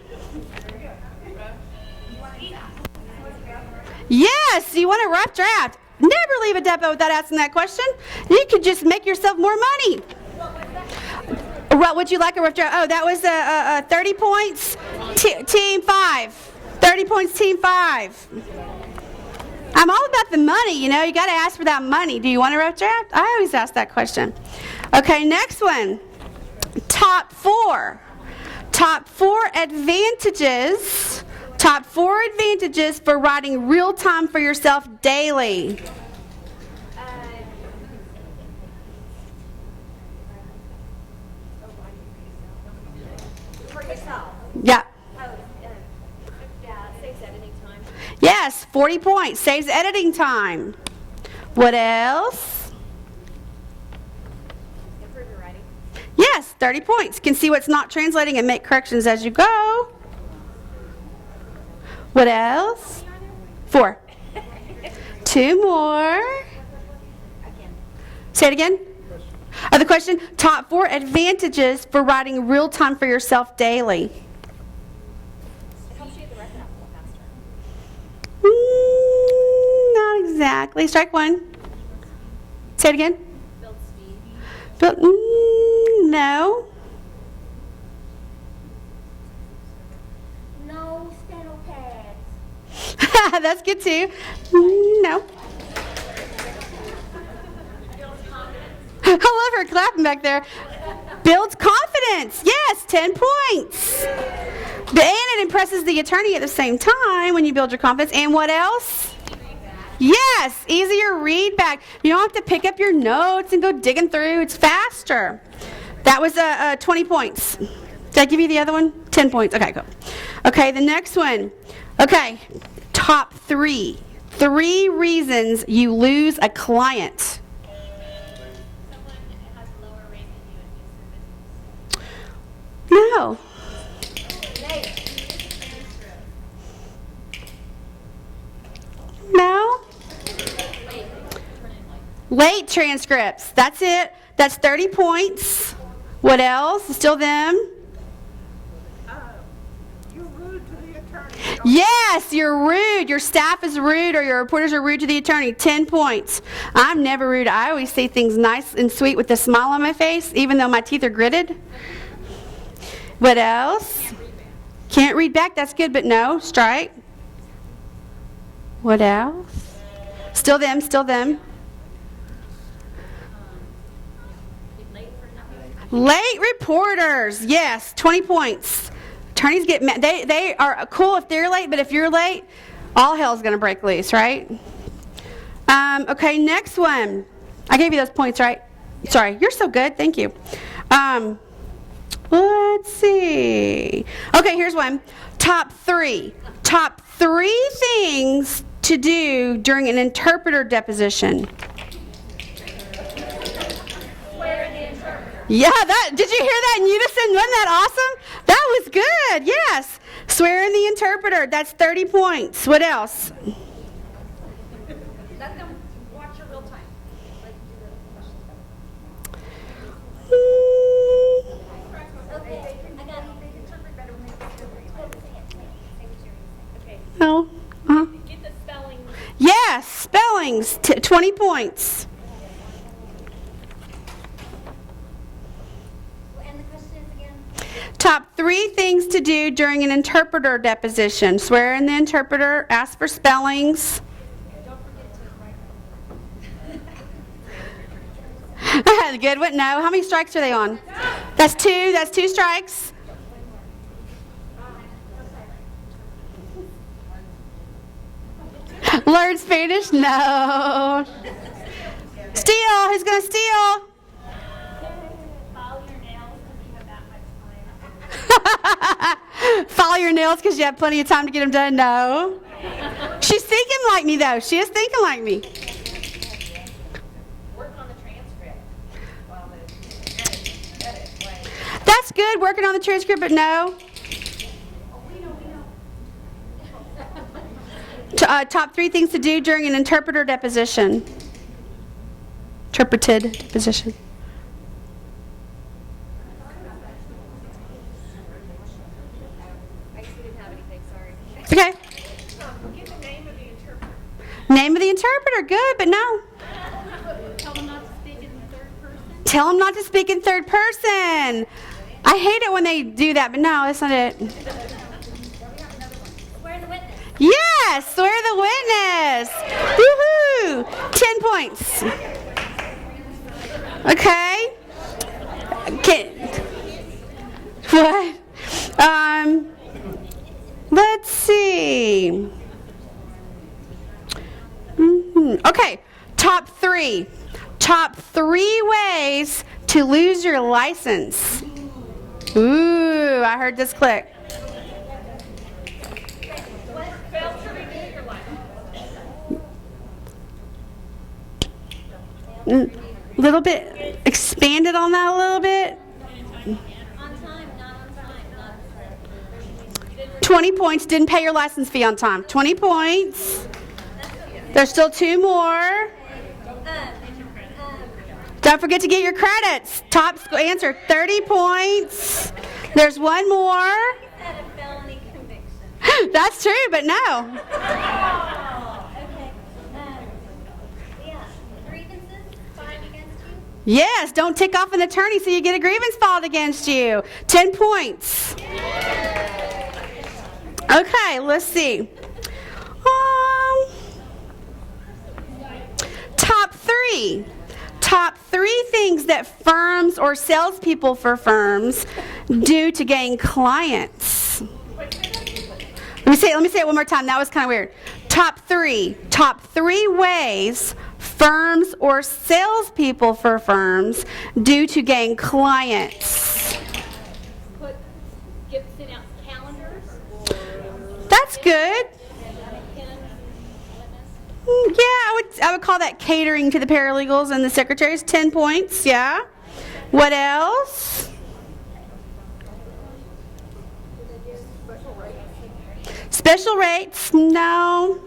B: Yes, you want a rough draft. Never leave a depot without asking that question. You could just make yourself more money. What would you like a rough draft? Oh, that was 30 points, team 5. 30 points, team 5. I'm all about the money, you know. You got to ask for that money. Do you want a rough draft? I always ask that question. Okay, next one. Top 4. Top 4 advantages. Top 4 advantages for writing real time for yourself daily.
I: For yourself.
B: Yeah.
I: Yeah, it saves editing time.
B: Yes, 40 points. Saves editing time. What else?
I: Improve your writing.
B: Yes, 30 points. Can see what's not translating and make corrections as you go. What else? 4. 2 more. Say it again. Oh, the question, top 4 advantages for writing real time for yourself daily.
I: It helps you get the record out a little faster.
B: Not exactly. Strike 1. Say it again.
I: Build speed.
B: No.
I: No steno pads.
B: That's good too. No. I love her clapping back there. Builds confidence. Yes, 10 points. And it impresses the attorney at the same time when you build your confidence. And what else? Yes, easier read back. You don't have to pick up your notes and go digging through. It's faster. That was 20 points. Did I give you the other one? 10 points. Okay, go. Okay, the next one. Okay, top 3. 3 reasons you lose a client. No. No. Late transcripts. That's it. That's 30 points. What else? Still them?
G: You're rude to the attorney.
B: Yes, you're rude. Your staff is rude or your reporters are rude to the attorney. 10 points. I'm never rude. I always say things nice and sweet with a smile on my face, even though my teeth are gritted. What else? Can't read back. That's good, but no. Strike. What else? Still them. Still them. Late reporters. Yes, 20 points. Attorneys get mad. They are cool if they're late, but if you're late, all hell's going to break loose, right? Okay, next one. I gave you those points, right? Sorry, you're so good. Thank you. Let's see. Okay, here's one. Top 3. Top 3 things to do during an interpreter deposition. Yeah, did you hear that in unison? Wasn't that awesome? That was good, yes. Swear in the interpreter, that's 30 points. What else?
I: Let them watch your real time. Okay, I got it. Okay.
B: No. Uh-huh.
J: Get the spelling.
B: Yes, spellings, 20 points.
I: And the question is again?
B: Top 3 things to do during an interpreter deposition. Swear in the interpreter, ask for spellings. Good one. No. How many strikes are they on? That's 2. That's 2 strikes. Learn Spanish? No. Steal. Who's going to steal? Follow your nails because you have plenty of time to get them done? No. She's thinking like me, though. She is thinking like me.
D: Work on the transcript while the edit.
B: That's good, working on the transcript, but no. Top 3 things to do during an interpreter deposition. Interpreted deposition.
E: I guess we didn't have anything, sorry.
B: Okay.
J: Get the name of the interpreter.
B: Name of the interpreter, good, but no.
I: Tell them not to speak in the third person.
B: Tell them not to speak in third person. I hate it when they do that, but no, that's not it.
I: Swear the witness.
B: Yes, swear the witness. Woohoo! 10 points. Okay. What? Let's see. Okay, top 3. Top 3 ways to lose your license. Ooh, I heard this click. Little bit, expanded on that a little bit.
I: On time, not on time, not
B: 20 points, didn't pay your license fee on time. 20 points. There's still 2 more. Don't forget to get your credits. Top answer, 30 points. There's 1 more.
I: said a felony conviction.
B: That's true, but no.
I: Oh, okay. Yeah, grievances filed against you?
B: Yes, don't tick off an attorney so you get a grievance filed against you. 10 points. Okay, let's see. Top 3. Top 3 things that firms or salespeople for firms do to gain clients. Let me say it one more time. That was kind of weird. Top 3 ways firms or salespeople for firms do to gain clients.
E: Send out calendars.
B: That's good. Yeah, I would call that catering to the paralegals and the secretaries. 10 points, yeah. What else? Special rates? No.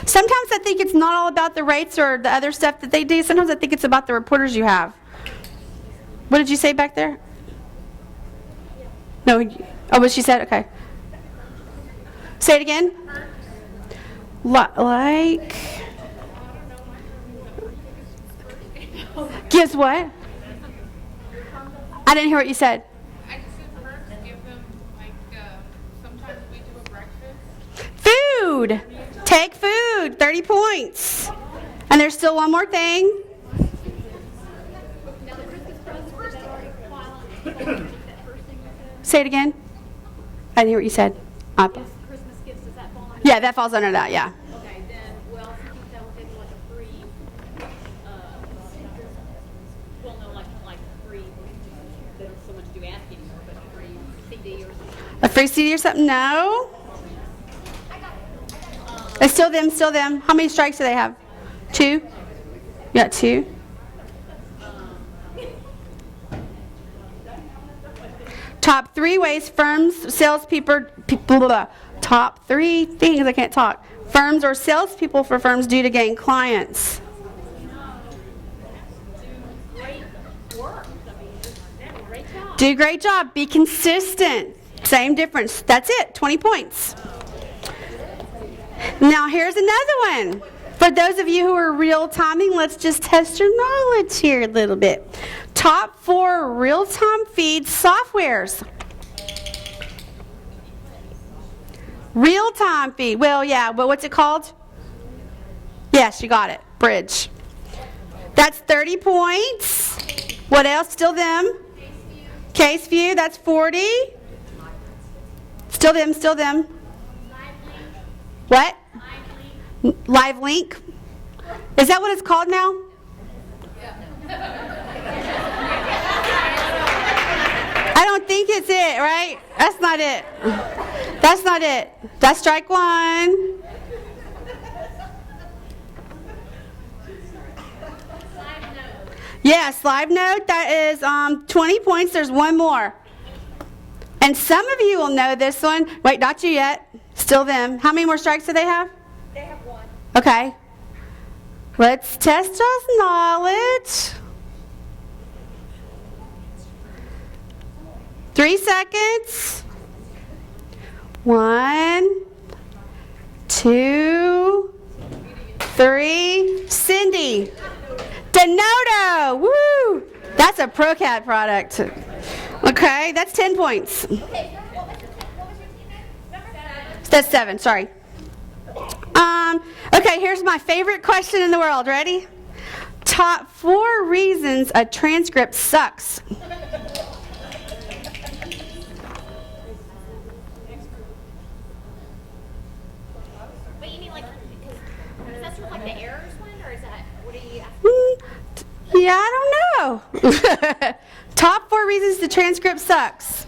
B: Sometimes I think it's not all about the rates or the other stuff that they do. Sometimes I think it's about the reporters you have. What did you say back there? No. Oh, what she said? Okay. Say it again. Like gives what? I didn't hear what you said.
J: I just said perks, give them, like, sometimes we do a breakfast.
B: Food. Take food. 30 points. And there's still one more thing.
E: Now, the Christmas presents, is that already that first thing you said?
B: Say it again. I didn't hear what you said.
E: Christmas gifts, does that fall under?
B: Yeah, that falls under that, yeah.
E: Okay, then, well, something that will take like a free, well, no, like free, they don't so much do ask anymore, but a free CD or something.
B: A free CD or something? No. It's still them. How many strikes do they have? 2? You got 2? Top 3 ways firms, salespeople, top 3 things, I can't talk. Firms or salespeople for firms do to gain clients. Do a great job. Be consistent. Same difference. That's it. 20 points. Now here's another one. For those of you who are real-timing, let's just test your knowledge here a little bit. Top 4 real-time feed softwares. Real-time feed. Well, yeah, but what's it called? Yes, you got it. Bridge. That's 30 points. What else? Still them. CaseView, that's 40. Still them. What? Live Link. Is that what it's called now? I don't think it's it, right? That's not it. That's strike 1. Yes, Live Note, that is 20 points. There's one more. And some of you will know this one. Wait, not you yet. Still them. How many more strikes do they have?
J: They have 1.
B: Okay. Let's test us knowledge. 3 seconds. 1, 2, 3, Cindy. Denoto, woo! That's a ProCat product. Okay, that's 10 points.
C: Okay, what was your team name? Number 7.
B: That's 7, sorry. Okay, here's my favorite question in the world. Ready? Top 4 reasons a transcript sucks.
E: But you mean like, because is that sort of like the errors one, or is that, what are you asking?
B: Yeah, I don't know. Top 4 reasons the transcript sucks.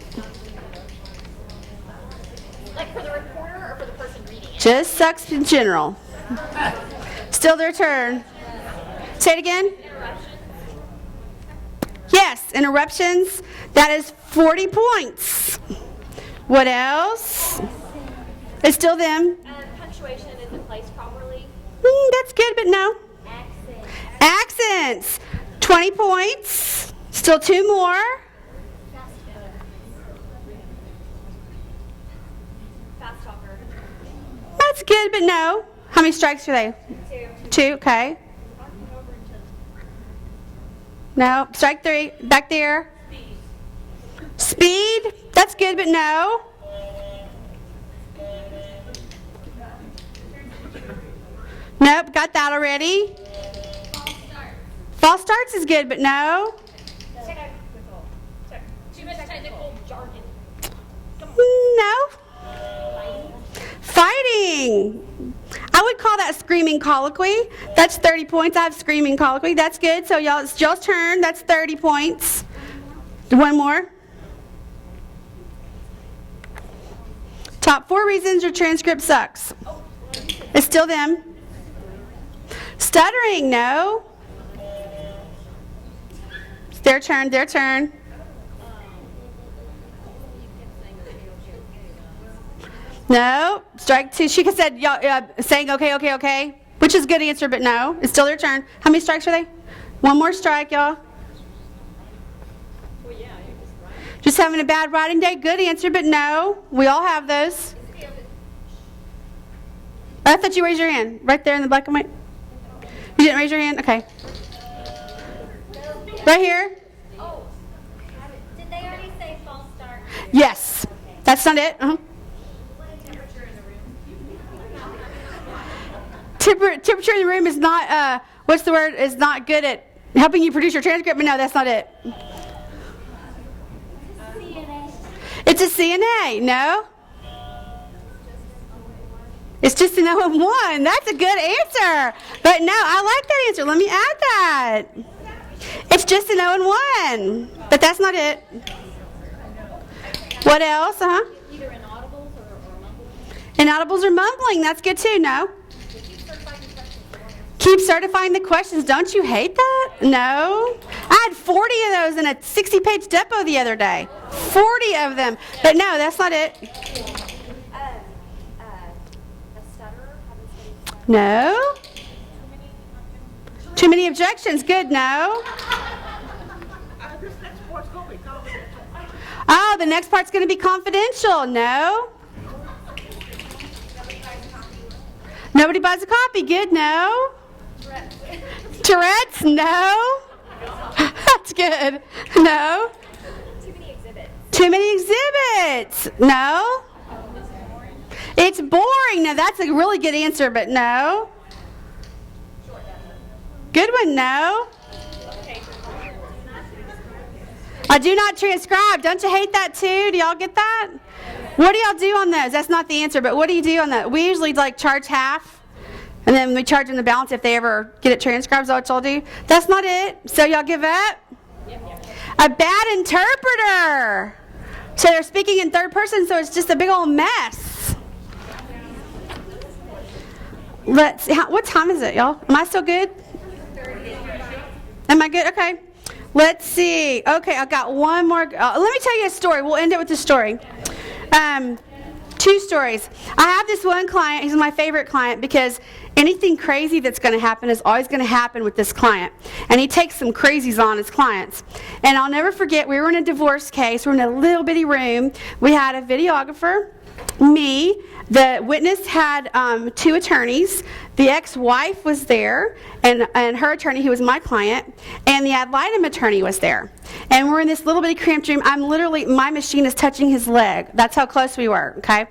E: Like for the reporter or for the person reading it?
B: Just sucks in general. Still their turn. Say it again. Yes, interruptions. That is 40 points. What else? It's still them.
E: Punctuation isn't placed properly.
B: That's good, but no. Accents. 20 points. Still 2 more.
E: Fast talker.
B: That's good, but no. How many strikes are they? 2, okay. No. Strike 3. Back there. Speed. That's good, but no. Nope, got that already. False starts is good, but no.
E: Too much technical jargon.
B: No. Fighting. I would call that screaming colloquy. That's 30 points. I have screaming colloquy. That's good. So y'all, it's y'all's turn. That's 30 points. One more. Top 4 reasons your transcript sucks. It's still them. Stuttering, no. It's their turn, their turn. No. Strike 2. She said saying okay, okay, okay, which is a good answer, but no. It's still their turn. How many strikes are they? One more strike, y'all.
H: Well, yeah, you're just right.
B: Just having a bad writing day? Good answer, but no. We all have those. I thought you raised your hand. Right there in the black and white. You didn't raise your hand? Okay. Right here?
I: Oh, did they already say false start?
B: Yes. That's not it. Temperature in the room is not, what's the word, is not good at helping you produce your transcript, but no, that's not it.
I: CNA.
B: It's a CNA, no? It's just an 0 and 1. That's a good answer. But no, I like that answer. Let me add that. It's just an 0 and 1. But that's not it. What else?
E: Either inaudibles or mumbling.
B: Inaudibles or mumbling. That's good too, no? Keep certifying the questions. Don't you hate that? No. I had 40 of those in a 60-page depo the other day. 40 of them. But no, that's not it. No. Too many objections. Good. No. Oh, the next part's going to be confidential. No. Nobody buys a copy. Good. No. Tourette's. No. That's good. No.
E: Too many exhibits.
B: Too many exhibits. No. It's boring. Now, that's a really good answer, but no. Good one, no. I do not transcribe. Don't you hate that too? Do y'all get that? What do y'all do on those? That's not the answer, but what do you do on that? We usually charge half, and then we charge them the balance if they ever get it transcribed. Is that what y'all do? That's not it. So y'all give up? A bad interpreter. So they're speaking in third person, so it's just a big old mess. Let's see. What time is it, y'all? Am I still good? Am I good? Okay. Let's see. Okay, I've got one more. Let me tell you a story. We'll end it with a story. 2 stories. I have this one client. He's my favorite client because anything crazy that's going to happen is always going to happen with this client. And he takes some crazies on his clients. And I'll never forget, we were in a divorce case. We're in a little bitty room. We had a videographer, me. The witness had 2 attorneys. the ex-wife was there, and her attorney, who was my client, and the ad litem attorney was there. And we're in this little bitty cramped room. I'm literally, my machine is touching his leg. That's how close we were, okay?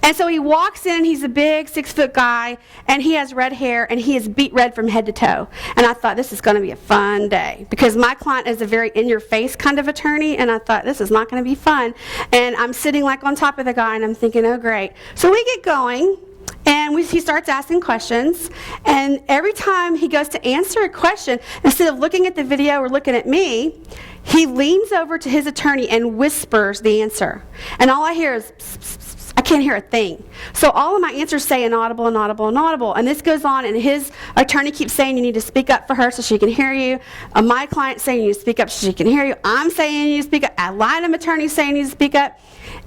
B: And so he walks in, he's a big 6-foot guy, and he has red hair, and he is beet red from head to toe. And I thought, this is going to be a fun day, because my client is a very in-your-face kind of attorney, and I thought, this is not going to be fun. And I'm sitting like on top of the guy, and I'm thinking, oh, great. So we get going. And he starts asking questions, and every time he goes to answer a question, instead of looking at the video or looking at me, he leans over to his attorney and whispers the answer. And all I hear is, pss, pss, pss. I can't hear a thing. So all of my answers say inaudible, inaudible, inaudible. And this goes on, and his attorney keeps saying, you need to speak up for her so she can hear you. My client's saying, you need to speak up so she can hear you. I'm saying, you need to speak up. Ad litem attorney's saying, you need to speak up.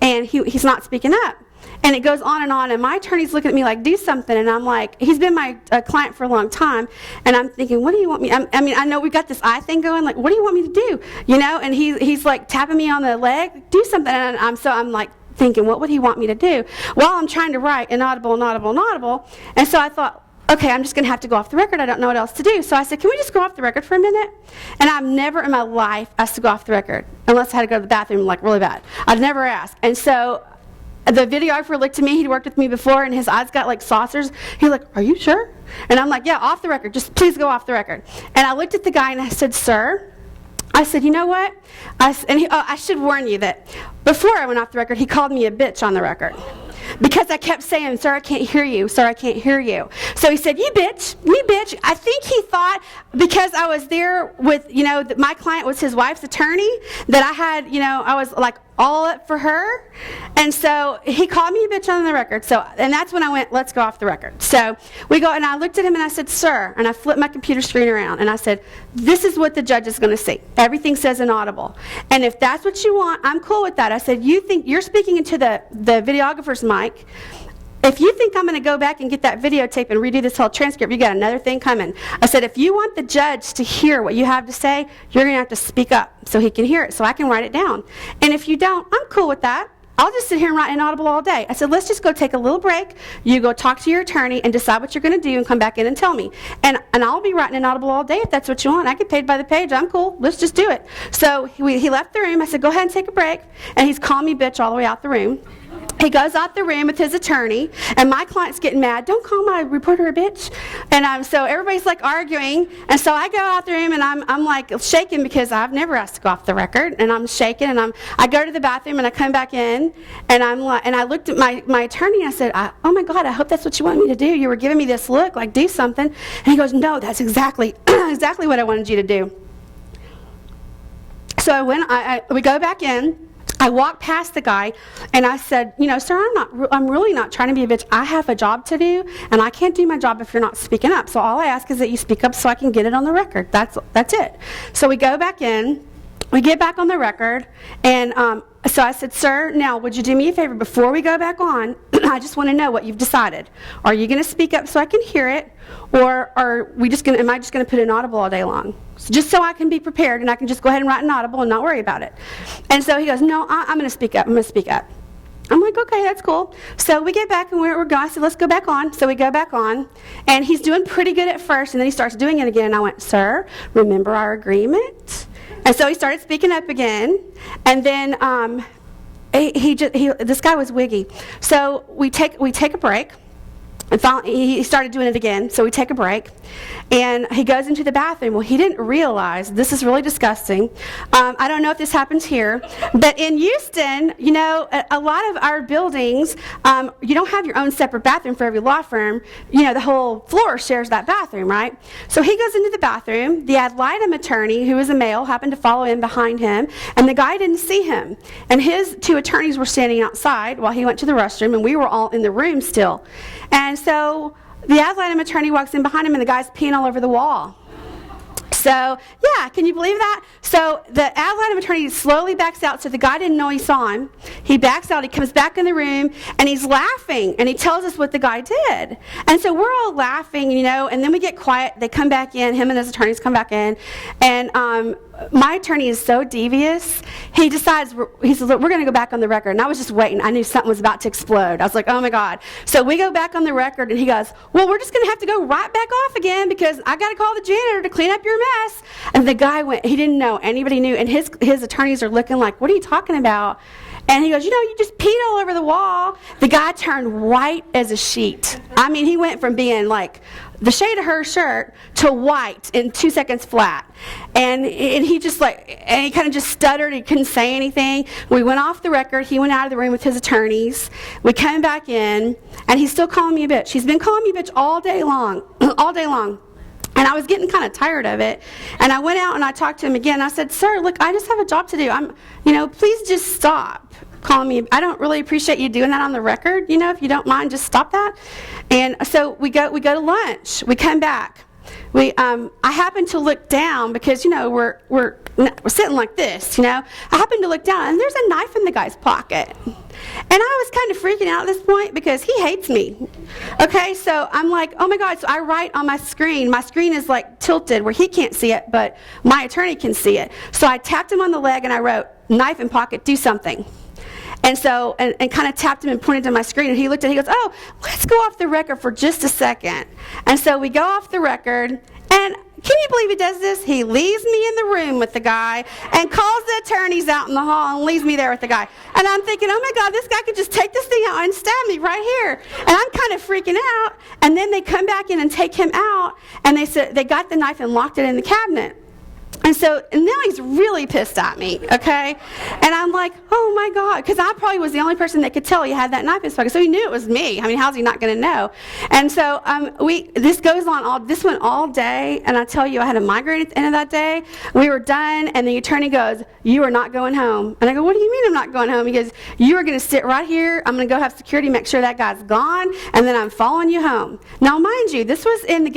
B: And he's not speaking up. And it goes on, and my attorney's looking at me like, do something. And I'm like, he's been my client for a long time. And I'm thinking, what do you want me? I mean, I know we got this eye thing going. Like, what do you want me to do? You know? And he's like tapping me on the leg, do something. And I'm like thinking, what would he want me to do? Well, I'm trying to write inaudible, inaudible, inaudible. And so I thought, okay, I'm just going to have to go off the record. I don't know what else to do. So I said, can we just go off the record for a minute? And I've never in my life asked to go off the record, unless I had to go to the bathroom like really bad. I'd never asked. And so the videographer looked at me. He'd worked with me before, and his eyes got like saucers. He's like, are you sure? And I'm like, yeah, off the record. Just please go off the record. And I looked at the guy, and I said, sir, I said, you know what? I should warn you that before I went off the record, he called me a bitch on the record. Because I kept saying, sir, I can't hear you. Sir, I can't hear you. So he said, you bitch. I think he thought because I was there with, that my client was his wife's attorney, that I had, I was like all up for her. And so he called me a bitch on the record. And that's when I went, let's go off the record. So we go, and I looked at him and I said, sir, and I flipped my computer screen around and I said, this is what the judge is going to see. Everything says inaudible. And if that's what you want, I'm cool with that. I said, you think you're speaking into the videographer's mic. If you think I'm going to go back and get that videotape and redo this whole transcript, you got another thing coming. I said, if you want the judge to hear what you have to say, you're going to have to speak up so he can hear it, so I can write it down. And if you don't, I'm cool with that. I'll just sit here and write inaudible all day. I said, let's just go take a little break. You go talk to your attorney and decide what you're going to do and come back in and tell me. And I'll be writing inaudible all day if that's what you want. I get paid by the page. I'm cool. Let's just do it. So he left the room. I said, go ahead and take a break. And he's calling me bitch all the way out the room. He goes out the room with his attorney, and my client's getting mad. Don't call my reporter a bitch. And so everybody's like arguing, and so I go out the room, and I'm like shaking because I've never asked to go off the record, and I'm shaking, and I go to the bathroom, and I come back in, and I looked at my attorney, and I said, oh my God, I hope that's what you want me to do. You were giving me this look, like do something. And he goes, no, that's exactly what I wanted you to do. So we go back in. I walked past the guy, and I said, sir, I'm really not trying to be a bitch. I have a job to do, and I can't do my job if you're not speaking up. So all I ask is that you speak up so I can get it on the record. That's it. So we go back in. We get back on the record, and so I said, sir, now would you do me a favor before we go back on? I just want to know what you've decided. Are you going to speak up so I can hear it, or am I just going to put inaudible all day long? So just so I can be prepared and I can just go ahead and write inaudible and not worry about it. And so he goes, no, I'm going to speak up. I'm going to speak up. I'm like, okay, that's cool. So we get back and we're going. I said, let's go back on. So we go back on, and he's doing pretty good at first, and then he starts doing it again. And I went, sir, remember our agreement? And so he started speaking up again, and then this guy was wiggy. So we take a break. And finally, he started doing it again, so we take a break. And he goes into the bathroom. Well, he didn't realize, this is really disgusting. I don't know if this happens here, but in Houston, a lot of our buildings, you don't have your own separate bathroom for every law firm. The whole floor shares that bathroom, right? So he goes into the bathroom. The ad litem attorney, who is a male, happened to follow in behind him, and the guy didn't see him. And his two attorneys were standing outside while he went to the restroom, and we were all in the room still. And so the ad litem attorney walks in behind him, and the guy's peeing all over the wall. So, yeah, can you believe that? So the ad litem attorney slowly backs out, so the guy didn't know he saw him. He backs out, he comes back in the room, and he's laughing, and he tells us what the guy did. And so we're all laughing, and then we get quiet. They come back in, him and his attorneys come back in, and my attorney is so devious, he decides, he says, look, we're going to go back on the record. And I was just waiting. I knew something was about to explode. I was like, oh my God. So we go back on the record, and he goes, well, we're just going to have to go right back off again because I got to call the janitor to clean up your mess. And the guy went, he didn't know, anybody knew. And his attorneys are looking like, what are you talking about? And he goes, you just peed all over the wall. The guy turned white as a sheet. I mean, he went from being like the shade of her shirt to white in 2 seconds flat. And he just and he kind of just stuttered. He couldn't say anything. We went off the record. He went out of the room with his attorneys. We came back in, and he's still calling me a bitch. He's been calling me a bitch all day long, all day long. And I was getting kind of tired of it. And I went out and I talked to him again. I said, sir, look, I just have a job to do. Please just stop calling me. I don't really appreciate you doing that on the record. If you don't mind, just stop that. And so we go to lunch. We come back. I happen to look down because, we're sitting like this, I happen to look down, and there's a knife in the guy's pocket. And I was kind of freaking out at this point because he hates me. Okay, so I'm like, oh my God. So I write on my screen. My screen is like tilted where he can't see it, but my attorney can see it. So I tapped him on the leg and I wrote, knife in pocket, do something. And so, and kind of tapped him and pointed to my screen, and he looked at it, he goes, oh, let's go off the record for just a second. And so we go off the record, and can you believe he does this? He leaves me in the room with the guy and calls the attorneys out in the hall and leaves me there with the guy. And I'm thinking, oh my God, this guy could just take this thing out and stab me right here. And I'm kind of freaking out. And then they come back in and take him out, and they said they got the knife and locked it in the cabinet. And now he's really pissed at me, okay? And I'm like, oh my God, because I probably was the only person that could tell he had that knife in his pocket. So he knew it was me. I mean, how's he not going to know? And so this went all day, and I tell you, I had a migraine at the end of that day. We were done, and the attorney goes, you are not going home. And I go, what do you mean I'm not going home? He goes, you are going to sit right here. I'm going to go have security, make sure that guy's gone, and then I'm following you home. Now, mind you, this was in the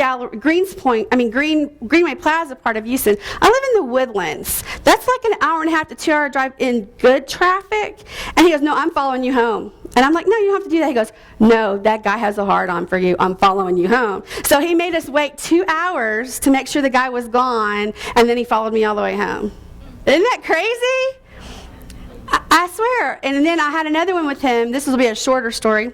B: Greenway Plaza part of Houston. I live in the Woodlands. That's like an hour and a half to 2 hour drive in good traffic. And he goes, no, I'm following you home. And I'm like, no, you don't have to do that. He goes, no, that guy has a hard on for you. I'm following you home. So he made us wait 2 hours to make sure the guy was gone, and then he followed me all the way home. Isn't that crazy? I swear. And then I had another one with him. This will be a shorter story.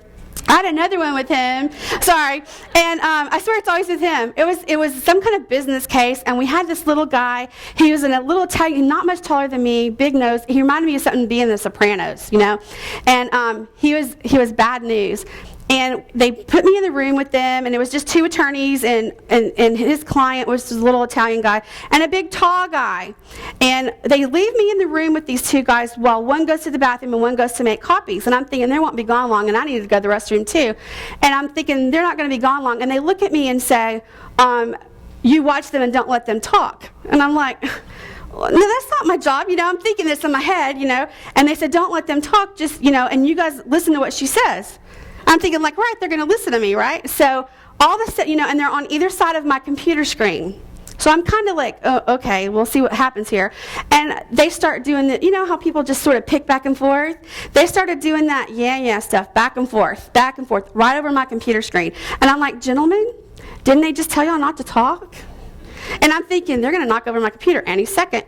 B: I had another one with him. Sorry. And I swear it's always with him. It was some kind of business case, and we had this little guy. He was in a little Italian, not much taller than me, big nose. He reminded me of something to be in The Sopranos, And he was bad news. And they put me in the room with them, and it was just 2 attorneys, and his client was this little Italian guy, and a big tall guy. And they leave me in the room with these 2 guys while one goes to the bathroom and one goes to make copies. And I'm thinking, they won't be gone long, and I needed to go to the restroom too. And I'm thinking, they're not going to be gone long. And they look at me and say, you watch them and don't let them talk. And I'm like, no, that's not my job, I'm thinking this in my head, And they said, don't let them talk, just, and you guys listen to what she says. I'm thinking, like, right, they're going to listen to me, right? So all of a sudden, and they're on either side of my computer screen. So I'm kind of like, oh, okay, we'll see what happens here. And they start doing how people just sort of pick back and forth? They started doing that yeah stuff, back and forth, right over my computer screen. And I'm like, gentlemen, didn't they just tell y'all not to talk? And I'm thinking, they're going to knock over my computer any second,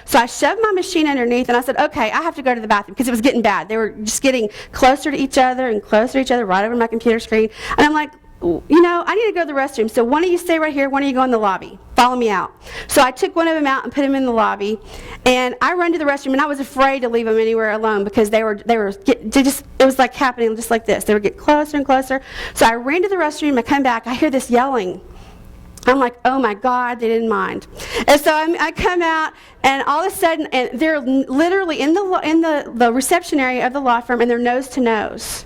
B: So I shoved my machine underneath, and I said, okay, I have to go to the bathroom, because it was getting bad. They were just getting closer to each other and closer to each other right over my computer screen. And I'm like, I need to go to the restroom. So one of you stay right here, one of you go in the lobby. Follow me out. So I took one of them out and put him in the lobby. And I run to the restroom, and I was afraid to leave them anywhere alone, because it was like happening just like this. They would get closer and closer. So I ran to the restroom, I come back, I hear this yelling. I'm like, oh my God, they didn't mind. And so I come out, and all of a sudden, and they're literally in the reception area of the law firm, and they're nose to nose.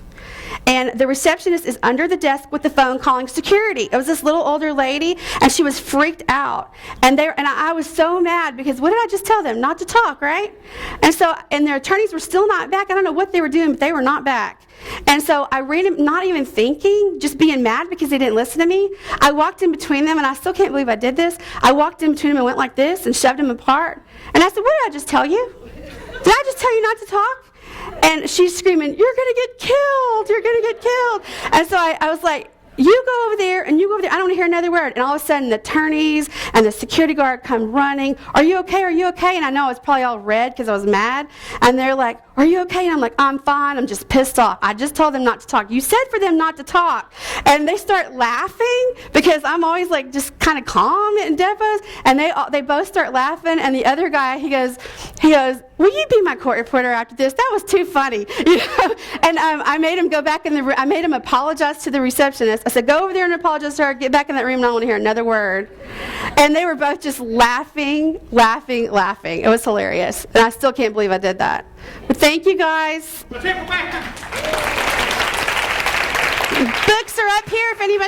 B: And the receptionist is under the desk with the phone calling security. It was this little older lady, and she was freaked out. And I was so mad, because what did I just tell them? Not to talk, right? And their attorneys were still not back. I don't know what they were doing, but they were not back. And so I ran him, not even thinking, just being mad because they didn't listen to me. I walked in between them, and I still can't believe I did this. I walked in between them and went like this and shoved them apart. And I said, what did I just tell you? Did I just tell you not to talk? And she's screaming, you're going to get killed. You're going to get killed. And so I was like, you go over there and you go over there. I don't want to hear another word. And all of a sudden, the attorneys and the security guard come running. Are you okay? Are you okay? And I know I was probably all red because I was mad. And they're like, are you okay? And I'm like, I'm fine. I'm just pissed off. I just told them not to talk. You said for them not to talk. And they start laughing because I'm always like just kind of calm in depots. And they both start laughing. And the other guy, he goes, will you be my court reporter after this? That was too funny. You know? And I made him go back in the room. I made him apologize to the receptionist. I said, go over there and apologize to her. Get back in that room and I don't want to hear another word. And they were both just laughing. It was hilarious. And I still can't believe I did that. But thank you, guys.
A: Let's hear it for Baxter.
B: Books are up here if anybody